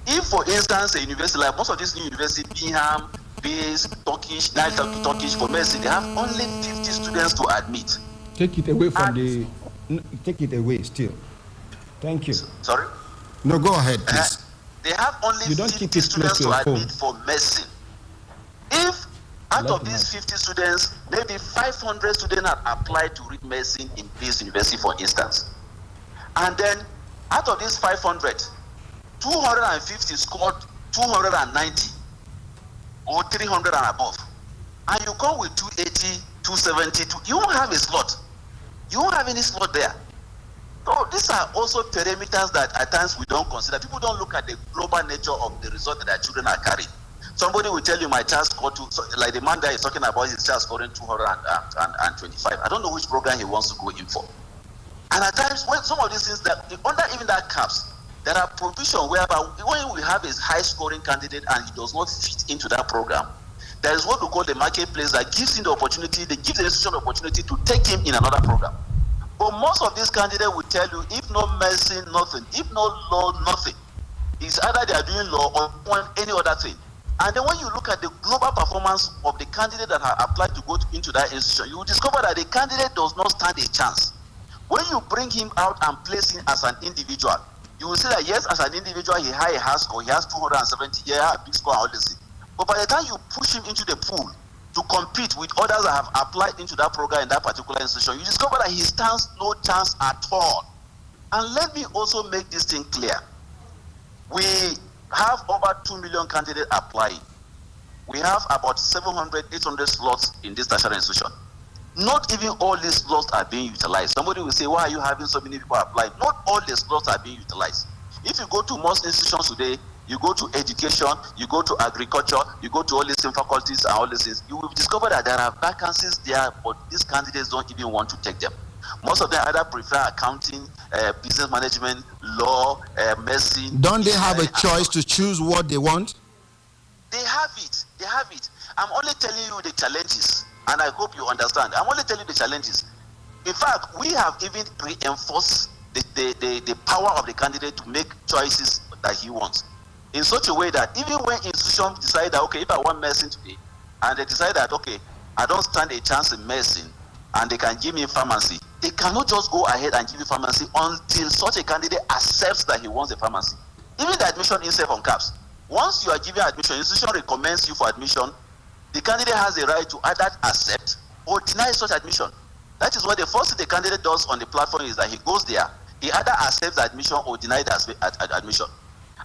If, for instance, a university, like most of these new universities, Bingham, Base, Turkish, Turkish for medicine, they have only 50 students to admit. Take it away from take it away still. Thank you. Sorry? No, go ahead, please. They have only 50 students to admit for medicine. If out of these 50 students, maybe 500 students have applied to read medicine in this university, for instance. And then out of these 500, 250 scored 290 or 300 and above. And you come with 280, 270, you won't have a slot. You won't have any slot there. So these are also parameters that at times we don't consider. People don't look at the global nature of the result that their children are carrying. Somebody will tell you my child scored like the man that is talking about his child scoring 225. I don't know which program he wants to go in for. And at times when some of these things that under even that caps, there are provisions whereby when we have a high scoring candidate and he does not fit into that program, there is what we call the marketplace that gives him the opportunity, they give the institution the opportunity to take him in another program. But But most of these candidates will tell you, if no mercy, nothing. If no law, nothing. It's either they are doing law or doing any other thing. And then when you look at the global performance of the candidate that have applied to go into that institution, you will discover that the candidate does not stand a chance. When you bring him out and place him as an individual, you will see that yes, as an individual, he has a high score, he has 270, he has a big score, all this. But by the time you push him into the pool to compete with others that have applied into that program in that particular institution, you discover that he stands no chance at all. And let me also make this thing clear. We have over 2 million candidates applying. We have about 700, 800 slots in this tertiary institution. Not even all these slots are being utilized. Somebody will say, why are you having so many people applying? Not all the slots are being utilized. If you go to most institutions today, you go to education, you go to agriculture, you go to all these faculties and all these things, you will discover that there are vacancies there, but these candidates don't even want to take them. Most of them either prefer accounting, business management, law, medicine. Don't they have a choice to choose what they want? They have it. They have it. I'm only telling you the challenges, and I hope you understand. I'm only telling you the challenges. In fact, we have even reinforced the power of the candidate to make choices that he wants, in such a way that even when institutions decide that, okay, if I want medicine today, and they decide that, okay, I don't stand a chance in medicine, and they can give me pharmacy, they cannot just go ahead and give you pharmacy until such a candidate accepts that he wants a pharmacy. Even the admission itself on CAPS. Once you are given admission, institution recommends you for admission, the candidate has the right to either accept or deny such admission. That is what the first thing the candidate does on the platform is that he goes there, he either accepts the admission or denies the admission.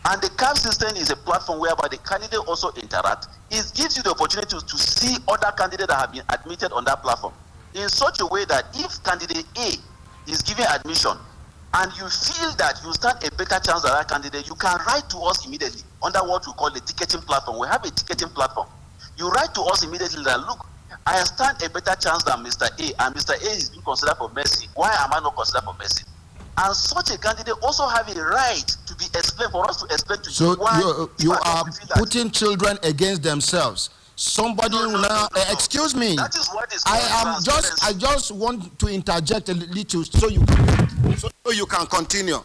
And the CAPS system is a platform whereby the candidate also interact. It gives you the opportunity to see other candidates that have been admitted on that platform, in such a way that if candidate A is given admission and you feel that you stand a better chance than that candidate, you can write to us immediately under what we call the ticketing platform. We have a ticketing platform. You write to us immediately that, look, I stand a better chance than Mr. A, and Mr. A is being considered for mercy. Why am I not considered for mercy? And such a candidate also have a right to be explained, for us to explain to you why. So you are putting children against themselves. Somebody now, excuse me. That is what is I just want to interject a little so you can continue.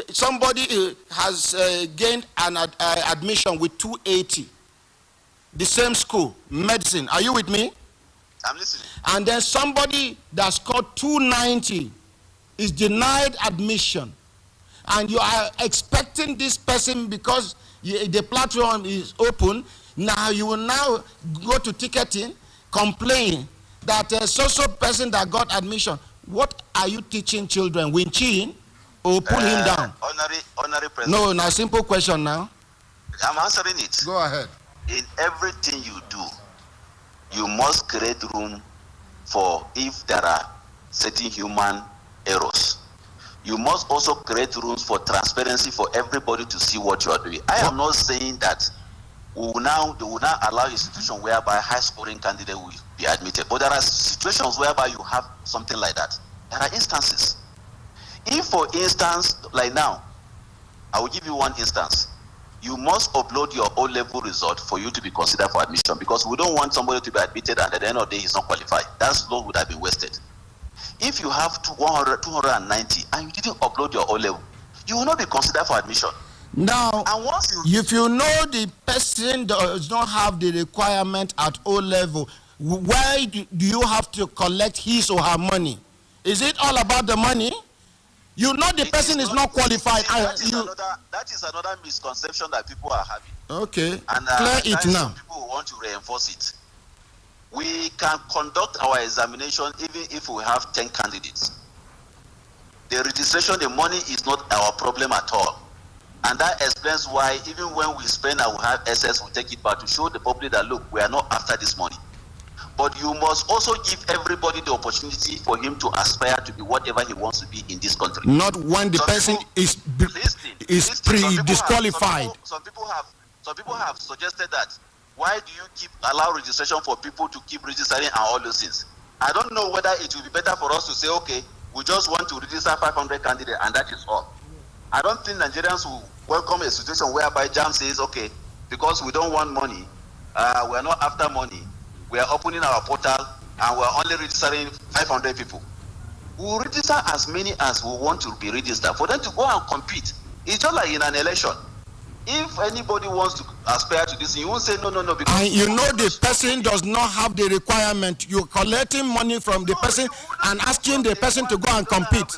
Somebody has gained an admission with 280. The same school, medicine. Are you with me? I'm listening. And then somebody that scored 290 is denied admission. And you are expecting this person, because the platform is open, now you will now go to ticketing, complain that a social person that got admission. What are you teaching children? Winching or pull him down? Honorary President. No, now simple question now. I'm answering it. Go ahead. In everything you do, you must create room for if there are certain human errors. You must also create rooms for transparency for everybody to see what you are doing. I am not saying that they will now allow a situation whereby high-scoring candidate will be admitted. But there are situations whereby you have something like that. There are instances. If, for instance, like now, I will give you one instance. You must upload your O-level result for you to be considered for admission, because we don't want somebody to be admitted and at the end of the day he's not qualified. That slot would have been wasted. If you have 290 and you didn't upload your O-level, you will not be considered for admission. Now, if you know the person does not have the requirement at O-level, why do you have to collect his or her money? Is it all about the money? You know the person is not qualified. That is another misconception that people are having. Okay, and clear it now. People want to reinforce it. We can conduct our examination even if we have 10 candidates. The registration, the money is not our problem at all. And that explains why even when we spend and we have excess, we take it back to show the public that, look, we are not after this money. But you must also give everybody the opportunity for him to aspire to be whatever he wants to be in this country. Not when the person is pre-disqualified. Some people have suggested that, why do you allow registration for people to keep registering and all those things? I don't know whether it will be better for us to say, okay, we just want to register 500 candidates and that is all. I don't think Nigerians will welcome a situation whereby JAM says, okay, because we don't want money, we are not after money, we are opening our portal and we're only registering 500 people. We'll register as many as we want to be registered for them to go and compete. It's just like in an election. If anybody wants to aspire to this, you won't say no, because and you know the person does not have the requirement. You're collecting money from the person and asking the person to go and compete.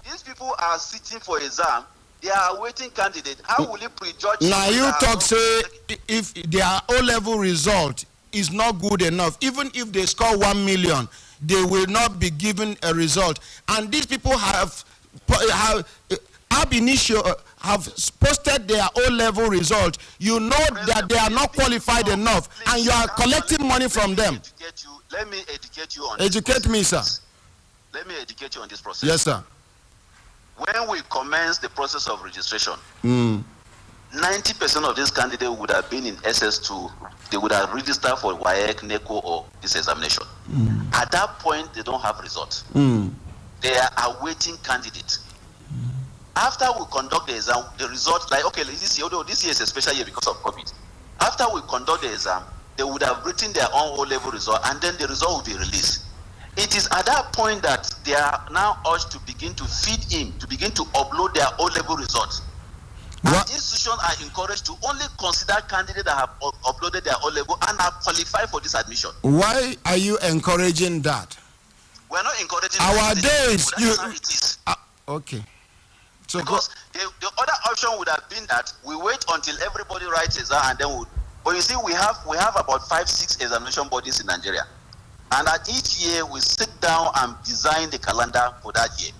These people are sitting for exam. They are awaiting candidate. How will you prejudge? Now you talk say if their O-level result is not good enough, even if they score 1 million, they will not be given a result. And these people have ab initio have posted their O-level result. You know that they are not qualified enough, and you are collecting money from them. Let me educate you on Educate me, sir. Let me educate you on this process. Yes, sir. When we commence the process of registration, 90% of these candidates would have been in SS2. They would have registered for WAEC, NECO, or this examination. At that point, they don't have results. They are awaiting candidates. After we conduct the exam, the result, like, okay, this year is a special year because of COVID. After we conduct the exam, they would have written their own O-level result, and then the result will be released. It is at that point that they are now urged to begin to feed in, to begin to upload their O-level results. And institutions are encouraged to only consider candidates that have uploaded their O-level and are qualified for this admission. Why are you encouraging that? We're not encouraging our that. Days. That's how it is. Okay. So because the other option would have been that we wait until everybody writes exam and then we. But you see, we have about 5-6 examination bodies in Nigeria. And at each year, we sit down and design the calendar for that year.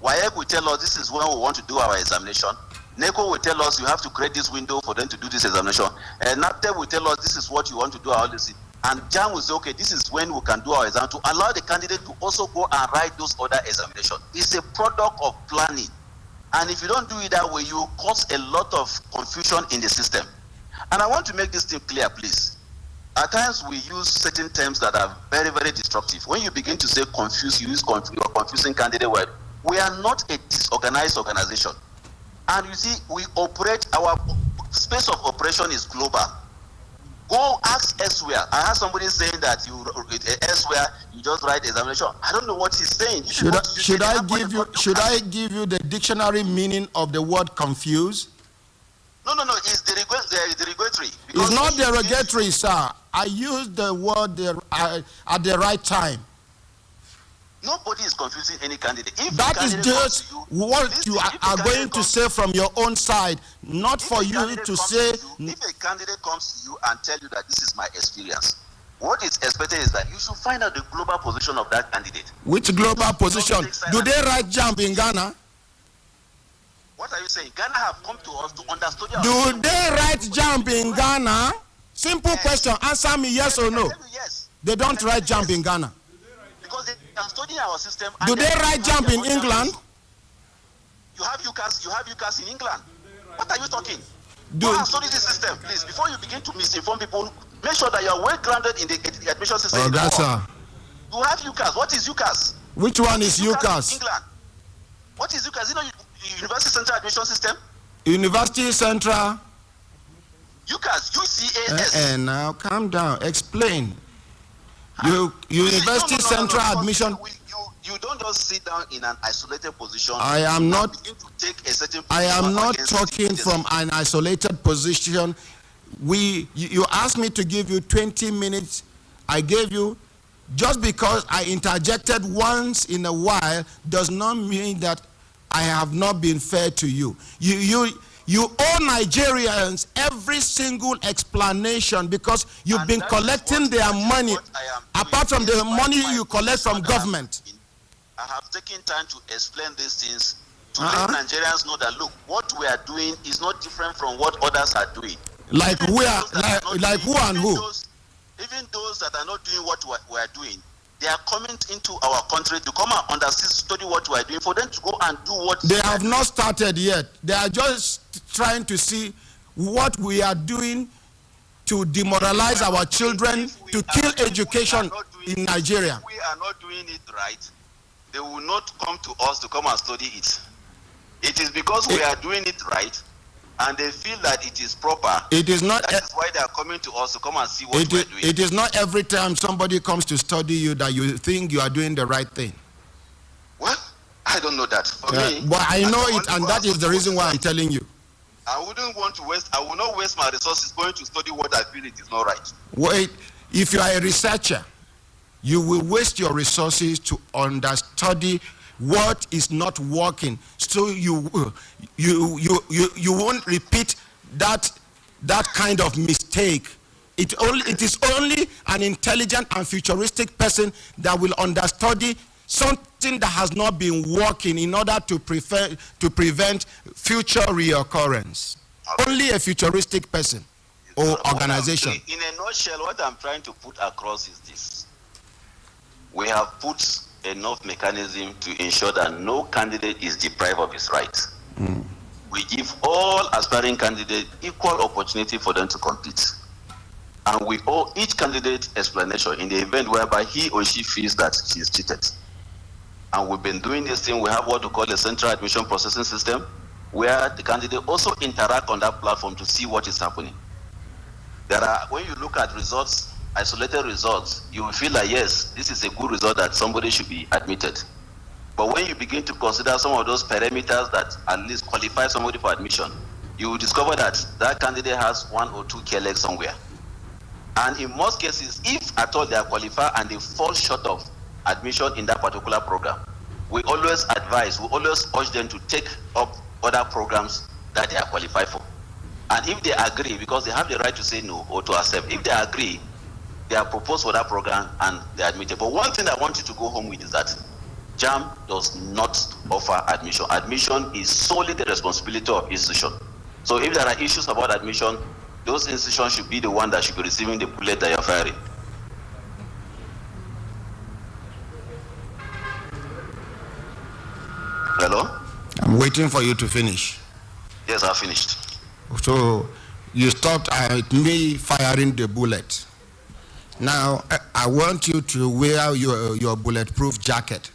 WAEC will tell us this is when we want to do our examination. NECO will tell us you have to create this window for them to do this examination. And NAPTEP will tell us this is what you want to do our policy. And JAM will say, okay, this is when we can do our exam, to allow the candidate to also go and write those other examinations. It's a product of planning. And if you don't do it that way, you cause a lot of confusion in the system. And I want to make this thing clear, please. At times we use certain terms that are very, very destructive. When you begin to say confuse, you use confusing candidate word. We are not a disorganized organization. And you see, we operate, our space of operation is global. Go ask elsewhere. I heard somebody saying that elsewhere you just write examination. I don't know what he's saying. Should I give you the dictionary meaning of the word confuse? No. It's derogatory. It's not derogatory, sir. I used the word at the right time. Nobody is confusing any candidate. If that is just what you are going to say from your own side, not for you to say. If a candidate comes to you and tell you that this is my experience, what is expected is that you should find out the global position of that candidate. Which global position? Do they write jump in Ghana? What are you saying? Ghana have come to us to understand. Do they write jump in Ghana? Simple question. Answer me yes or no. Yes. They don't write jump in Ghana. Because they are studying our system. Do they write jump in England? You have UCAS in England. What are you talking? Go and study the system, please. Before you begin to misinform people, make sure that you are well grounded in the admission system. Oh, that's You have UCAS. What is UCAS? Which one is UCAS? England. What is UCAS? You know, University Central Admission System? University Central. UCAS, UCAS. Now calm down. Explain. University Central Admission. You don't just sit down in an isolated position. I am not. Begin to take a certain I am not talking from an isolated position. You asked me to give you 20 minutes. I gave you. Just because I interjected once in a while does not mean that I have not been fair to you. You owe Nigerians every single explanation because you've been collecting their money apart from the money you collect from government. I have taken time to explain these things to let Nigerians know that, look, what we are doing is not different from what others are doing. Like who and who? Even those that are not doing what we are doing, they are coming into our country to come and understand, study what we are doing, for them to go and do what they have not started yet. They are just trying to see what we are doing to demoralize our children, to kill education in Nigeria. If we are not doing it right, they will not come to us to come and study it. It is because we are doing it right and they feel that it is proper. It is not. That is why they are coming to us to come and see what It we are is, doing. it is not every time somebody comes to study you that you think you are doing the right thing. Well, I don't know that. For me, but I know it, and that is the reason why I'm telling you. I wouldn't want to waste. I will not waste my resources going to study what I feel it is not right. Wait, if you are a researcher, you will waste your resources to understudy what is not working, so you won't repeat that kind of mistake. It is only an intelligent and futuristic person that will understudy something that has not been working in order to prevent future reoccurrence. Only a futuristic person or organization. In a nutshell, what I'm trying to put across is this: we have put enough mechanism to ensure that no candidate is deprived of his rights. We give all aspiring candidates equal opportunity for them to compete. And we owe each candidate explanation in the event whereby he or she feels that she is cheated. And we've been doing this thing. We have what we call a central admission processing system, where the candidate also interact on that platform to see what is happening. When you look at results, isolated results, you will feel like, yes, this is a good result that somebody should be admitted. But when you begin to consider some of those parameters that at least qualify somebody for admission, you will discover that that candidate has 1 or 2 care legs somewhere. And in most cases, if at all they are qualified and they fall short of admission in that particular program, we always advise, we always urge them to take up other programs that they are qualified for. And if they agree, because they have the right to say no or to accept, if they agree, they are proposed for that program and they are admitted. But one thing I want you to go home with is that JAM does not offer admission. Admission is solely the responsibility of institution. So if there are issues about admission, those institutions should be the one that should be receiving the bullet that you're firing. Hello? I'm waiting for you to finish. Yes, I finished. So you stopped at me firing the bullet. Now I want you to wear your bulletproof jacket.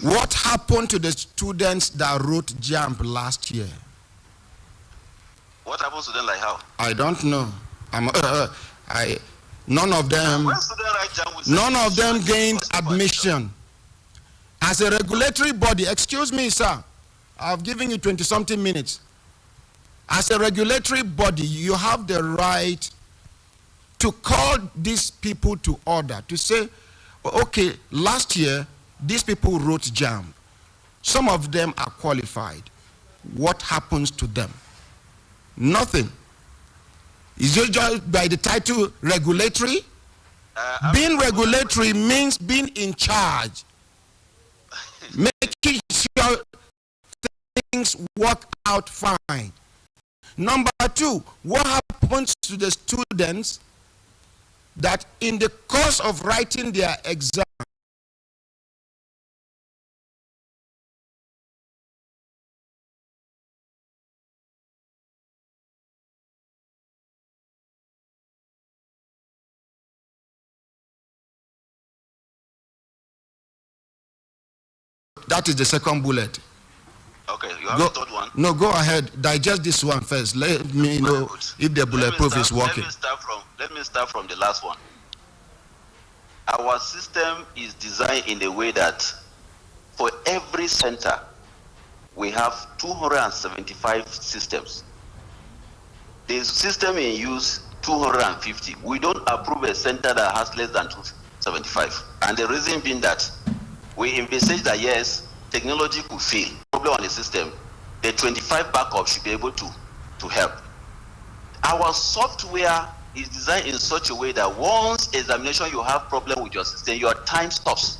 What happened to the students that wrote JAMB last year? What happens to them, like how? I don't know. None of them gained admission. As a regulatory body, excuse me, sir, I've given you 20-something minutes. As a regulatory body, you have the right to call these people to order, to say, okay, last year, these people wrote JAMB. Some of them are qualified. What happens to them? Nothing. Is it just by the title regulatory? Being regulatory means being in charge, making sure things work out fine. Number 2, what happens to the students that in the course of writing their exam, that is the second bullet. Okay, you have a third one? No, go ahead. Digest this one first. Let me know if the bulletproof is working. Let me start from the last one. Our system is designed in a way that for every center, we have 275 systems. The system in use, 250. We don't approve a center that has less than 275. And the reason being that we envisage that, yes, technology could fail. Problem on the system, the 25 backup should be able to help. Our software is designed in such a way that once examination you have problem with your system, your time stops.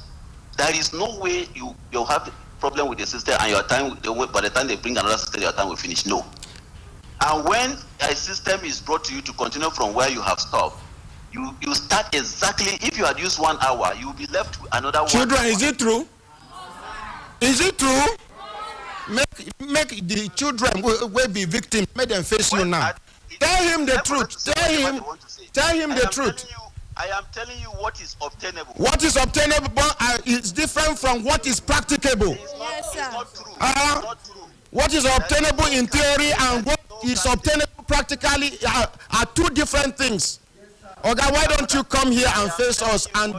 There is no way you have problem with the system and your time, by the time they bring another system, your time will finish. No. And when a system is brought to you to continue from where you have stopped, you start exactly, if you had used 1 hour, you will be left with another 1 Children, hour. is it true? Is it true? Make the children will be victims, make them face you now. Tell him the truth. Tell him the truth. I am telling you what is obtainable. What is obtainable is different from what is practicable. It's not true. It's not true. What is obtainable in theory and what is obtainable practically are two different things. Okay, why don't you come here and face us and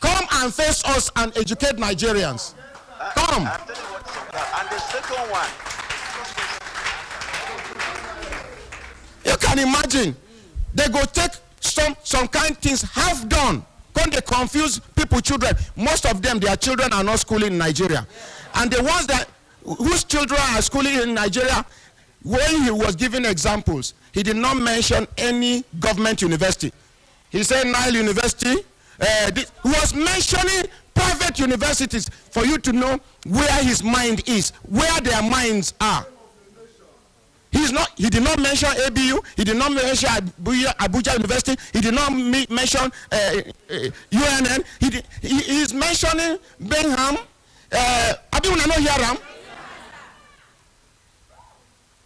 come and face us and educate Nigerians? Come. I'm telling you what is on ground. And the second one. You can imagine, they go take some kind things half done. Come they confuse people, children. Most of them, their children are not schooling in Nigeria. And the ones that whose children are schooling in Nigeria, when he was giving examples, he did not mention any government university. He said Nile University. He was mentioning private universities for you to know where his mind is, where their minds are. He did not mention ABU. He did not mention Abuja University. He did not mention UNN. He is mentioning Birmingham.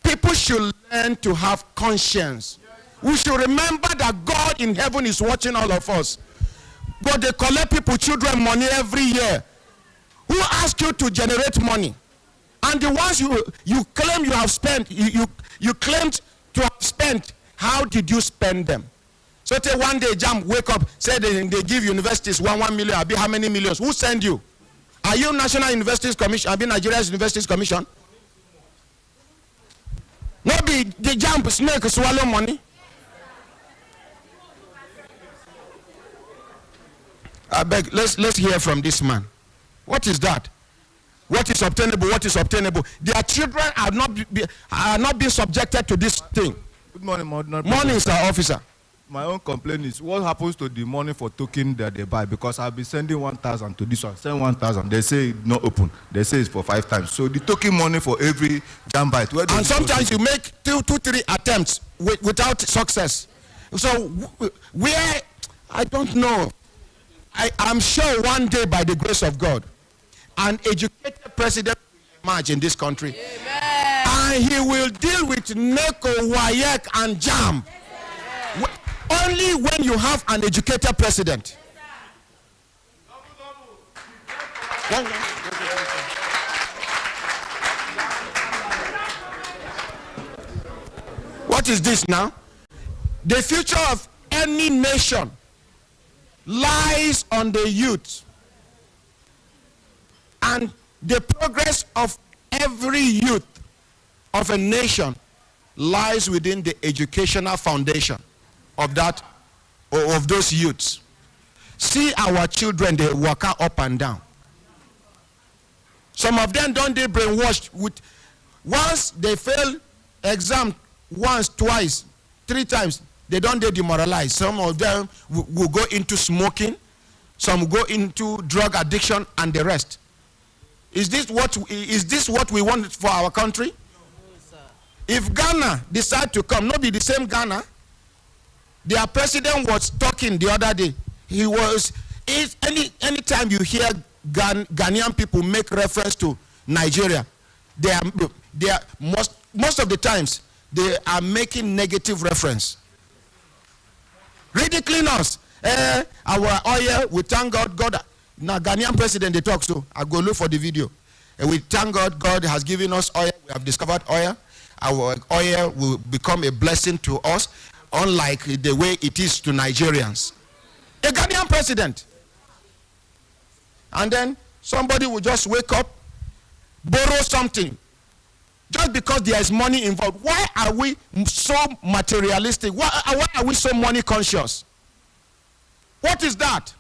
People should learn to have conscience. We should remember that God in heaven is watching all of us. But they collect people, children, money every year. Who asked you to generate money? And the ones you claim you have spent, you claimed to have spent, how did you spend them? So one day Jam wake up, say they give universities 1 million, I'll be how many millions? Who send you? Are you National Universities Commission? I've been Nigeria's Universities Commission. Maybe the Jam snake swallow money. I beg, let's hear from this man. What is that? What is obtainable? What is obtainable? Their children are not being subjected to this thing. Good morning, Morning, sir, officer. My own complaint is what happens to the money for token that they buy? Because I'll be sending 1,000 to this one, send 1,000. They say it's not open. They say it's for 5 times. So the token money for every jam bite. And sometimes you make 2, 3 attempts without success. So where I don't know. I'm sure one day by the grace of God, an educated president will emerge in this country. Amen. And he will deal with NECO, WAEC, and JAM. Only when you have an educated president. What is this now? The future of any nation lies on the youth. And the progress of every youth of a nation lies within the educational foundation of that, or of those youths. See our children, they walk up and down. Some of them don't they brainwashed with, once they fail exam once, twice, 3 times, they don't they demoralize. Some of them will go into smoking, some go into drug addiction, and the rest. Is this what we want for our country? If Ghana decide to come, not be the same Ghana. Their president was talking the other day. He was, anytime you hear Ghanaian people make reference to Nigeria, they are most of the times they are making negative reference. Ridiculing us. Our oil, we thank God. Now Ghanaian president they talk, so I go look for the video. We thank God has given us oil. We have discovered oil. Our oil will become a blessing to us, unlike the way it is to Nigerians. A Ghanaian president. And then somebody will just wake up, borrow something, just because there is money involved. Why are we so materialistic? Why are we so money conscious? What is that?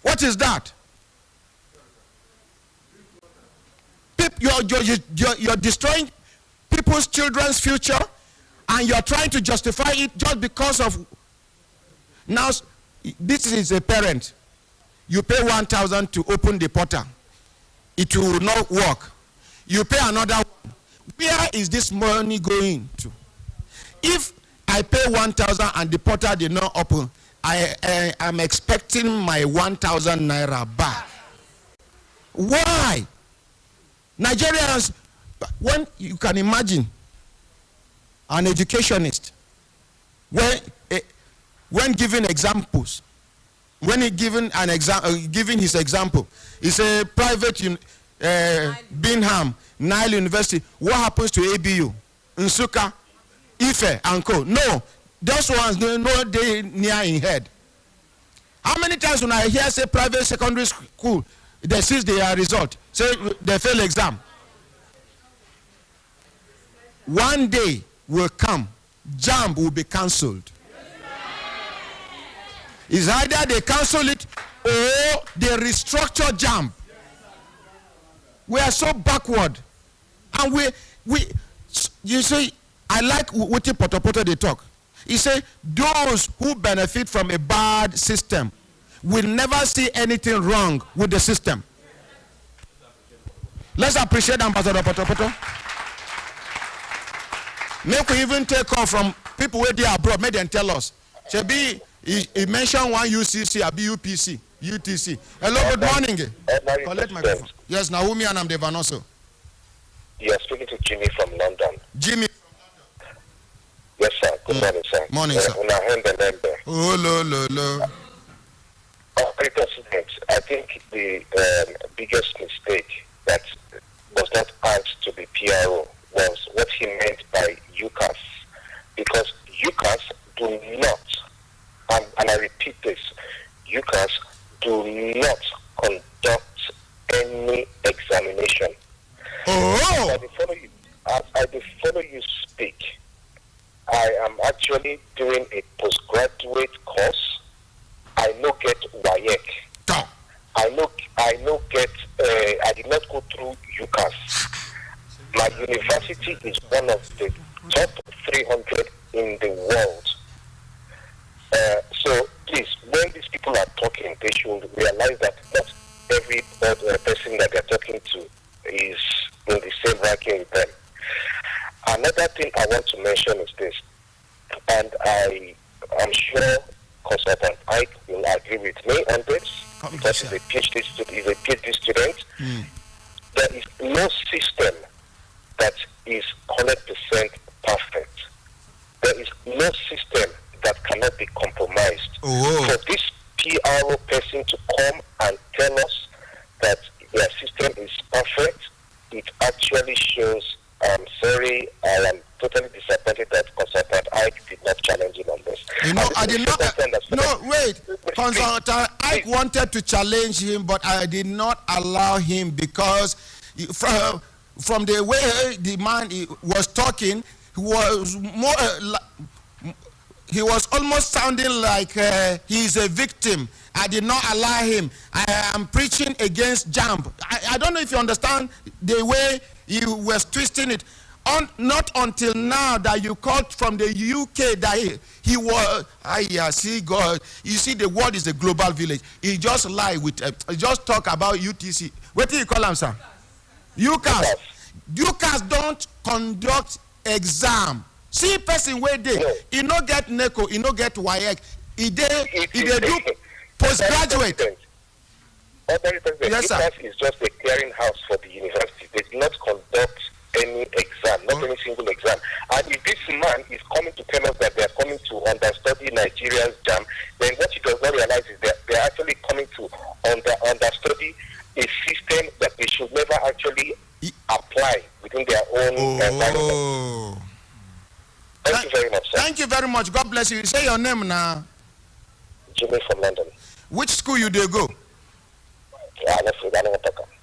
What is that? You're destroying people's children's future, and you're trying to justify it just because of. Now, this is a parent. You pay 1,000 to open the portal. It will not work. You pay another one. Where is this money going to? If I pay 1,000 and the portal did not open, I am expecting my 1,000 naira back. Why? Nigerians, when you can imagine an educationist, when giving examples, when he giving his example, he say private Bingham, Nile University. What happens to ABU, Nsuka, Ife, and Co? No, those ones no they near in head. How many times when I hear say private secondary school, they see their result, say they fail exam? One day will come, JAMB will be cancelled. It's either they cancel it or they restructure JAMB. We are so backward. And you see, I like what Potopoto they talk. He say those who benefit from a bad system will never see anything wrong with the system. Let's appreciate Ambassador Potopoto. Make we even take off from people where they are abroad, make them tell us. Shebi, he mentioned one UCC, a BUPC, UTC. Hello, good morning. Collect my phone. Yes, Naomi and I'm Devanoso. You are speaking to Jimmy from London. Jimmy. Yes, sir. Good morning, sir. Morning, sir. Oh, President, I think the biggest mistake that was not asked to be PRO was what he meant by UCAS. Because UCAS do not, and I repeat this, UCAS do not conduct any examination. Oh! As I follow you speak, I am actually doing a postgraduate course. I no get WAEC. I no get. I did not go through UCAS. My university is one of the top 300 in the world. So please, when these people are talking, they should realize that not every other person that they're talking to is in the same ranking with them. Another thing I want to mention is this, and I'm sure Consultant Ike will agree with me on this, because he's a PhD student. There is no system that is 100% perfect. There is no system that cannot be compromised. For this PRO person to come and tell us that their system is perfect, it actually shows, I'm sorry, I am totally disappointed that Consultant Ike did not challenge him on this. You know, I did not. No, wait. Consultant Ike wanted to challenge him, but I did not allow him because from the way the man was talking, he was more. He was almost sounding like he's a victim. I did not allow him. I am preaching against JAMB. I don't know if you understand the way he was twisting it. Not until now that you called from the UK that he was. See God. You see, the world is a global village. He just lie with. He just talk about UTC. What do you call him, sir? UCAS. UCAS don't conduct exam. See person where they, he no get NECO, he no get WAEC, he they do postgraduate. Yes, sir. UCAS is just a clearinghouse for the university. They do not conduct any exam, not any single exam. And if this man is coming to tell us that they are coming to understudy Nigeria's JAM, then what he does not realize is that they are actually coming to understudy a system that they should never actually apply within their own environment. Thank you very much, sir. Thank you very much. God bless you. Say your name now. Jimmy from London. Which school you they go?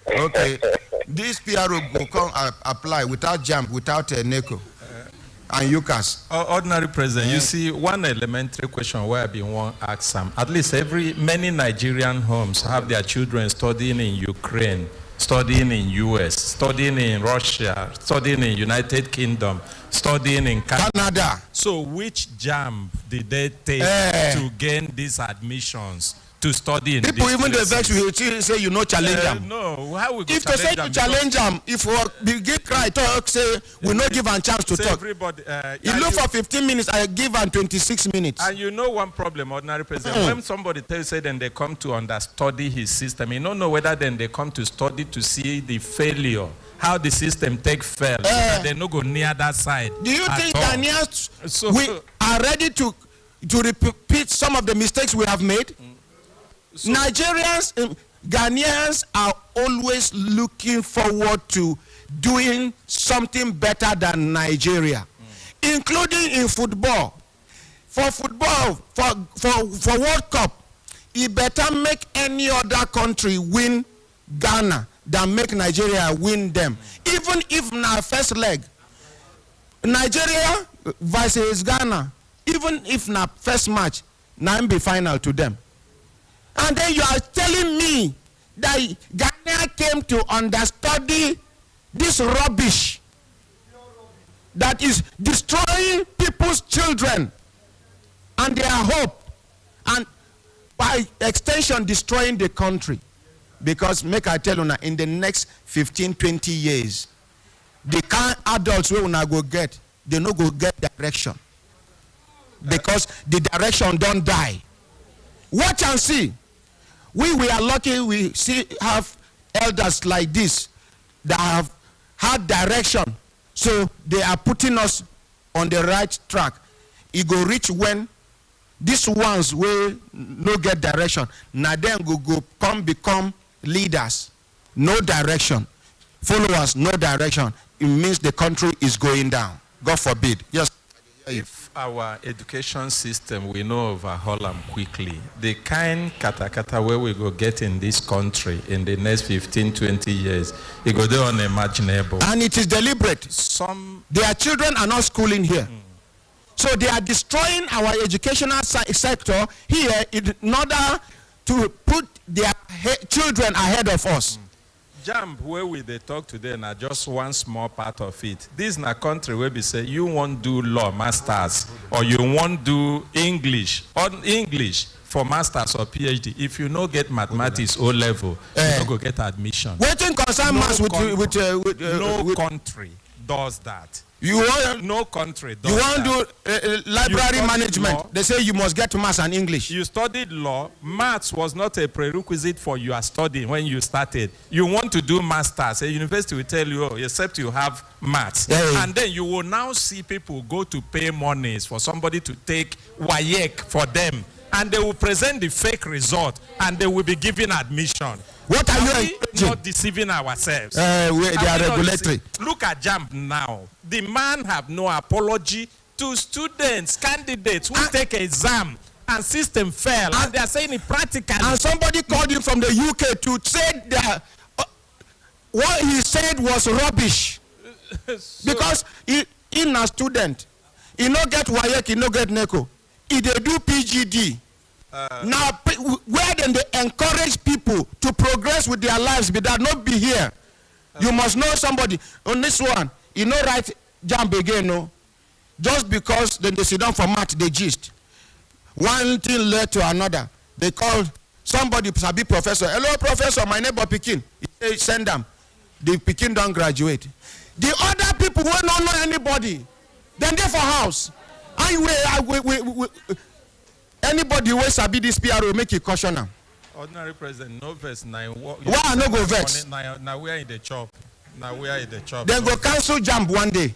Okay. This PRO will come apply without JAMB, without NECO and UCAS. Ordinary President, you see, one elementary question where I've been one ask some. At least many Nigerian homes have their children studying in Ukraine, studying in US, studying in Russia, studying in United Kingdom, studying in Canada. So which JAMB did they take to gain these admissions to study in people these even places? the vex will say you know challenge them. No, how we go if they say you challenge them, if we begin cry talk, say we not give them chance to talk. Everybody, you look for 15 minutes, I give them 26 minutes. And you know one problem, Ordinary President, when somebody tells you then they come to understudy his system, you don't know whether then they come to study to see the failure, how the system take fail, and they no go near that side. Do you think Ghanaians we are ready to repeat some of the mistakes we have made? Nigerians, Ghanaians are always looking forward to doing something better than Nigeria, including in football. For football, for World Cup, it better make any other country win Ghana than make Nigeria win them. Even if na first leg, Nigeria versus Ghana, even if na first match, na be final to them. And then you are telling me that Ghana came to understudy this rubbish that is destroying people's children and their hope, and by extension destroying the country. Because make I tell you now, in the next 15-20 years, the kind adults we will go get, they no go get direction. Because the direction don't die. Watch and see. We are lucky we have elders like this that have had direction. So they are putting us on the right track. It go reach when these ones will no get direction. Now then go come become leaders. No direction. Followers, no direction. It means the country is going down. God forbid. Yes. If our education system, we know overhaul them quickly, the kind kata where we go get in this country in the next 15-20 years, it go there unimaginable. And it is deliberate. Their children are not schooling here. So they are destroying our educational sector here in order to put their children ahead of us. Jump where we they talk today now just one small part of it. This is a country where we say you want do law masters or you want do English for masters or PhD. If you no get mathematics O level, you don't go get admission. Waiting concern mass no country does that. You want no country does you want that. to do library management. Law. They say you must get maths and English. You studied law. Maths was not a prerequisite for your studying when you started. You want to do masters. A university will tell you, oh, except you have maths. Yeah. And then you will now see people go to pay monies for somebody to take WAEC for them. And they will present the fake result and they will be given admission. What are you not deceiving ourselves? They are regulatory. Look at JAMB now. The man have no apology to students, candidates who take exam and system fail. And they are saying it practically. And somebody called him from the UK to say that what he said was rubbish. Because he a student. He no get WAEC, he no get NECO. He they do PGD. Now, where then they encourage people to progress with their lives, but that not be here. You must know somebody. On this one, you know right, jump again, no? Just because then they sit down for math, they gist. One thing led to another. They called somebody, Sabi professor. Hello, professor, my neighbor Pekin. He said, send them. The Pekin don't graduate. The other people who don't know anybody, then they for house. Anybody who sabi this PRO make it caution now. Ordinary president, no verse 9. Why no go vex? Now we are in the chop. Now we are in the chop. Then go cancel jump one day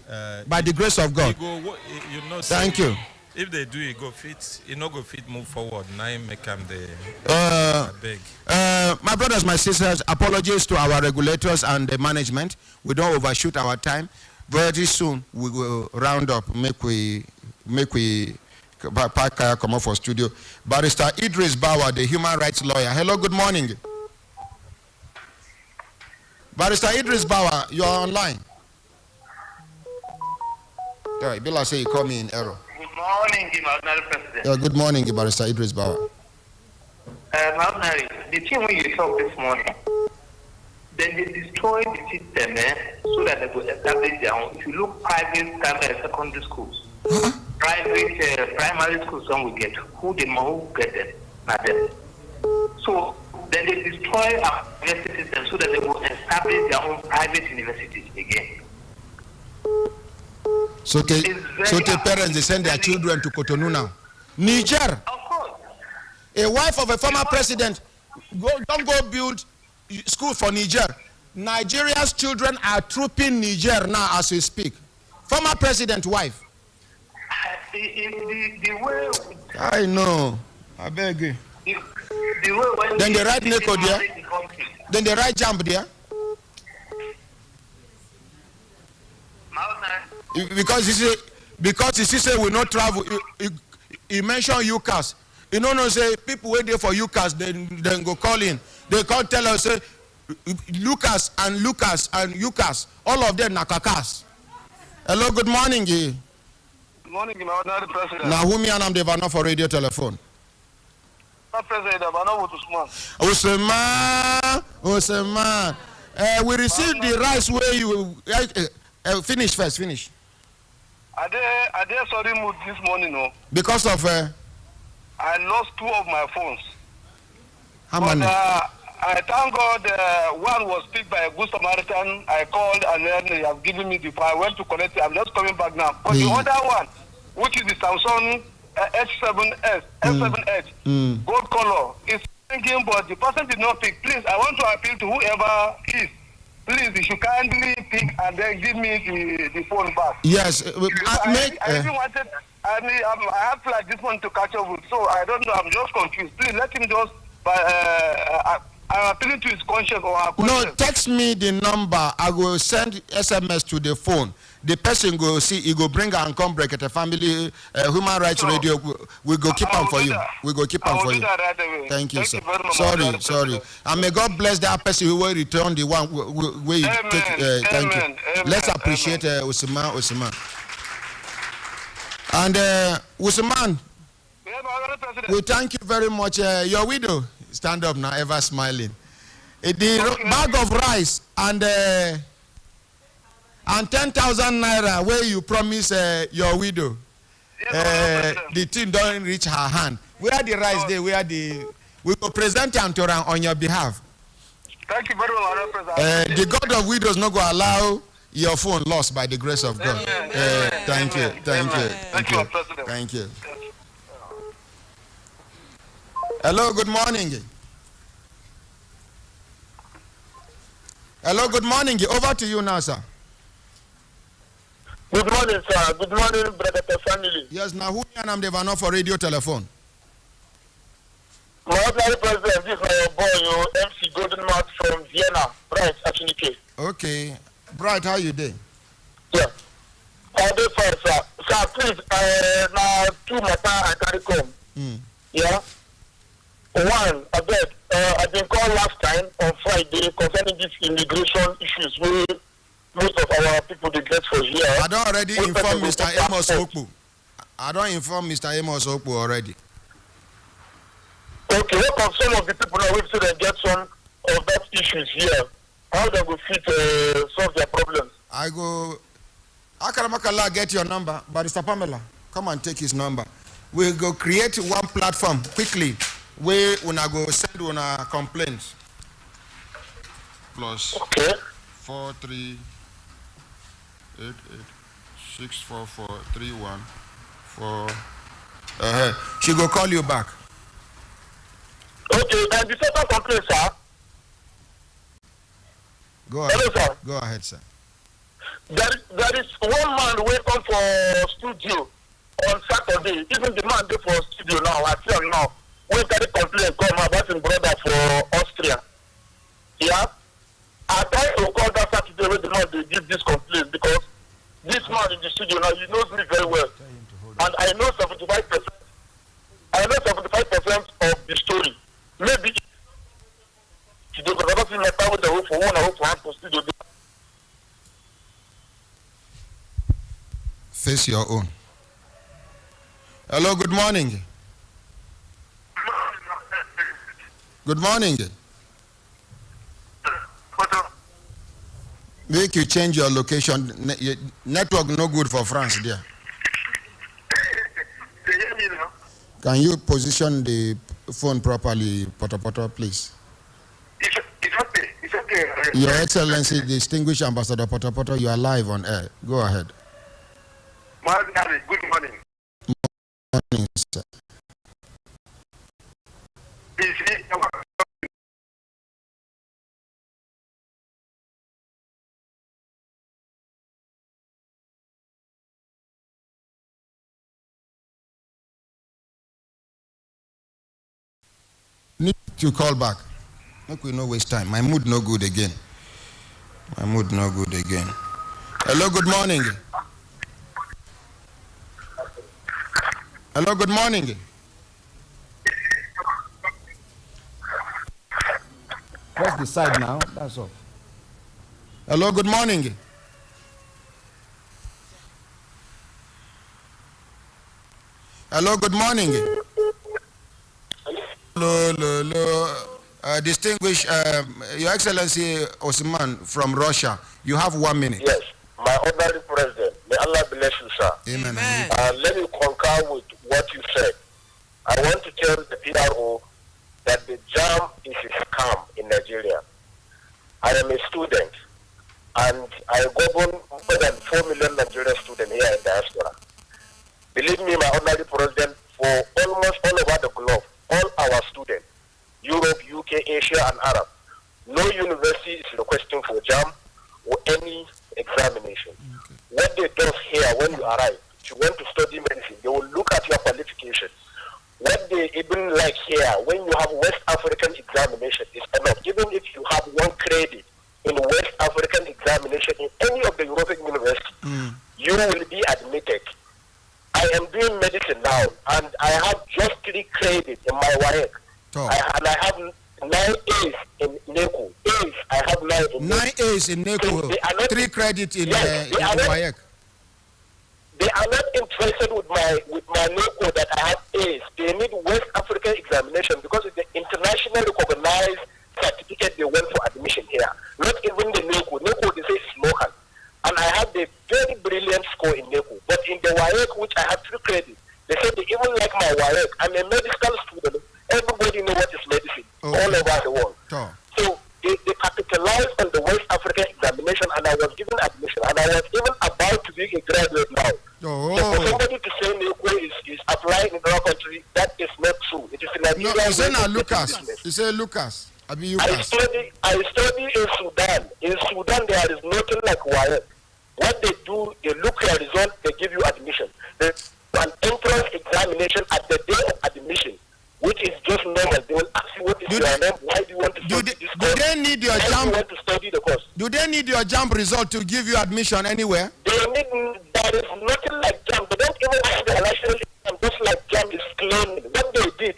by the grace of God. Thank you. If they do it, go fit. You know, go fit move forward. Now make them the big. My brothers, my sisters, apologies to our regulators and the management. We don't overshoot our time. Very soon we will round up. Make we come up for studio. Barrister Idris Bawa, the human rights lawyer. Hello, good morning. Barrister Idris Bawa, you are online. Yeah, Bill, I say you call me in error. Good morning, Honorary President. Yeah, good morning, Barrister Idris Bawa. Honorary, the thing when you talk this morning, then they destroy the system so that they will establish their own. If you look private secondary schools, private primary schools, some will get who get them, not them. So then they destroy our university system so that they will establish their own private universities again. So the parents, they send their children to Cotonou now. Niger. Of course. A wife of a former president, don't go build school for Niger. Nigeria's children are trooping Niger now as we speak. Former president wife. The way I know. I beg you. The way when then they write Neko there. Then they write jump there. Because you say we not travel. You mention UCAS. You know, say people wait there for UCAS, then go call in. They can't tell us say Lucas and UCAS, all of them nakakas. Hello, good morning. Good morning, my ordinary president. Now who me and I'm the for radio telephone. President, Usman. We received the rice where you finish first. Finish. I did sorry mood this morning, no. Because of I lost 2 of my phones. How many? I thank God one was picked by a good Samaritan. I called and then he has given me the file. I went to collect it. I'm just coming back now. But the other one, which is the Samsung S7H, gold color, is thinking, but the person did not pick. Please, I want to appeal to whoever is. Please, you should kindly pick and then give me the phone back. Yes. I even wanted, I have like this one to catch up with, so I don't know, I'm just confused. Please let him just, I'm appealing to his conscience or our conscience. No, text me the number. I will send SMS to the phone. The person go see, he go bring and come Brekete family human rights radio. We go keep on for you. We go keep on for you. Right. Thank you, sir. Sorry. And may God bless that person who will return the one where you take. Thank you. Amen. Let's appreciate Usman. And Usman, we thank you very much. Your widow, stand up now, ever smiling. The bag of rice and 10,000 naira where you promise your widow, the thing don't reach her hand. Where the rice there? We will present them to her on your behalf. Thank you very much, President. The God of widows not going to allow your phone lost by the grace of God. Thank you. Hello, good morning. Hello, good morning. Over to you now, sir. Good morning, sir. Good morning, Brekete family. Yes, now who and I'm the van for radio telephone. My ordinary president, this is my boy, MC Golden Mouth from Vienna, Bright Achinike. Okay. Bright, how you doing? Yeah. I'm doing fine, sir. Sir, please, now 2 matter I carry come. Yeah. One, I've been called last time on Friday concerning these immigration issues where most of our people they get for here. I don't already inform Mr. Amos Okpu. I don't inform Mr. Amos Okpu already. Okay, what of some of the people now we've seen them get some of that issues here? How they go fit solve their problems? I go Akaramakala, get your number. Barrister Pamela, come and take his number. We'll go create one platform quickly where una go send una complaints. Plus 4388 644 314. She go call you back. Okay, and the second complaint, sir. Go ahead. Hello, sir. Go ahead, sir. There is one man who come for studio on Saturday. Even the man go for studio now. I see him now. When carry complaint come about his brother for Austria. Yeah. I tried to call that Saturday when the man they give this complaint because this man in the studio now he knows me very well, and I know 75%. I know 75% of the story. Maybe today because I don't see my time with the hope for one. I hope for hand for studio. Face your own. Hello, good morning. Good morning. Make you change your location. Network no good for France there. Can you position the phone properly, Potopoto, please? It's okay. Your Excellency, distinguished Ambassador Potopoto, you are live on air. Go ahead. Good morning. Morning, sir. Need to call back. Make we no waste time. My mood no good again. Hello, good morning. Hello, good morning. Press the side now. That's all. Hello, good morning. Hello, good morning. Hello. Distinguished Your Excellency Osman from Russia, you have 1 minute. Yes, my honorable president, may Allah bless you, sir. Amen. Let me concur with what you said. I want to tell the PRO that the JAM is a scam in Nigeria. I am a student, and I govern more than 4 million Nigerian students here in diaspora. Believe me, my honorable president, for almost all over the globe, all our students, Europe, UK, Asia, and Arab, no university is requesting for JAM or any examination. Okay. What they do here when you arrive, if you want to study medicine, they will look at your qualifications. What they even like here, when you have West African examination, is enough. Even if you have 1 credit in West African examination in any of the European universities, you will be admitted. I am doing medicine now, and I have just 3 credits in my WAEC. And I have 9 A's in NECO. A's, I have 9 in 9 A's in NECO, 3 credits in WAEC. They are not interested with my NECO that I have A's. They need West African examination because it's the international recognized certificate they want for admission here. Not even the NECO. NECO, they say it's local. And I have a very brilliant score in NECO. But in the WAEC, which I have 3 credits, they say they even like my WAEC. I'm a medical student. Everybody knows what is medicine all over the world. So they capitalize on the West African examination, and I was given admission, and I was even about to be a graduate now. So for somebody to say NECO is applying in our country, that is not true. It is in Nigeria. No, it's not Lucas. It's a Lucas. I study in Sudan. In Sudan, there is nothing like WAEC. What they do, they look at your result, they give you admission. There's an entrance examination at the day of admission, which is just normal. They will ask you what is your name, why do you want to study this course? Do they need your JAM? You want to study the course? Do they need your JAM result to give you admission anywhere? There is nothing like JAM. They don't even have the national exam, just like JAM is claiming. What they did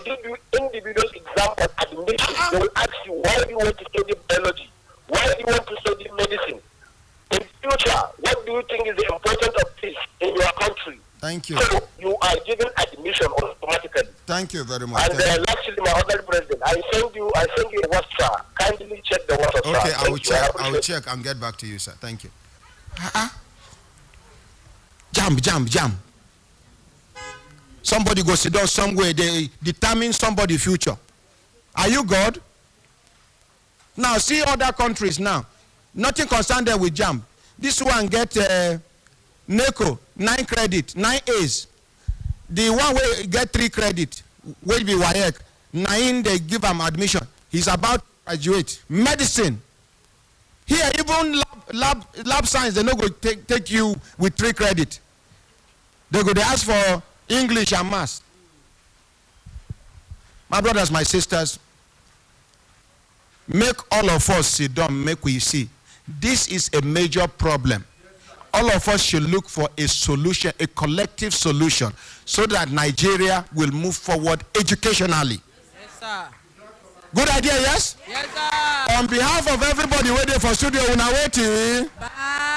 you individual exam on admission. They will ask you, why do you want to study biology? Why do you want to study medicine? In future, what do you think is the importance of this in your country? Thank you. So you are given admission automatically. Thank you very much. And lastly, my honorable president, I send you a WhatsApp. Kindly check the WhatsApp. Okay, I will check and get back to you, sir. Thank you. Jam. Somebody go sit down somewhere. They determine somebody's future. Are you God? Now see other countries now. Nothing concerned them with JAM. This one get NECO 9 credit, 9 A's. The one will get 3 credit will be WAEC. 9 they give him admission. He's about to graduate. Medicine. Here even lab science they no go take you with 3 credit. They ask for English and maths. My brothers, my sisters, make all of us sit down, make we see. This is a major problem. All of us should look for a solution, a collective solution, so that Nigeria will move forward educationally. Yes, sir. Good idea, yes? Yes, sir. On behalf of everybody waiting for studio, una waiting. Bye.